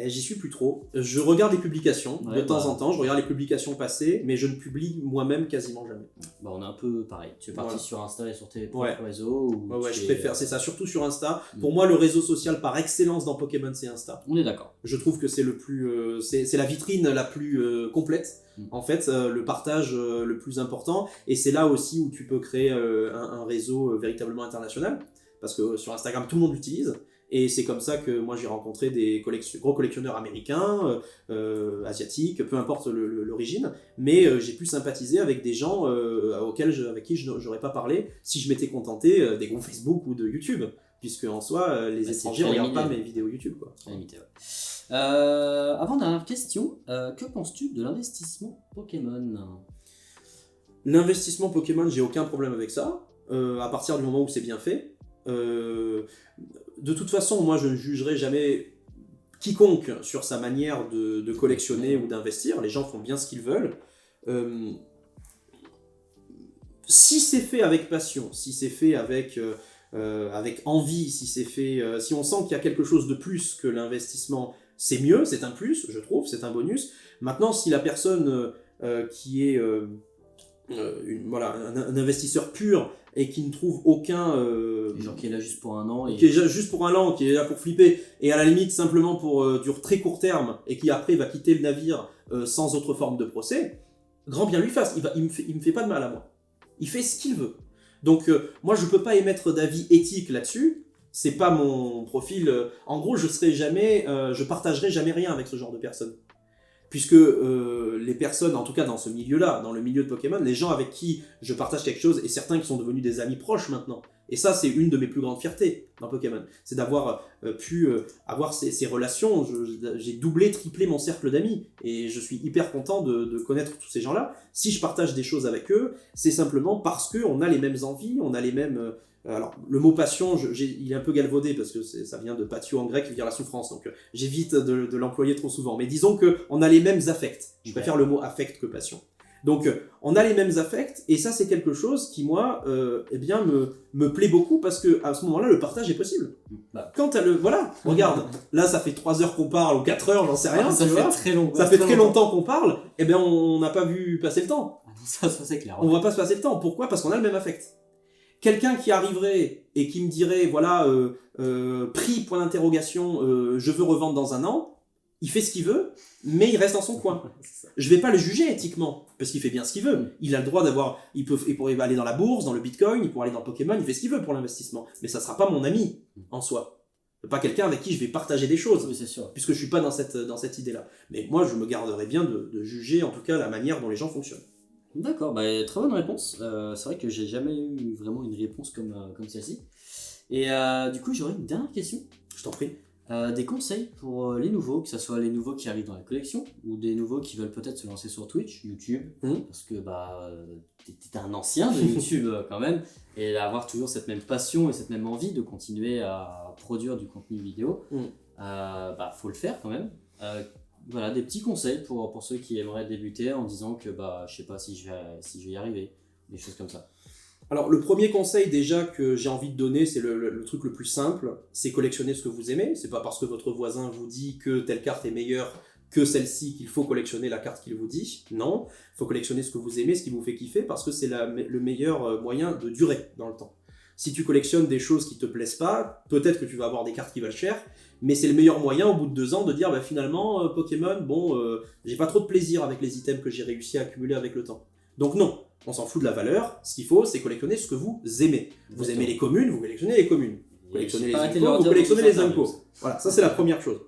J'y suis plus trop. Je regarde les publications de temps en temps, je regarde les publications passées, mais je ne publie moi-même quasiment jamais. On est un peu pareil. Tu es parti sur Insta et sur tes propres réseaux. Je préfère, c'est ça, surtout sur Insta. Pour moi, le réseau social par excellence dans Pokémon, c'est Insta. On est d'accord. Je trouve que c'est le plus, c'est la vitrine la plus complète. En fait, le partage le plus important. Et c'est là aussi où tu peux créer un réseau véritablement international. Parce que sur Instagram, tout le monde l'utilise. Et c'est comme ça que moi j'ai rencontré des gros collectionneurs américains, asiatiques, peu importe l'origine, mais j'ai pu sympathiser avec des gens avec qui je n'aurais pas parlé si je m'étais contenté des groupes Facebook ou de YouTube, puisque en soi les étrangers ne regardent pas mes vidéos YouTube. Très limité, avant dernière question, que penses-tu de l'investissement Pokémon ? L'investissement Pokémon, j'ai aucun problème avec ça, à partir du moment où c'est bien fait. De toute façon, moi je ne jugerai jamais quiconque sur sa manière de collectionner ou d'investir. Les gens font bien ce qu'ils veulent. Si c'est fait avec passion, si c'est fait avec envie, si on sent qu'il y a quelque chose de plus que l'investissement, c'est mieux, c'est un plus, je trouve, c'est un bonus. Maintenant, si la personne qui est un investisseur pur et qui ne trouve aucun... genre qui est là juste pour un an. Qui est là juste pour un an, qui est là pour flipper, et à la limite simplement pour du très court terme, et qui après va quitter le navire sans autre forme de procès, grand bien lui fasse, il me fait pas de mal à moi. Il fait ce qu'il veut. Donc moi je peux pas émettre d'avis éthique là-dessus, c'est pas mon profil. En gros, je partagerai jamais rien avec ce genre de personnes. Puisque les personnes, en tout cas dans ce milieu-là, dans le milieu de Pokémon, les gens avec qui je partage quelque chose, et certains qui sont devenus des amis proches maintenant, et ça c'est une de mes plus grandes fiertés dans Pokémon, c'est d'avoir pu avoir ces relations. J'ai doublé, triplé mon cercle d'amis, et je suis hyper content de connaître tous ces gens-là. Si je partage des choses avec eux, c'est simplement parce qu'on a les mêmes envies, on a les mêmes... alors, le mot passion, il est un peu galvaudé parce que ça vient de patio en grec qui veut dire la souffrance, donc j'évite de l'employer trop souvent. Mais disons qu'on a les mêmes affects. Je préfère le mot affect que passion. Donc, on a les mêmes affects, et ça, c'est quelque chose qui, moi, me plaît beaucoup parce qu'à ce moment-là, le partage est possible. Quand t'as voilà, regarde, là, ça fait 3 heures qu'on parle, ou 4 heures, j'en sais rien. Ça fait très longtemps. Ça fait très longtemps qu'on parle, et bien, on n'a pas vu passer le temps. Ça c'est clair. On va pas se passer le temps. Pourquoi ? Parce qu'on a le même affect. Quelqu'un qui arriverait et qui me dirait, voilà, prix, point d'interrogation, je veux revendre dans un an, il fait ce qu'il veut, mais il reste dans son coin. Je vais pas le juger éthiquement, parce qu'il fait bien ce qu'il veut. Il a le droit d'avoir, il pourrait aller dans la bourse, dans le bitcoin, il pourrait aller dans Pokémon, il fait ce qu'il veut pour l'investissement. Mais ça sera pas mon ami, en soi. Pas quelqu'un avec qui je vais partager des choses, oui, c'est sûr. Puisque je suis pas dans cette idée-là. Mais moi, je me garderais bien de juger, en tout cas, la manière dont les gens fonctionnent. D'accord, très bonne réponse. C'est vrai que j'ai jamais eu vraiment une réponse comme celle-ci. Et du coup, j'aurais une dernière question. Je t'en prie. Des conseils pour les nouveaux, que ce soit les nouveaux qui arrivent dans la collection ou des nouveaux qui veulent peut-être se lancer sur Twitch, YouTube, parce que t'es un ancien de YouTube quand même, et avoir toujours cette même passion et cette même envie de continuer à produire du contenu vidéo, faut le faire quand même. Voilà, des petits conseils pour ceux qui aimeraient débuter en disant que je sais pas si je vais y arriver, des choses comme ça. Alors le premier conseil déjà que j'ai envie de donner, c'est le truc le plus simple, c'est collectionner ce que vous aimez. C'est pas parce que votre voisin vous dit que telle carte est meilleure que celle-ci qu'il faut collectionner la carte qu'il vous dit. Non, il faut collectionner ce que vous aimez, ce qui vous fait kiffer, parce que c'est le meilleur moyen de durer dans le temps. Si tu collectionnes des choses qui te plaisent pas, peut-être que tu vas avoir des cartes qui valent cher, mais c'est le meilleur moyen au bout de 2 ans de dire finalement Pokémon, j'ai pas trop de plaisir avec les items que j'ai réussi à accumuler avec le temps. Donc non, on s'en fout de la valeur, ce qu'il faut c'est collectionner ce que vous aimez. Vous aimez les communes, vous collectionnez les communes. Vous collectionnez les impôts, vous collectionnez les impôts. Voilà, ça c'est la première chose.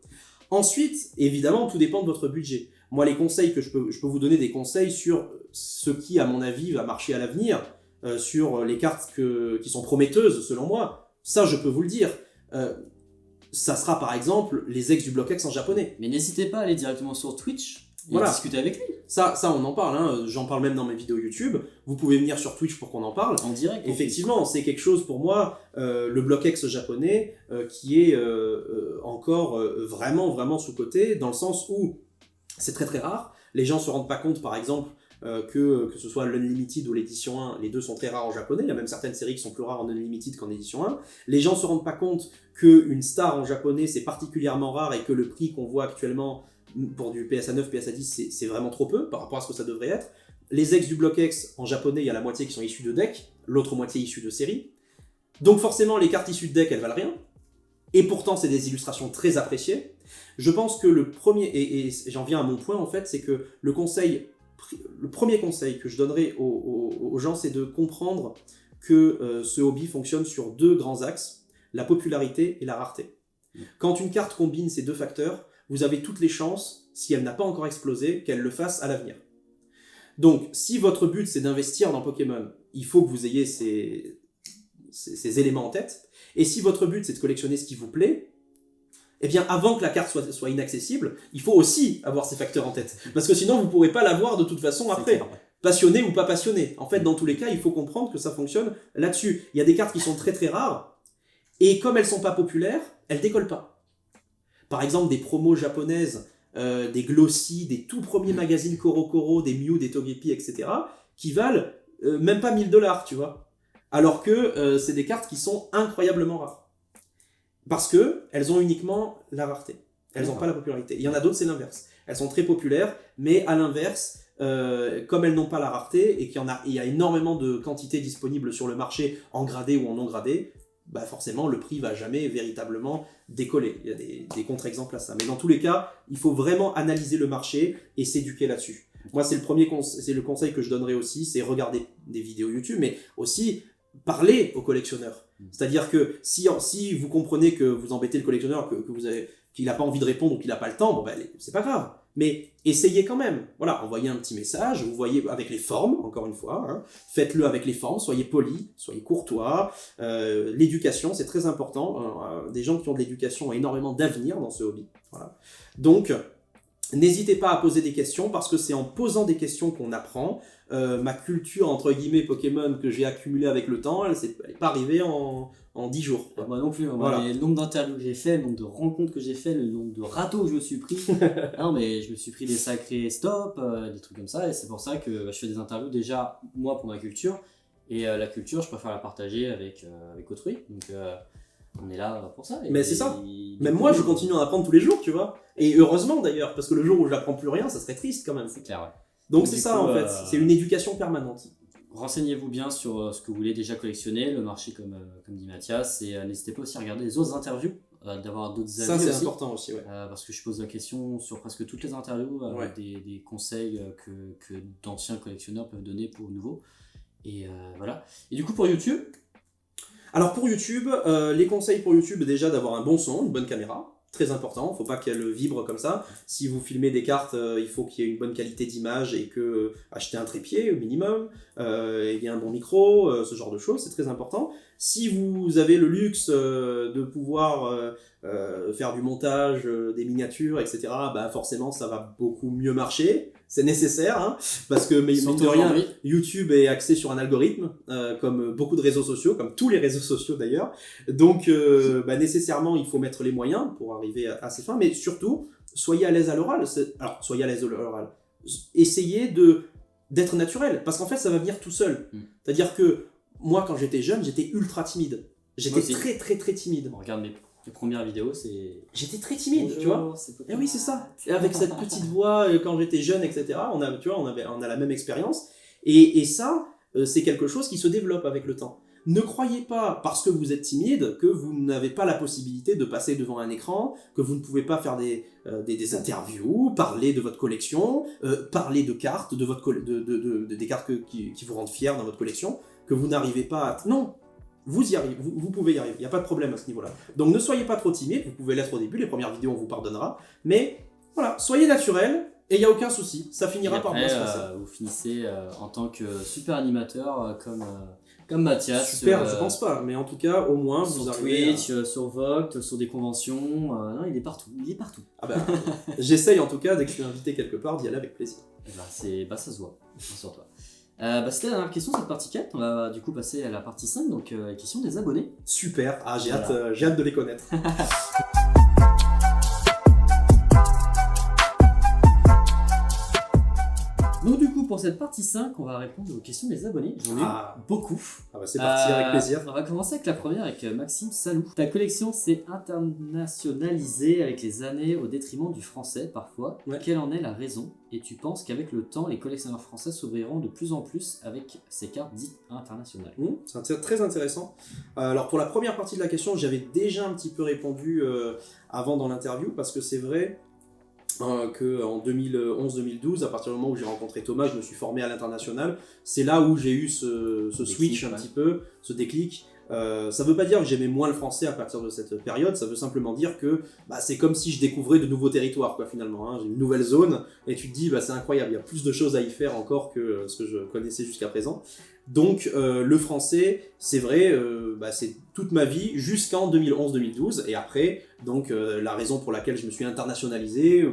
Ensuite, évidemment, tout dépend de votre budget. Moi, les conseils que je peux vous donner des conseils sur ce qui, à mon avis, va marcher à l'avenir, sur les cartes qui sont prometteuses, selon moi. Ça, je peux vous le dire. Ça sera par exemple les ex du bloc X en japonais. Mais n'hésitez pas à aller directement sur Twitch et voilà. discuter avec lui. ça on en parle, hein. J'en parle même dans mes vidéos YouTube. Vous pouvez venir sur Twitch pour qu'on en parle. En direct. Effectivement, c'est quelque chose pour moi, le BlockX japonais, qui est encore vraiment sous-coté, dans le sens où c'est très très rare. Les gens se rendent pas compte, par exemple, que ce soit l'Unlimited ou l'édition 1, les deux sont très rares en japonais. Il y a même certaines séries qui sont plus rares en Unlimited qu'en édition 1. Les gens se rendent pas compte qu'une star en japonais, c'est particulièrement rare et que le prix qu'on voit actuellement pour du PSA 9, PSA 10, c'est vraiment trop peu par rapport à ce que ça devrait être. Les ex du BlockX, en japonais, il y a la moitié qui sont issus de deck, l'autre moitié issue de série. Donc forcément, les cartes issues de deck, elles valent rien. Et pourtant, c'est des illustrations très appréciées. Je pense que le premier, et j'en viens à mon point en fait, c'est que le premier conseil que je donnerais aux gens, c'est de comprendre que ce hobby fonctionne sur deux grands axes, la popularité et la rareté. Quand une carte combine ces deux facteurs, vous avez toutes les chances, si elle n'a pas encore explosé, qu'elle le fasse à l'avenir. Donc, si votre but c'est d'investir dans Pokémon, il faut que vous ayez ces éléments en tête. Et si votre but c'est de collectionner ce qui vous plaît, eh bien, avant que la carte soit inaccessible, il faut aussi avoir ces facteurs en tête. Parce que sinon, vous ne pourrez pas l'avoir de toute façon après. Passionné ou pas passionné. En fait, dans tous les cas, il faut comprendre que ça fonctionne là-dessus. Il y a des cartes qui sont très très rares, et comme elles ne sont pas populaires, elles décollent pas. Par exemple, des promos japonaises, des Glossy, des tout premiers magazines Koro, des Mew, des Togepi, etc., qui valent même pas 1000$, tu vois. Alors que c'est des cartes qui sont incroyablement rares. Parce qu'elles ont uniquement la rareté. Elles n'ont pas la popularité. Il y en a d'autres, c'est l'inverse. Elles sont très populaires, mais à l'inverse, comme elles n'ont pas la rareté et il y a énormément de quantités disponibles sur le marché en gradé ou en non gradé, bah forcément le prix va jamais véritablement décoller. Il y a des contre-exemples à ça. Mais dans tous les cas, il faut vraiment analyser le marché et s'éduquer là-dessus. Moi, c'est le conseil que je donnerais aussi, c'est regarder des vidéos YouTube, mais aussi parler aux collectionneurs. C'est-à-dire que si vous comprenez que vous embêtez le collectionneur, qu'il n'a pas envie de répondre ou qu'il n'a pas le temps, bon ben, c'est pas grave. Mais essayez quand même. Voilà, envoyez un petit message, vous voyez avec les formes, encore une fois, hein. Faites-le avec les formes, soyez polis, soyez courtois. L'éducation, c'est très important. Des gens qui ont de l'éducation ont énormément d'avenir dans ce hobby. Voilà. Donc, n'hésitez pas à poser des questions, parce que c'est en posant des questions qu'on apprend. Ma culture, entre guillemets, Pokémon que j'ai accumulée avec le temps, elle n'est pas arrivée en 10 jours. Moi non plus, voilà. Le nombre d'interviews que j'ai fait, le nombre de rencontres que j'ai fait, le nombre de râteaux que je me suis pris. Non, mais je me suis pris des sacrés stops, des trucs comme ça, et c'est pour ça que je fais des interviews déjà, moi, pour ma culture, et la culture, je préfère la partager avec autrui. Donc, on est là pour ça. Mais c'est ça. Même moi, je continue à en apprendre tous les jours, tu vois. Et heureusement d'ailleurs, parce que le jour où je n'apprends plus rien, ça serait triste quand même. C'est clair, ouais. Donc c'est ça en fait, c'est une éducation permanente. Renseignez-vous bien sur ce que vous voulez déjà collectionner, le marché comme dit Mathias, et n'hésitez pas aussi à regarder les autres interviews, d'avoir d'autres avis. Ça c'est important aussi, ouais. Parce que je pose la question sur presque toutes les interviews, avec des conseils que d'anciens collectionneurs peuvent donner pour nouveaux. Et voilà. Et du coup pour YouTube, alors pour YouTube, les conseils pour YouTube, déjà d'avoir un bon son, une bonne caméra. Très important, il ne faut pas qu'elle vibre comme ça. Si vous filmez des cartes, il faut qu'il y ait une bonne qualité d'image et que acheter un trépied au minimum, il y a un bon micro, ce genre de choses, c'est très important. Si vous avez le luxe de pouvoir faire du montage, des miniatures, etc., bah forcément ça va beaucoup mieux marcher. C'est nécessaire, hein, parce que mine de rien, YouTube est axé sur un algorithme, comme beaucoup de réseaux sociaux, comme tous les réseaux sociaux d'ailleurs. Donc nécessairement il faut mettre les moyens pour arriver à ces fins, mais surtout soyez à l'aise à l'oral. Alors soyez à l'aise à l'oral. Essayez d'être naturel, parce qu'en fait ça va venir tout seul. C'est-à-dire que moi quand j'étais jeune, j'étais ultra timide. J'étais très très très timide. On regarde mes premières vidéos, j'étais très timide, tu vois. Et oui, c'est ça. Et avec cette petite voix, quand j'étais jeune, etc., on a la même expérience. Et ça, c'est quelque chose qui se développe avec le temps. Ne croyez pas, parce que vous êtes timide, que vous n'avez pas la possibilité de passer devant un écran, que vous ne pouvez pas faire des interviews, parler de votre collection, parler de cartes, des cartes qui vous rendent fiers dans votre collection, que vous n'arrivez pas à... Non, vous y arrivez, vous pouvez y arriver, il n'y a pas de problème à ce niveau-là. Donc ne soyez pas trop timide, vous pouvez l'être au début, les premières vidéos on vous pardonnera, mais voilà, soyez naturel, et il n'y a aucun souci, ça finira par bien se passer. Vous finissez en tant que super animateur comme Mathias. Super, je pense pas, mais en tout cas, au moins, vous arrivez Twitch, sur Vogt, sur des conventions, non, il est partout. Ah bah, j'essaye en tout cas, dès que je suis invité quelque part, d'y aller avec plaisir. Ça se voit sur toi. C'était la dernière question de cette partie 4. On va du coup passer à la partie 5, donc la question des abonnés. Super, j'ai hâte de les connaître. Donc du coup, pour cette partie 5, on va répondre aux questions des abonnés. J'en ai beaucoup. C'est parti, avec plaisir. On va commencer avec la première, avec Maxime Salou. Ta collection s'est internationalisée avec les années au détriment du français parfois. Ouais. Quelle en est la raison? Et tu penses qu'avec le temps, les collectionneurs français s'ouvriront de plus en plus avec ces cartes dites internationales? C'est très intéressant. Alors pour la première partie de la question, j'avais déjà un petit peu répondu avant dans l'interview, parce que c'est vrai qu'en 2011-2012, à partir du moment où j'ai rencontré Thomas, je me suis formé à l'international. C'est là où j'ai eu ce switch un petit peu, ce déclic. Ça veut pas dire que j'aimais moins le français à partir de cette période, ça veut simplement dire que c'est comme si je découvrais de nouveaux territoires, quoi, finalement. Hein. J'ai une nouvelle zone et tu te dis c'est incroyable, il y a plus de choses à y faire encore que ce que je connaissais jusqu'à présent. Donc le français, c'est vrai, c'est toute ma vie jusqu'en 2011-2012, et après, donc la raison pour laquelle je me suis internationalisé,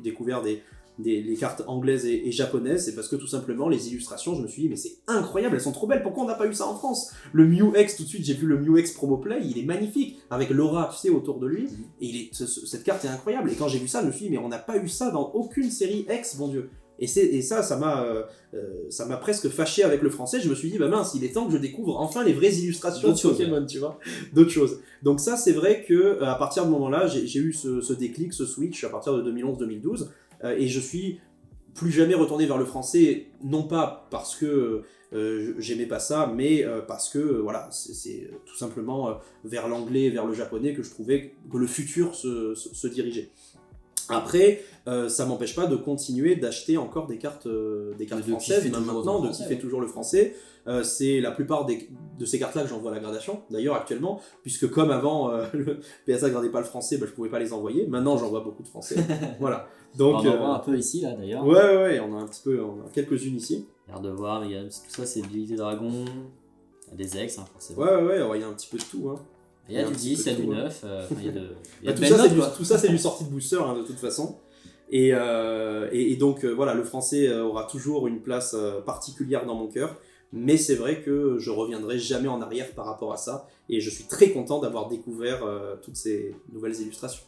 découvert les cartes anglaises et japonaises, c'est parce que tout simplement les illustrations, je me suis dit mais c'est incroyable, elles sont trop belles, pourquoi on n'a pas eu ça en France? Le Mew X, tout de suite j'ai vu le Mew X Promo Play, il est magnifique, avec l'aura, tu sais, autour de lui, et cette carte est incroyable, et quand j'ai vu ça, je me suis dit mais on n'a pas eu ça dans aucune série X, bon Dieu. Et ça m'a presque fâché avec le français. Je me suis dit, mince, il est temps que je découvre enfin les vraies illustrations de Pokémon, tu vois, d'autres choses. Donc ça, c'est vrai que à partir de ce moment-là, j'ai eu ce déclic, ce switch à partir de 2011-2012, et je suis plus jamais retourné vers le français, non pas parce que j'aimais pas ça, mais parce que voilà, c'est tout simplement vers l'anglais, vers le japonais que je trouvais que le futur se dirigeait. Après, ça m'empêche pas de continuer d'acheter encore des cartes françaises, même maintenant, de kiffer toujours le français. C'est la plupart de ces cartes-là que j'envoie à la gradation, d'ailleurs actuellement, puisque comme avant, le PSA ne gardait pas le français, je pouvais pas les envoyer. Maintenant, j'envoie beaucoup de français. Voilà. Donc, on en voit un peu ici, là, d'ailleurs. Ouais, on a quelques-unes ici. L'air de voir, mais tout ça, c'est de l'Elite Dragon, des ex, forcément. Ouais, il y a un petit peu de tout, hein. Il y a du 10, il y a du 9, tout ça c'est du sortie de booster, hein, de toute façon. Et donc voilà, le français aura toujours une place particulière dans mon cœur, mais c'est vrai que je reviendrai jamais en arrière par rapport à ça, et je suis très content d'avoir découvert toutes ces nouvelles illustrations.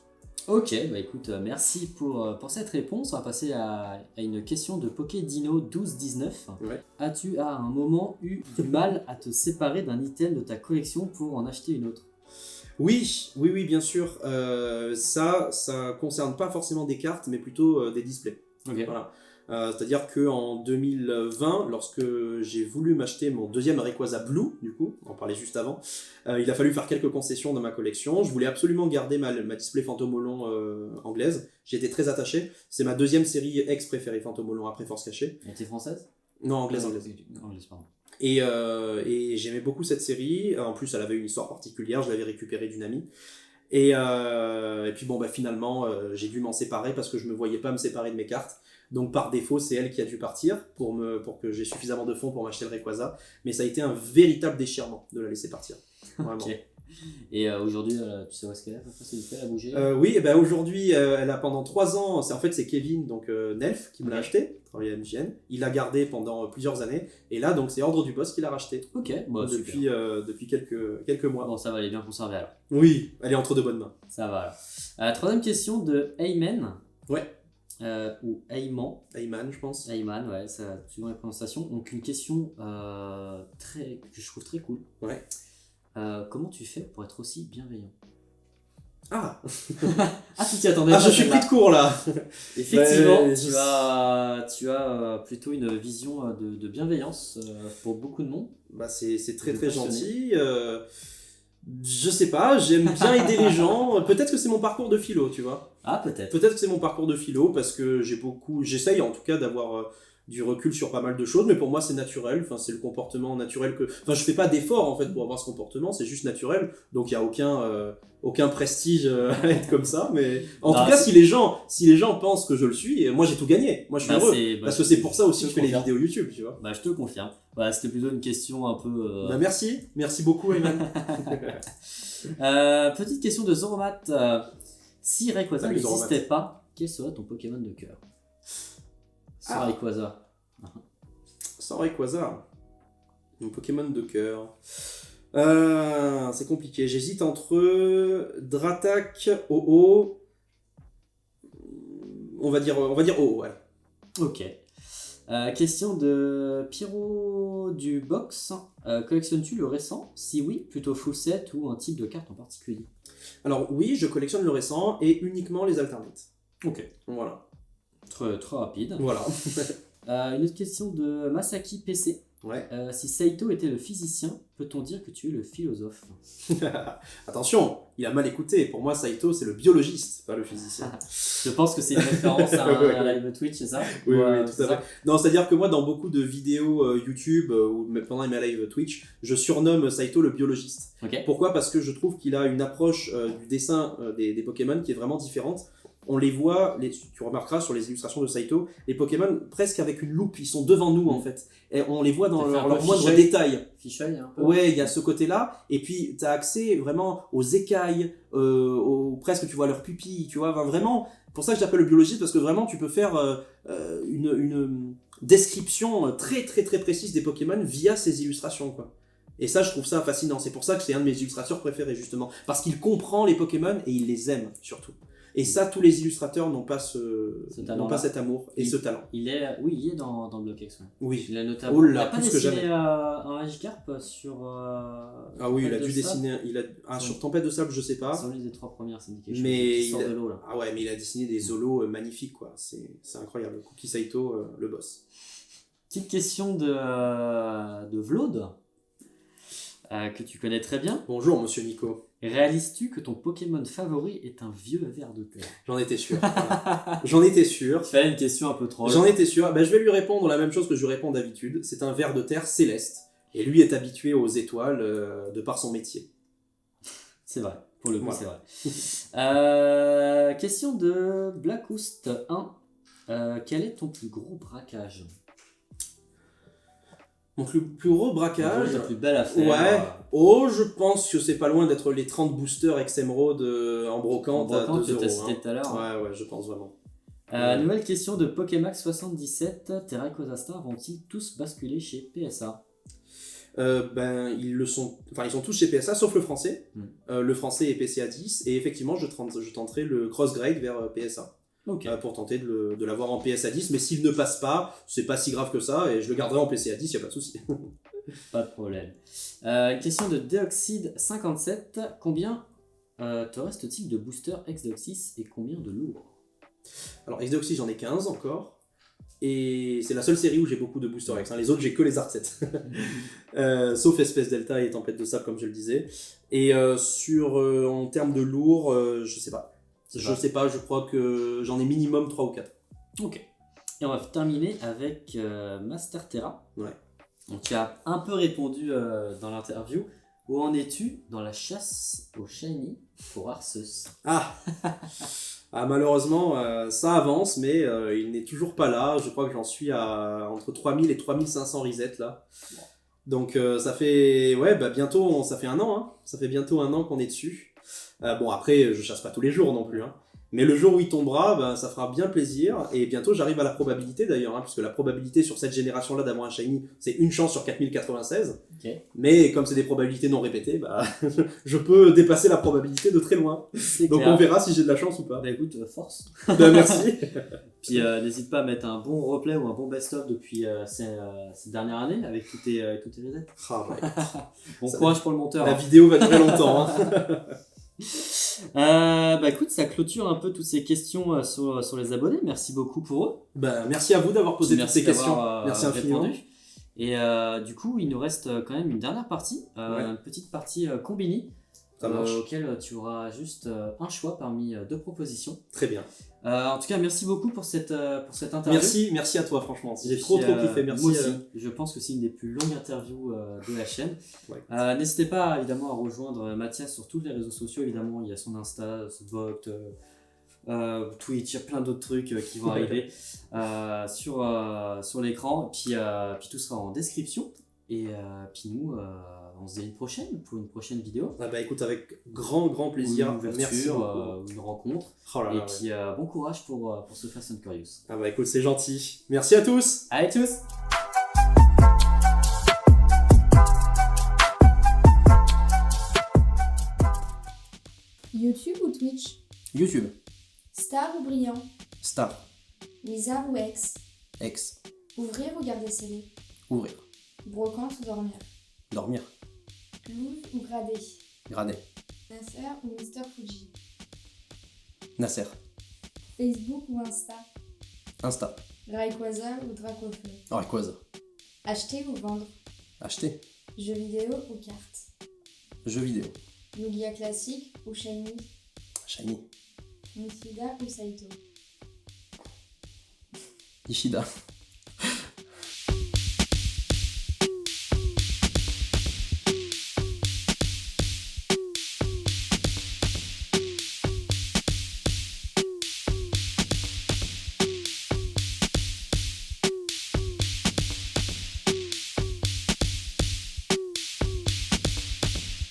Ok, écoute, merci pour cette réponse. On va passer à une question de Pokédino 1219. Ouais. As-tu à un moment eu du mal à te séparer d'un item de ta collection pour en acheter une autre? Oui, bien sûr. Ça concerne pas forcément des cartes, mais plutôt des displays. Okay. Voilà. C'est-à-dire qu'en 2020, lorsque j'ai voulu m'acheter mon deuxième Rayquaza Blue, du coup, on en parlait juste avant, il a fallu faire quelques concessions dans ma collection. Je voulais absolument garder ma display Fantomolon anglaise. J'y étais très attaché. C'est ma deuxième série ex préférée, Fantomolon, après Force Cachée. Elle était française? Non, anglaise. Anglaise, pardon. Et j'aimais beaucoup cette série. En plus, elle avait une histoire particulière. Je l'avais récupérée d'une amie. Et puis finalement, j'ai dû m'en séparer parce que je me voyais pas me séparer de mes cartes. Donc par défaut, c'est elle qui a dû partir pour que j'ai suffisamment de fonds pour m'acheter le Rayquaza. Mais ça a été un véritable déchirement de la laisser partir. Vraiment. Okay. Et aujourd'hui, tu sais où est-ce qu'elle est? Elle a bougé? Oui, aujourd'hui, elle a pendant 3 ans, c'est Kevin, donc Nelf, qui me l'a acheté, travaillé à MGN. Il l'a gardé pendant plusieurs années, et là, donc c'est Ordre du Boss qui l'a racheté. Ok, depuis quelques mois. Bon, ça va, elle est bien conservée alors. Oui, elle est entre de bonnes mains. Ça va alors. Troisième question de Ayman. Ouais. Ou Ayman. Ayman, je pense. Ayman, ouais, ça suivant la prononciation. Donc une question que je trouve très cool. Ouais. Comment tu fais pour être aussi bienveillant? Ah tu t'y attendais pas. Je suis pris de court là. Effectivement, tu as plutôt une vision de bienveillance pour beaucoup de monde. C'est très très gentil. Je sais pas, j'aime bien aider les gens. Peut-être que c'est mon parcours de philo, tu vois. Ah, peut-être. Peut-être que c'est mon parcours de philo parce que j'essaye en tout cas d'avoir du recul sur pas mal de choses, mais pour moi c'est naturel, c'est le comportement naturel je fais pas d'effort en fait pour avoir ce comportement, c'est juste naturel, donc il y a aucun prestige à être comme ça, mais en tout cas si les gens pensent que je le suis, moi j'ai tout gagné, moi je suis heureux, parce que c'est pour ça aussi que je fais les vidéos YouTube, tu vois. Je te confirme, c'était plutôt une question un peu... Merci beaucoup Ayman. Petite question de Zoromat, si Rayquaza n'existait pas, quel serait ton Pokémon de cœur? Sans Rayquaza. Sans Rayquaza. Mon Pokémon de cœur. C'est compliqué. J'hésite entre Dratak, OO. On va dire OO, ouais. Ok. Question de Pyro du Box. Collectionnes-tu le récent? Si oui, plutôt full set ou un type de carte en particulier? Alors oui, je collectionne le récent et uniquement les alternates. Ok. Voilà. Très rapide. Voilà. Une autre question de Masaki PC. Ouais. Si Saito était le physicien, peut-on dire que tu es le philosophe? Attention, il a mal écouté. Pour moi, Saito, c'est le biologiste, pas le physicien. Je pense que c'est une référence à un live Twitch, c'est ça? Oui, tout à fait. Non, c'est-à-dire que moi, dans beaucoup de vidéos YouTube ou même pendant mes lives Twitch, je surnomme Saito le biologiste. Okay. Pourquoi? Parce que je trouve qu'il a une approche du dessin des Pokémon qui est vraiment différente. On les voit, tu remarqueras sur les illustrations de Saito, les Pokémon presque avec une loupe, ils sont devant nous en fait. Et on les voit dans leur moindre détail. Ficheuil un peu. Ouais, il y a ce côté-là. Et puis, tu as accès vraiment aux écailles, presque tu vois leurs pupilles, tu vois. Vraiment, pour ça que j'appelle le biologiste, parce que vraiment, tu peux faire une description très précise des Pokémon via ces illustrations, quoi. Et ça, je trouve ça fascinant. C'est pour ça que c'est un de mes illustrateurs préférés, justement. Parce qu'il comprend les Pokémon et il les aime, surtout. Et ça, tous les illustrateurs n'ont pas cet amour et ce talent. Il est dans le Blockx. Ouais. Oui. Il a notamment. Oh là, il a pas plus que dessiné jamais. Un Magikarp sur. Ah oui, il a dû dessiner. Sur Tempête de Sable, je sais pas. C'est l'une des 3 premières syndications. Mais qui sort de l'eau, là. Ah ouais, mais il a dessiné des Zolos magnifiques, quoi. C'est incroyable. Cookie Saito, le boss. Petite question de Vlaud, que tu connais très bien. Bonjour, monsieur Nico. Réalises-tu que ton Pokémon favori est un vieux ver de terre? J'en étais sûr. Voilà. J'en étais sûr. Tu fais une question un peu trop. J'en étais sûr. Ben, je vais lui répondre la même chose que je réponds d'habitude. C'est un ver de terre céleste. Et lui est habitué aux étoiles de par son métier. C'est vrai. Pour le coup, voilà. C'est vrai. Question de Blackhoust 1. Quel est ton plus gros braquage? Mon plus gros braquage. La plus belle affaire. Ouais. Oh, je pense que c'est pas loin d'être les 30 boosters XM-Road en brocante à 2 que tu as €. cité tout à l'heure. Ouais, je pense vraiment. Nouvelle question de Pokémax 77. Tes Rayquaza Stars vont-ils tous basculer chez PSA? Ils sont tous chez PSA sauf le français. Le français est PCA 10 et effectivement je tenterai le cross-grade vers PSA. Okay. Pour tenter de l'avoir en PSA 10, mais s'il ne passe pas, c'est pas si grave que ça et je le garderai en PCA 10, y a pas de souci. Pas de problème. Question de Deoxide 57. Combien te reste-t-il de booster X-Deoxys et combien de lourds? Alors X-Deoxys j'en ai 15 encore. Et c'est la seule série où j'ai beaucoup de booster X. Les autres, j'ai que les Arc-7. Sauf Espèce Delta et Tempête de Sable, comme je le disais. Et en termes de lourd, je sais pas. Je crois que j'en ai minimum 3 ou 4. Ok. Et on va terminer avec Master Terra. Ouais. Donc tu as un peu répondu dans l'interview. Où en es-tu dans la chasse au Shiny pour Arceus? Malheureusement, ça avance, mais il n'est toujours pas là. Je crois que j'en suis à entre 3000 et 3500 resets là. Donc ça fait bientôt, ça fait un an. Hein. Ça fait bientôt un an qu'on est dessus. Après, je chasse pas tous les jours non plus. Hein. Mais le jour où il tombera, ça fera bien plaisir. Et bientôt, j'arrive à la probabilité d'ailleurs, puisque la probabilité sur cette génération-là d'avoir un shiny, c'est une chance sur 4096. Okay. Mais comme c'est des probabilités non répétées, je peux dépasser la probabilité de très loin. Donc on verra si j'ai de la chance ou pas. Écoute, force. Merci. Puis n'hésite pas à mettre un bon replay ou un bon best-of depuis ces dernières années avec tous tes resets. Bon courage pour le monteur. La vidéo va durer longtemps. Écoute, ça clôture un peu toutes ces questions sur les abonnés. Merci beaucoup pour eux. Merci à vous d'avoir posé toutes ces questions. Merci infiniment. Et du coup, il nous reste quand même une dernière partie, une petite partie combini, auquel tu auras juste un choix parmi 2 propositions. Très bien. En tout cas, merci beaucoup pour cette interview. Merci à toi, franchement. J'ai trop kiffé. Merci. Moi aussi. Je pense que c'est une des plus longues interviews de la chaîne. Ouais. N'hésitez pas évidemment à rejoindre Mathias sur tous les réseaux sociaux. Évidemment, il y a son Insta, son Vogt, Twitch, il y a plein d'autres trucs qui vont arriver sur l'écran. Puis tout sera en description. Et puis nous, on se dit à une prochaine, pour une prochaine vidéo. Ah bah écoute, avec grand plaisir. Ou une ouverture, Merci beaucoup. une rencontre. Oh là Et là, puis bon courage pour ce Fast and Curious. Ah bah écoute, c'est gentil. Merci à tous. Allez tous! YouTube ou Twitch? YouTube. Star ou brillant? Star. Lézard ou ex? Ex. Ouvrir ou garder scellé? Ouvrir. Brocante ou dormir? Dormir. Louvre ou gradé? Gradé. Nasser ou Mr Fuji? Nasser. Facebook ou Insta? Insta. Rayquaza ou Dracofeu? Rayquaza. Acheter ou vendre? Acheter. Jeux vidéo ou cartes? Jeux vidéo. Lugia classique ou shiny? Shiny. Nishida ou Saito? Ishida.